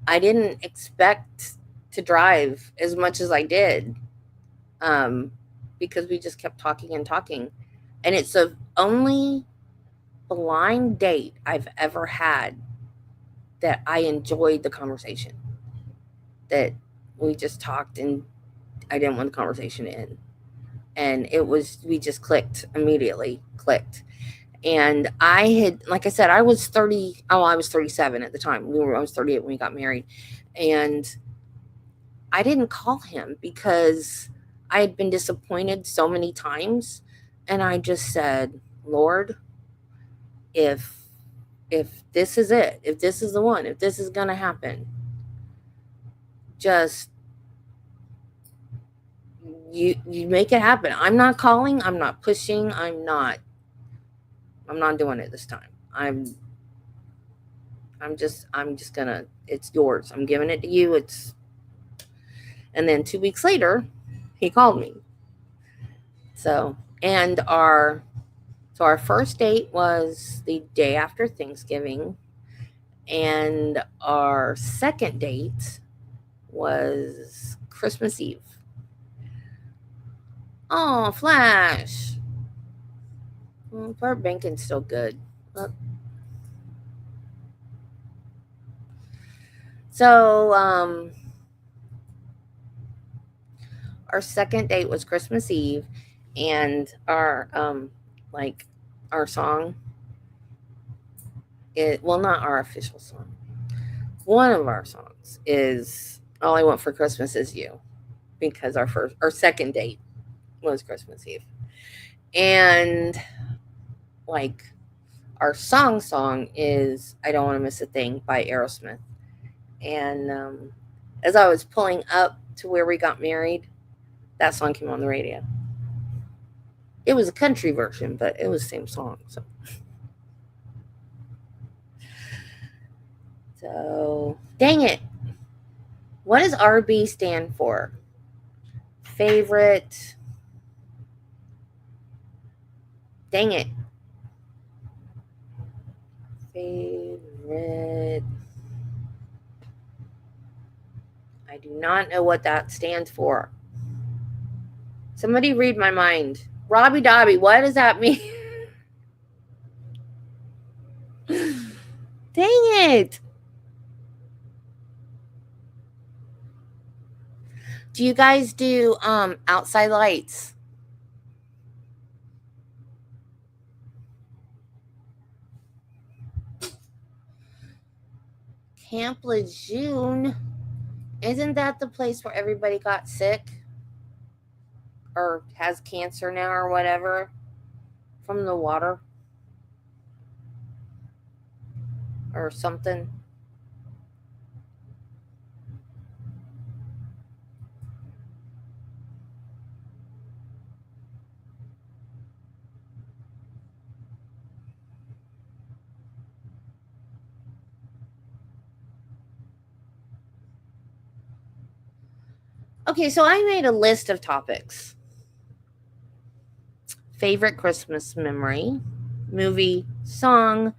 I didn't expect to drive as much as I did. Because we just kept talking and talking. And it's the only blind date I've ever had that I enjoyed the conversation. That we just talked and I didn't want the conversation to end. And we just immediately clicked. And I had, like I said, I was 37 at the time. I was 38 when we got married. And I didn't call him because I had been disappointed so many times. And I just said, Lord, if this is it, if this is the one, if this is going to happen, just you make it happen. I'm not calling. I'm not pushing. I'm not doing it this time. I'm just gonna, it's yours. I'm giving it to you. And then 2 weeks later, he called me. So our first date was the day after Thanksgiving. And our second date was Christmas Eve. Oh, Flash. Bart Bankin's still good. So our second date was Christmas Eve, and like our song, not our official song. One of our songs is "All I Want for Christmas Is You," because our second date was Christmas Eve, and like our song is "I Don't Want to Miss a Thing" by Aerosmith. And as I was pulling up to where we got married, that song came on the radio. It was a country version, but it was the same song. So dang it. What does RB stand for? Favorite. Dang it. Favorite. I do not know what that stands for. Somebody read my mind. Robbie Dobby, what does that mean? Dang it. Do you guys do outside lights? Camp Lejeune, isn't that the place where everybody got sick or has cancer now or whatever from the water or something? Okay, so I made a list of topics. Favorite Christmas memory, movie, song,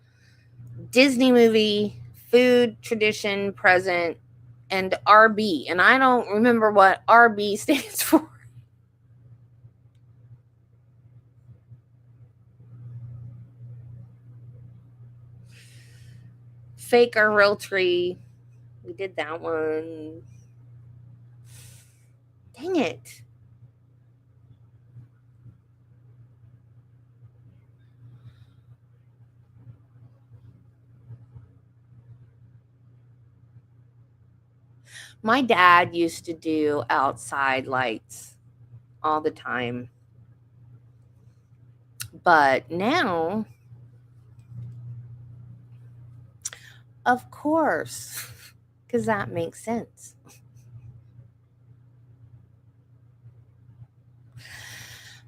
Disney movie, food, tradition, present, and RB. And I don't remember what RB stands for. Fake or real tree. We did that one. Dang it. My dad used to do outside lights all the time. But now, of course, because that makes sense.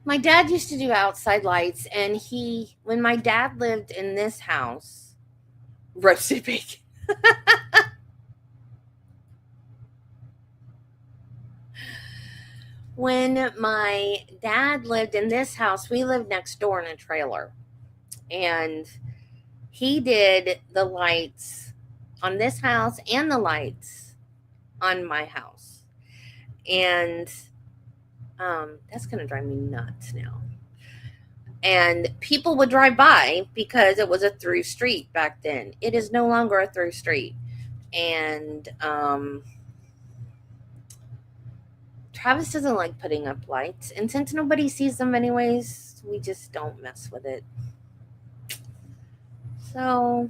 My dad used to do outside lights, and when my dad lived in this house, roasted bacon. When my dad lived in this house, we lived next door in a trailer, and he did the lights on this house and the lights on my house. And that's going to drive me nuts now. And people would drive by because it was a through street back then. It is no longer a through street. And Travis doesn't like putting up lights. And since nobody sees them anyways, we just don't mess with it. So,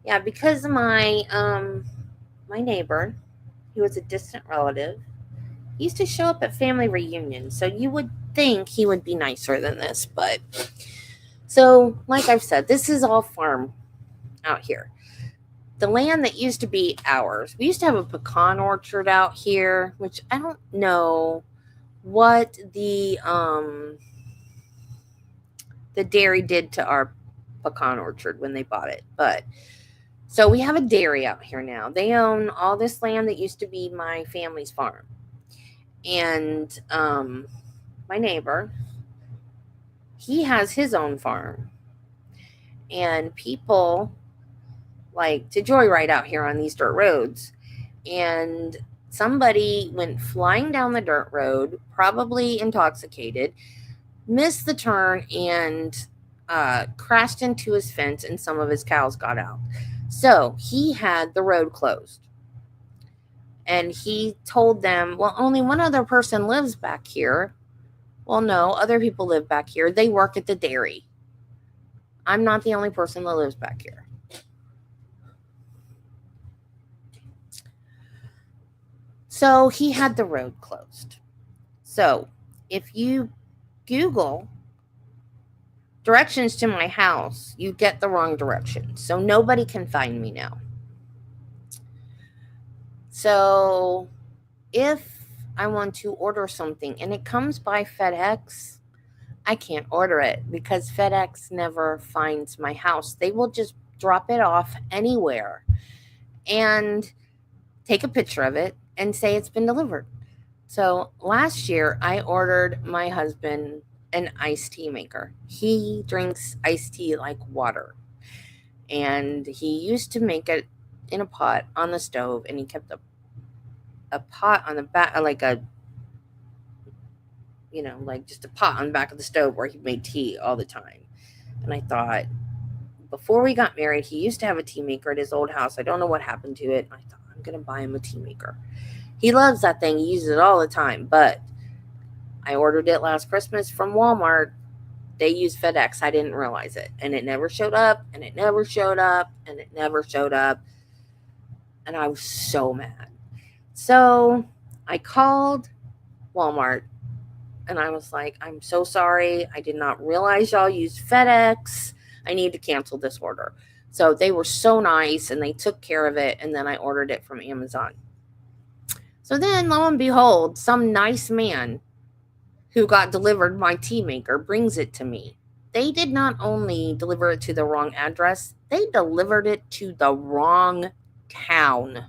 yeah, because my neighbor, he was a distant relative, he used to show up at family reunions. So you would think he would be nicer than this. But, so, like I've said, this is all farm out here. The land that used to be ours, we used to have a pecan orchard out here, which I don't know what the dairy did to our pecan orchard when they bought it. But so we have a dairy out here now. They own all this land that used to be my family's farm. And my neighbor, he has his own farm. And people like to joyride out here on these dirt roads. And somebody went flying down the dirt road, probably intoxicated, missed the turn, and crashed into his fence, and some of his cows got out. So he had the road closed. And he told them, well, only one other person lives back here. Well, no, other people live back here. They work at the dairy. I'm not the only person that lives back here. So he had the road closed. So if you Google directions to my house, you get the wrong direction. So nobody can find me now. So if I want to order something and it comes by FedEx, I can't order it because FedEx never finds my house. They will just drop it off anywhere and take a picture of it and say it's been delivered. So last year, I ordered my husband an iced tea maker. He drinks iced tea like water. And he used to make it in a pot on the stove, and he kept a pot on the back, like like just a pot on the back of the stove where he made tea all the time. And I thought, before we got married, he used to have a tea maker at his old house. I don't know what happened to it. I thought, I'm going to buy him a tea maker. He loves that thing. He uses it all the time. But I ordered it last Christmas from Walmart. They use FedEx. I didn't realize it. And it never showed up, and it never showed up, and it never showed up. And I was so mad. So I called Walmart, and I was like, I'm so sorry. I did not realize y'all use FedEx. I need to cancel this order. So they were so nice, and they took care of it, and then I ordered it from Amazon. So then, lo and behold, some nice man who got delivered my tea maker brings it to me. They did not only deliver it to the wrong address, they delivered it to the wrong town.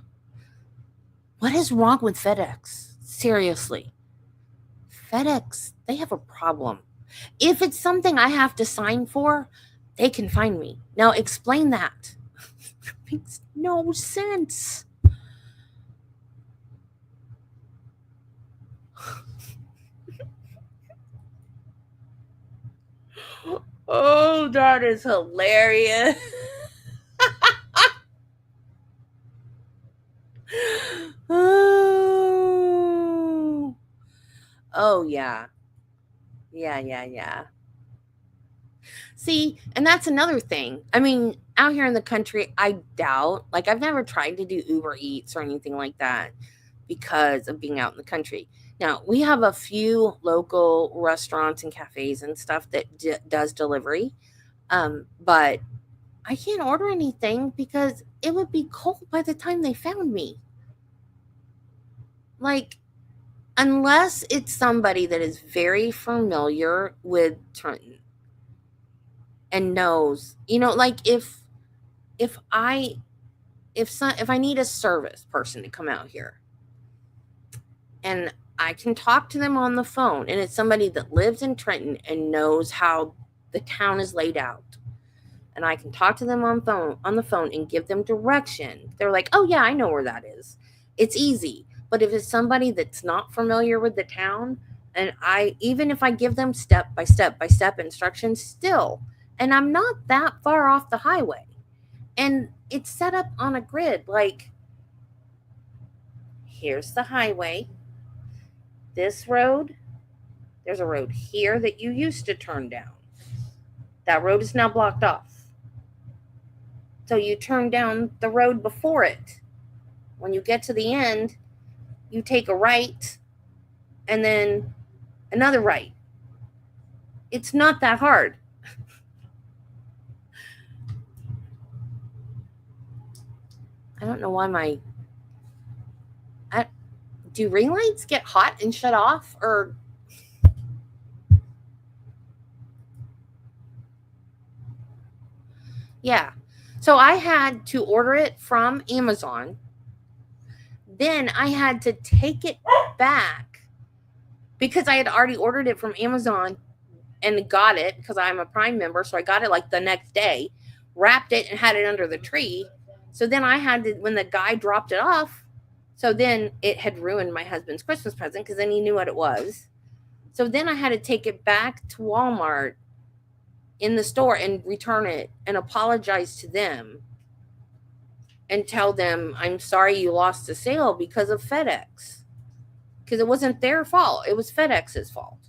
What is wrong with FedEx? Seriously. FedEx, they have a problem. If it's something I have to sign for, they can find me. Now explain that. It makes no sense. Oh, that is hilarious. Oh, yeah. Yeah. See, and that's another thing. I mean, out here in the country, I doubt, like, I've never tried to do Uber Eats or anything like that because of being out in the country. Now, we have a few local restaurants and cafes and stuff that does delivery, but I can't order anything because it would be cold by the time they found me. Like, unless it's somebody that is very familiar with Trenton and knows, like if I need a service person to come out here and I can talk to them on the phone, and it's somebody that lives in Trenton and knows how the town is laid out, and I can talk to them on the phone and give them direction. They're like, oh yeah, I know where that is. It's easy. But if it's somebody that's not familiar with the town, and even if I give them step by step instructions still, and I'm not that far off the highway, and it's set up on a grid, like, here's the highway, this road, there's a road here that you used to turn down. That road is now blocked off. So you turn down the road before it. When you get to the end, you take a right and then another right. It's not that hard. I don't know why do ring lights get hot and shut off, or yeah. So I had to order it from Amazon. Then I had to take it back because I had already ordered it from Amazon and got it because I'm a Prime member. So I got it like the next day, wrapped it and had it under the tree. So then I had to, when the guy dropped it off, so then it had ruined my husband's Christmas present because then he knew what it was. So then I had to take it back to Walmart in the store and return it and apologize to them and tell them, I'm sorry you lost the sale because of FedEx. Because it wasn't their fault. It was FedEx's fault.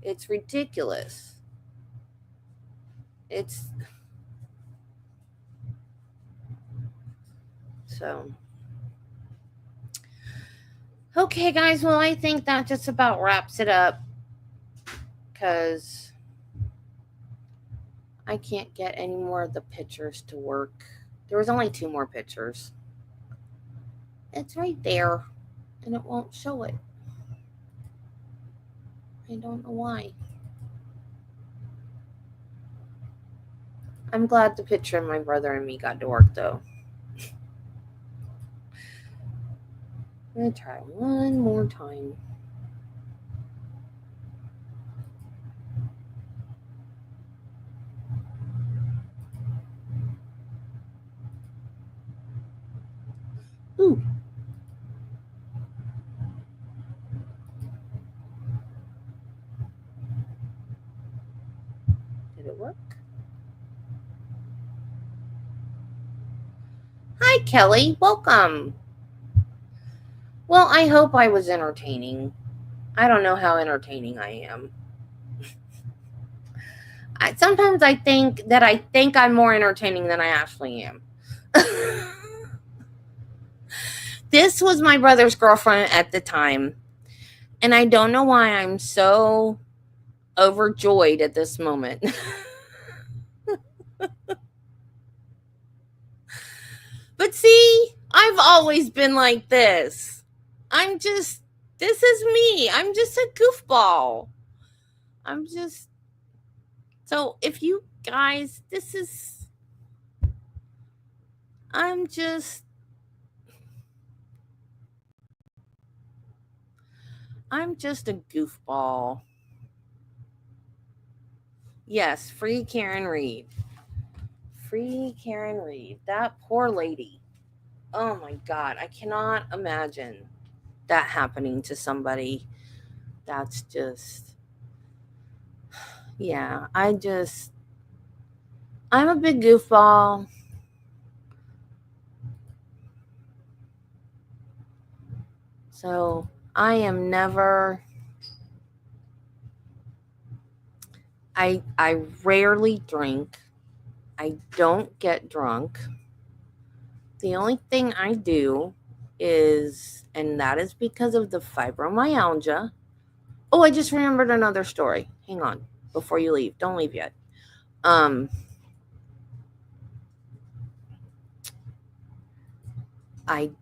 It's ridiculous. It's so. Okay, guys. Well, I think that just about wraps it up. Because I can't get any more of the pictures to work. There was only 2 more pictures. It's right there. And it won't show it. I don't know why. I'm glad the picture of my brother and me got to work, though. I'm going to try one more time. Ooh. Did it work? Hi, Kelly. Welcome. Well, I hope I was entertaining. I don't know how entertaining I am. Sometimes I think I'm more entertaining than I actually am. This was my brother's girlfriend at the time. And I don't know why I'm so overjoyed at this moment. But see, I've always been like this. This is me. I'm just a goofball. So if you guys, I'm just a goofball. Yes, free Karen Reed. Free Karen Reed. That poor lady. Oh my God. I cannot imagine that happening to somebody. That's just, yeah, I'm a big goofball. So I am never, I rarely drink. I don't get drunk. The only thing I do is, and that is because of the fibromyalgia. Oh, I just remembered another story. Hang on, before you leave. Don't leave yet. I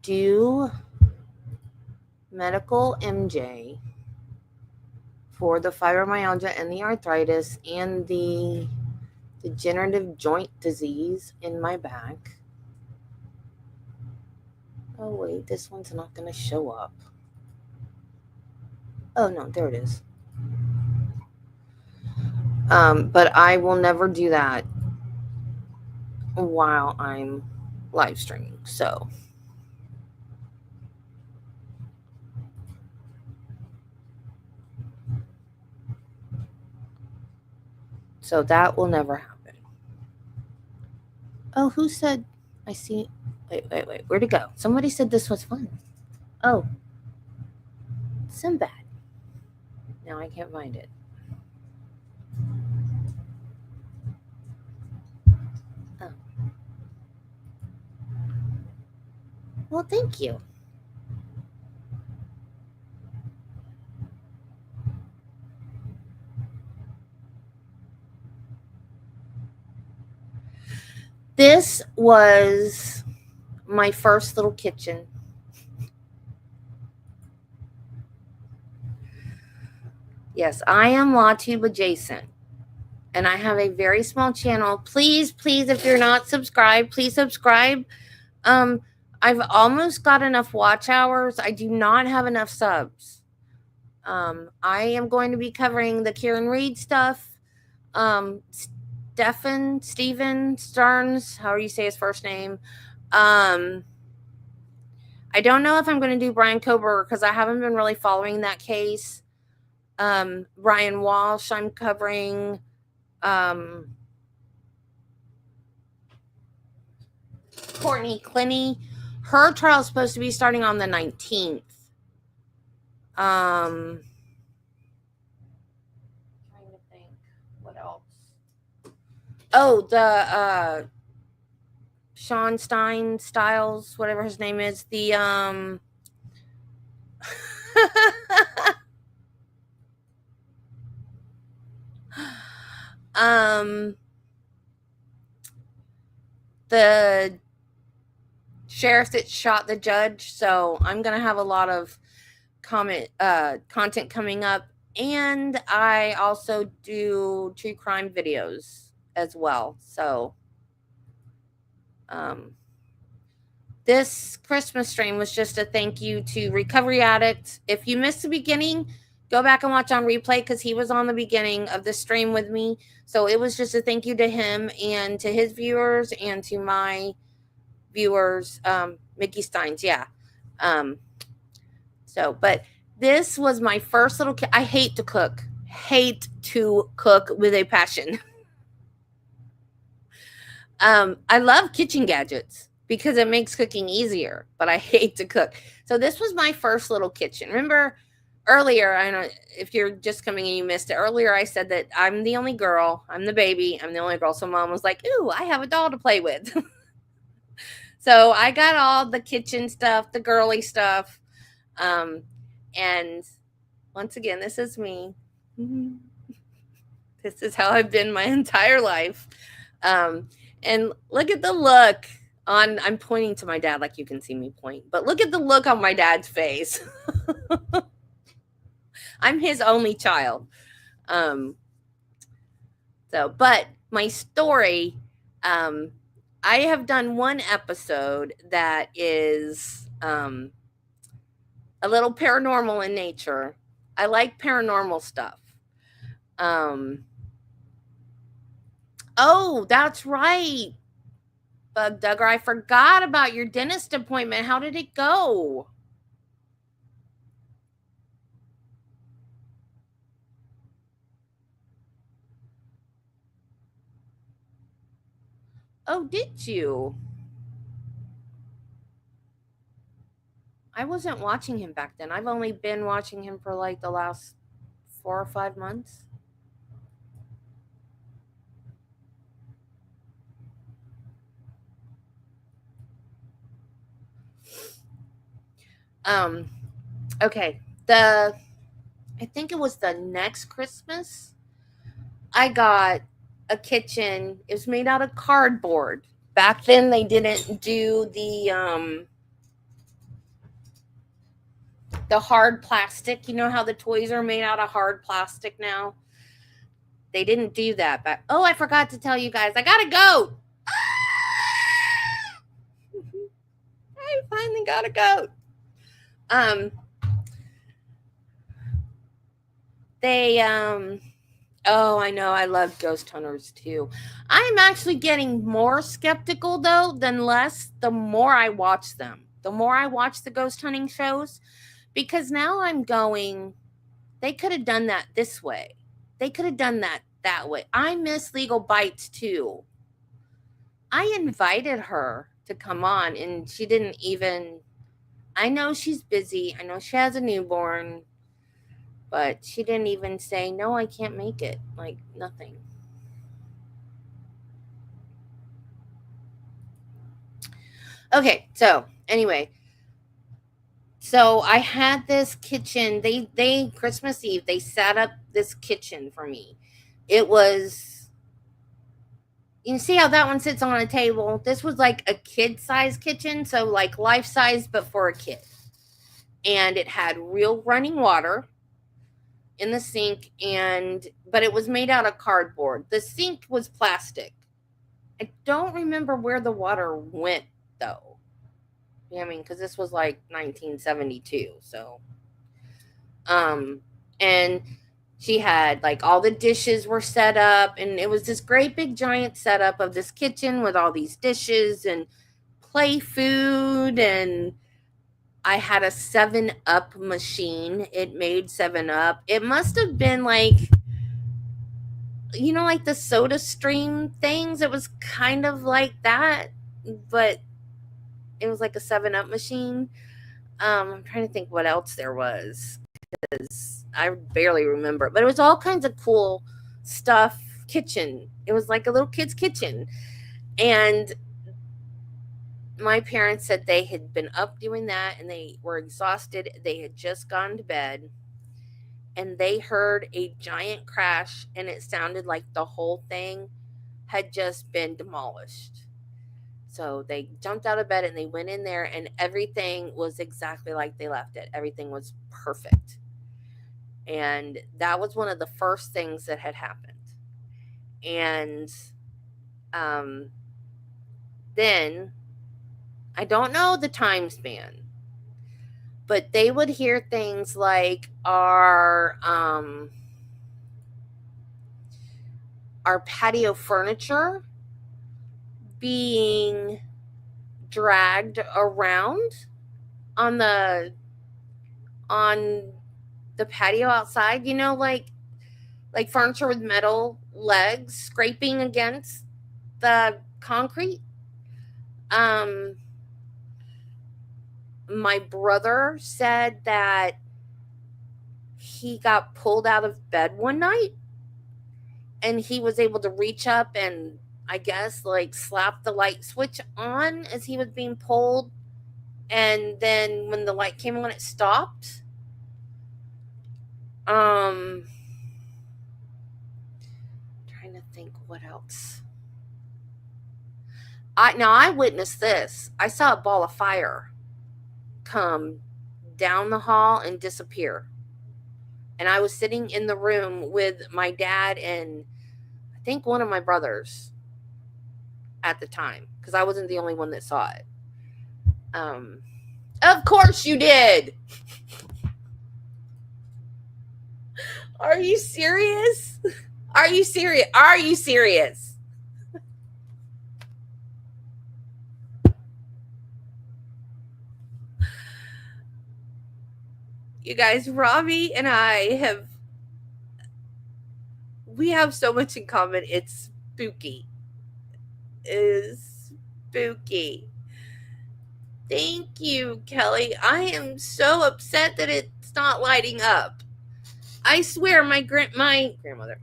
do medical MJ for the fibromyalgia and the arthritis and the degenerative joint disease in my back. Oh, wait, this one's not going to show up. Oh, no, there it is. But I will never do that while I'm live streaming. So that will never happen. Oh, who said? I see. Wait. Where'd it go? Somebody said this was fun. Oh, Sinbad. Now I can't find it. Oh. Well, thank you. This was my first little kitchen. Yes, I am LawTube adjacent. And I have a very small channel. Please, if you're not subscribed, please subscribe. I've almost got enough watch hours. I do not have enough subs. I am going to be covering the Karen Reed stuff. Steven Stearns, however you say his first name. I don't know if I'm going to do Brian Kober because I haven't been really following that case. Brian Walsh, I'm covering. Courtney Clinny. Her trial is supposed to be starting on the 19th. Trying to think what else. Oh, the Sean Stein Styles, whatever his name is, the the sheriff that shot the judge. So I'm gonna have a lot of content coming up, and I also do true crime videos as well. So this Christmas stream was just a thank you to Recovery Addict. If you missed the beginning, go back and watch on replay because he was on the beginning of the stream with me. So it was just a thank you to him and to his viewers and to my viewers, Mickey Steins. Yeah. But this was my first little I hate to cook with a passion. I love kitchen gadgets because it makes cooking easier, but I hate to cook. So this was my first little kitchen. Remember earlier, I know if you're just coming and you missed it, earlier I said that I'm the only girl, I'm the baby, I'm the only girl. So mom was like, ooh, I have a doll to play with. So I got all the kitchen stuff, the girly stuff. And once again, this is me. This is how I've been my entire life. And look at the look on, I'm pointing to my dad like you can see me point, but look at the look on my dad's face. I'm his only child. But my story, I have done one episode that is a little paranormal in nature. I like paranormal stuff. Oh, that's right. Bug Duggar, I forgot about your dentist appointment. How did it go? Oh, did you? I wasn't watching him back then. I've only been watching him for like the last 4 or 5 months. Okay. I think it was the next Christmas, I got a kitchen. It was made out of cardboard. Back then they didn't do the hard plastic. You know how the toys are made out of hard plastic now? They didn't do that. But oh, I forgot to tell you guys. I gotta go. I finally gotta go. Oh, I know. I love ghost hunters too. I'm actually getting more skeptical though than less the more I watch them. The more I watch the ghost hunting shows, because now I'm going, they could have done that this way. They could have done that way. I miss Legal Bites too. I invited her to come on and she didn't even, I know she's busy. I know she has a newborn, but she didn't even say, no, I can't make it. Like nothing. Okay, so anyway. So I had this kitchen. They Christmas Eve, they set up this kitchen for me. It was, you see how that one sits on a table? This was like a kid-size kitchen, so like life-size, but for a kid. And it had real running water in the sink, but it was made out of cardboard. The sink was plastic. I don't remember where the water went though. Yeah, I mean, because this was like 1972. So, and she had like all the dishes were set up, and it was this great big giant setup of this kitchen with all these dishes and play food. And I had a 7-Up machine. It made 7-Up. It must have been like, you know, like the Soda Stream things. It was kind of like that, but It was like a 7-Up machine. I'm trying to think what else there was because I barely remember. But it was all kinds of cool stuff. Kitchen. It was like a little kid's kitchen, and my parents said they had been up doing that and they were exhausted. They had just gone to bed and they heard a giant crash, and it sounded like the whole thing had just been demolished. So they jumped out of bed and they went in there, and everything was exactly like they left it. Everything was perfect. And that was one of the first things that had happened. And um, then I don't know the time span, but they would hear things like our patio furniture being dragged around on the on the patio outside, like furniture with metal legs scraping against the concrete. Um my brother said that he got pulled out of bed one night and he was able to reach up and I guess like slap the light switch on as he was being pulled, and then when the light came on it stopped. Trying to think what else. I witnessed this. I saw a ball of fire come down the hall and disappear. And I was sitting in the room with my dad and I think one of my brothers at the time, because I wasn't the only one that saw it. Of course you did. Are you serious? Are you serious? Are you serious? You guys, Robbie and I we have so much in common. It's spooky. It is spooky. Thank you, Kelly. I am so upset that it's not lighting up. I swear my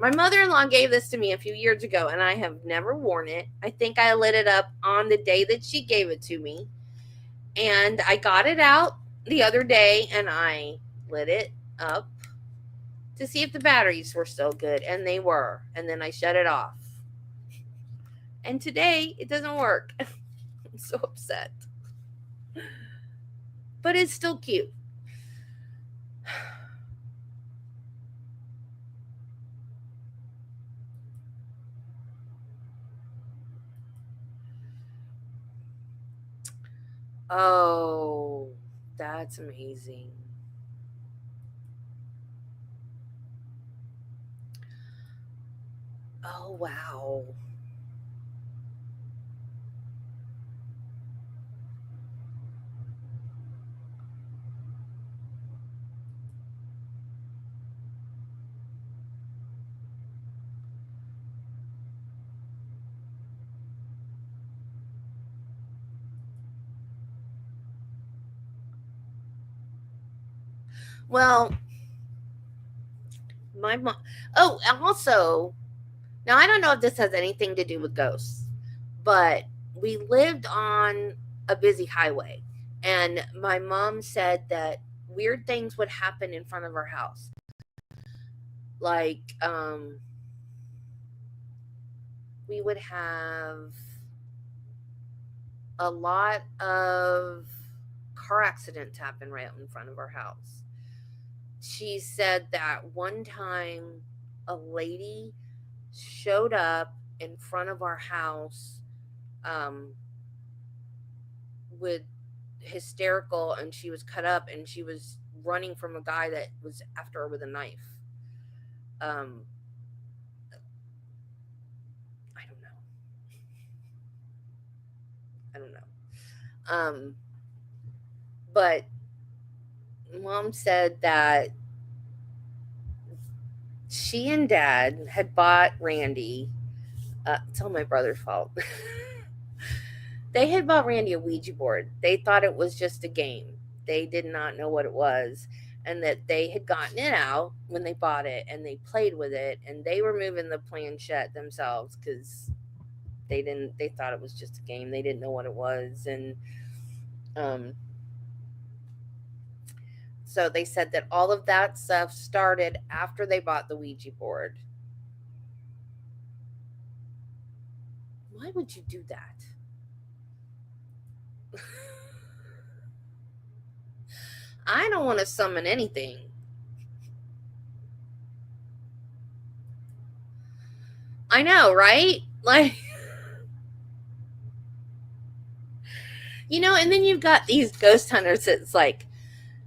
mother-in-law gave this to me a few years ago and I have never worn it. I think I lit it up on the day that she gave it to me. And I got it out the other day and I lit it up to see if the batteries were still good, and they were. And then I shut it off. And today it doesn't work. I'm so upset. But it's still cute. Oh, that's amazing. Oh, wow. Well, my mom. Oh, also, now I don't know if this has anything to do with ghosts, but we lived on a busy highway, and my mom said that weird things would happen in front of our house. Like, we would have a lot of car accidents happen right in front of our house. She said that one time a lady showed up in front of our house with hysterical, and she was cut up and she was running from a guy that was after her with a knife. I don't know. But mom said that she and dad had bought Randy. It's all my brother's fault. They had bought Randy a Ouija board. They thought it was just a game. They did not know what it was. And that they had gotten it out when they bought it and they played with it and they were moving the planchette themselves because they thought it was just a game. They didn't know what it was. And so they said that all of that stuff started after they bought the Ouija board. Why would you do that? I don't want to summon anything. I know, right? Like, you know, and then you've got these ghost hunters that's like,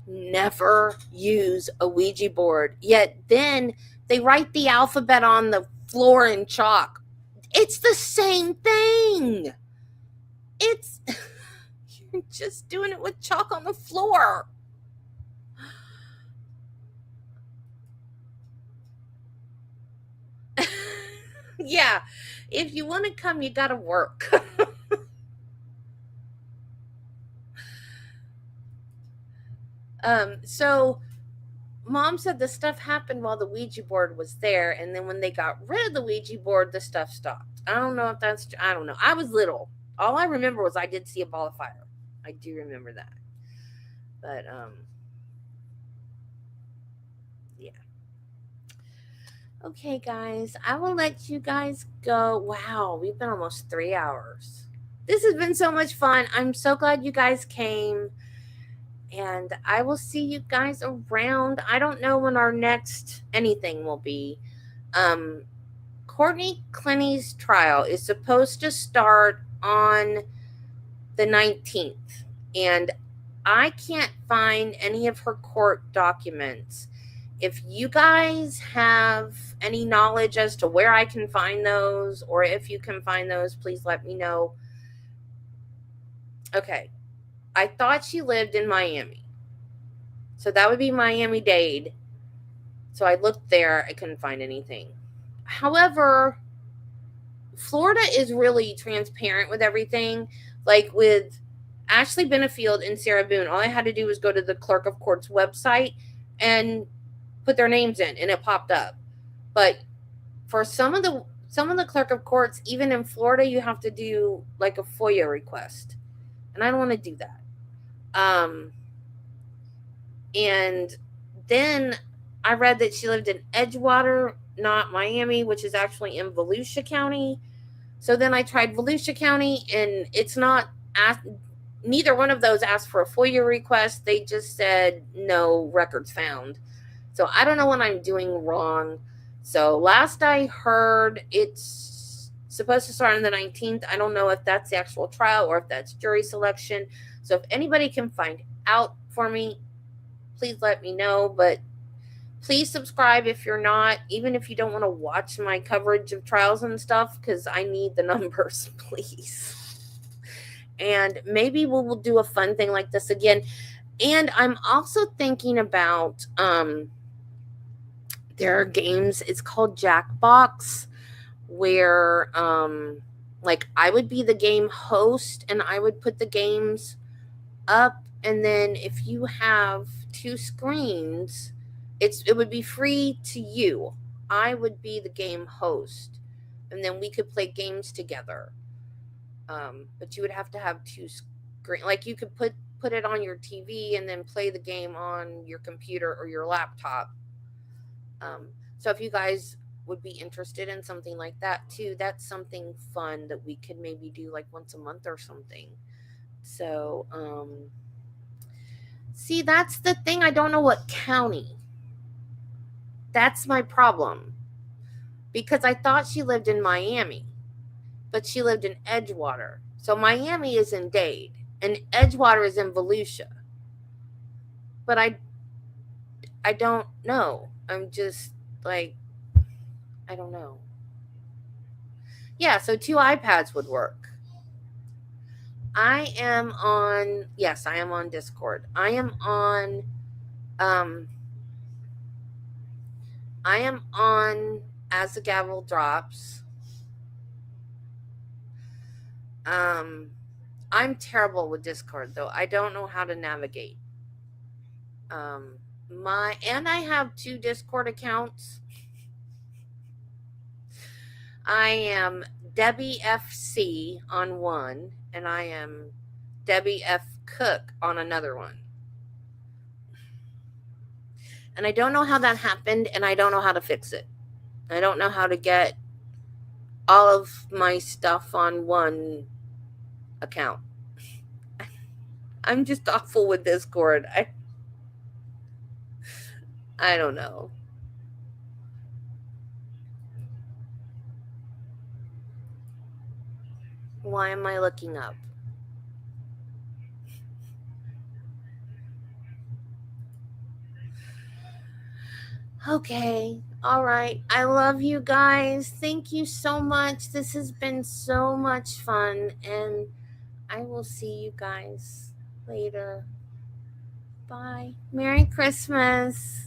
never use a Ouija board. Yet then they write the alphabet on the floor in chalk. It's the same thing. It's you're just doing it with chalk on the floor. Yeah, if you want to come, you got to work. So Mom said the stuff happened while the Ouija board was there, and then when they got rid of the Ouija board, the stuff stopped. I don't know if that's, I don't know. I was little. All I remember was I did see a ball of fire. I do remember that. But, yeah. Okay, guys, I will let you guys go. Wow, we've been almost 3 hours. This has been so much fun. I'm so glad you guys came. And I will see you guys around. I don't know when our next anything will be. Courtney Clenny's trial is supposed to start on the 19th. And I can't find any of her court documents. If you guys have any knowledge as to where I can find those, or if you can find those, please let me know. Okay. I thought she lived in Miami. So that would be Miami-Dade. So I looked there. I couldn't find anything. However, Florida is really transparent with everything. Like with Ashley Benefield and Sarah Boone, all I had to do was go to the clerk of court's website and put their names in, and it popped up. But for some of the clerk of courts, even in Florida, you have to do like a FOIA request. And I don't want to do that. And then I read that she lived in Edgewater, not Miami, which is actually in Volusia County. So then I tried Volusia County, and it's not neither one of those asked for a FOIA request. They just said no records found. So I don't know what I'm doing wrong. So last I heard, it's supposed to start on the 19th. I don't know if that's the actual trial or if that's jury selection. So if anybody can find out for me, please let me know. But please subscribe if you're not, even if you don't want to watch my coverage of trials and stuff, because I need the numbers, please. And maybe we'll do a fun thing like this again. And I'm also thinking about there are games, it's called Jackbox, where like I would be the game host and I would put the games up, and then if you have 2 screens, it would be free to you. I would be the game host, and then we could play games together. But you would have to have 2 screens. Like you could put it on your TV and then play the game on your computer or your laptop. So if you guys would be interested in something like that too, that's something fun that we could maybe do like once a month or something. So, see, that's the thing. I don't know what county. That's my problem. Because I thought she lived in Miami, but she lived in Edgewater. So Miami is in Dade, and Edgewater is in Volusia. But I don't know. I'm just like, I don't know. Yeah, so 2 iPads would work. I am on Discord. I am on As the Gavel Drops. I'm terrible with Discord though. I don't know how to navigate. And I have 2 Discord accounts. I am Debbie FC on one, and I am Debbie F Cook on another one. And I don't know how that happened, and I don't know how to fix it. I don't know how to get all of my stuff on one account. I'm just awful with Discord. I don't know. Why am I looking up? Okay. All right. I love you guys. Thank you so much. This has been so much fun, and I will see you guys later. Bye. Merry Christmas.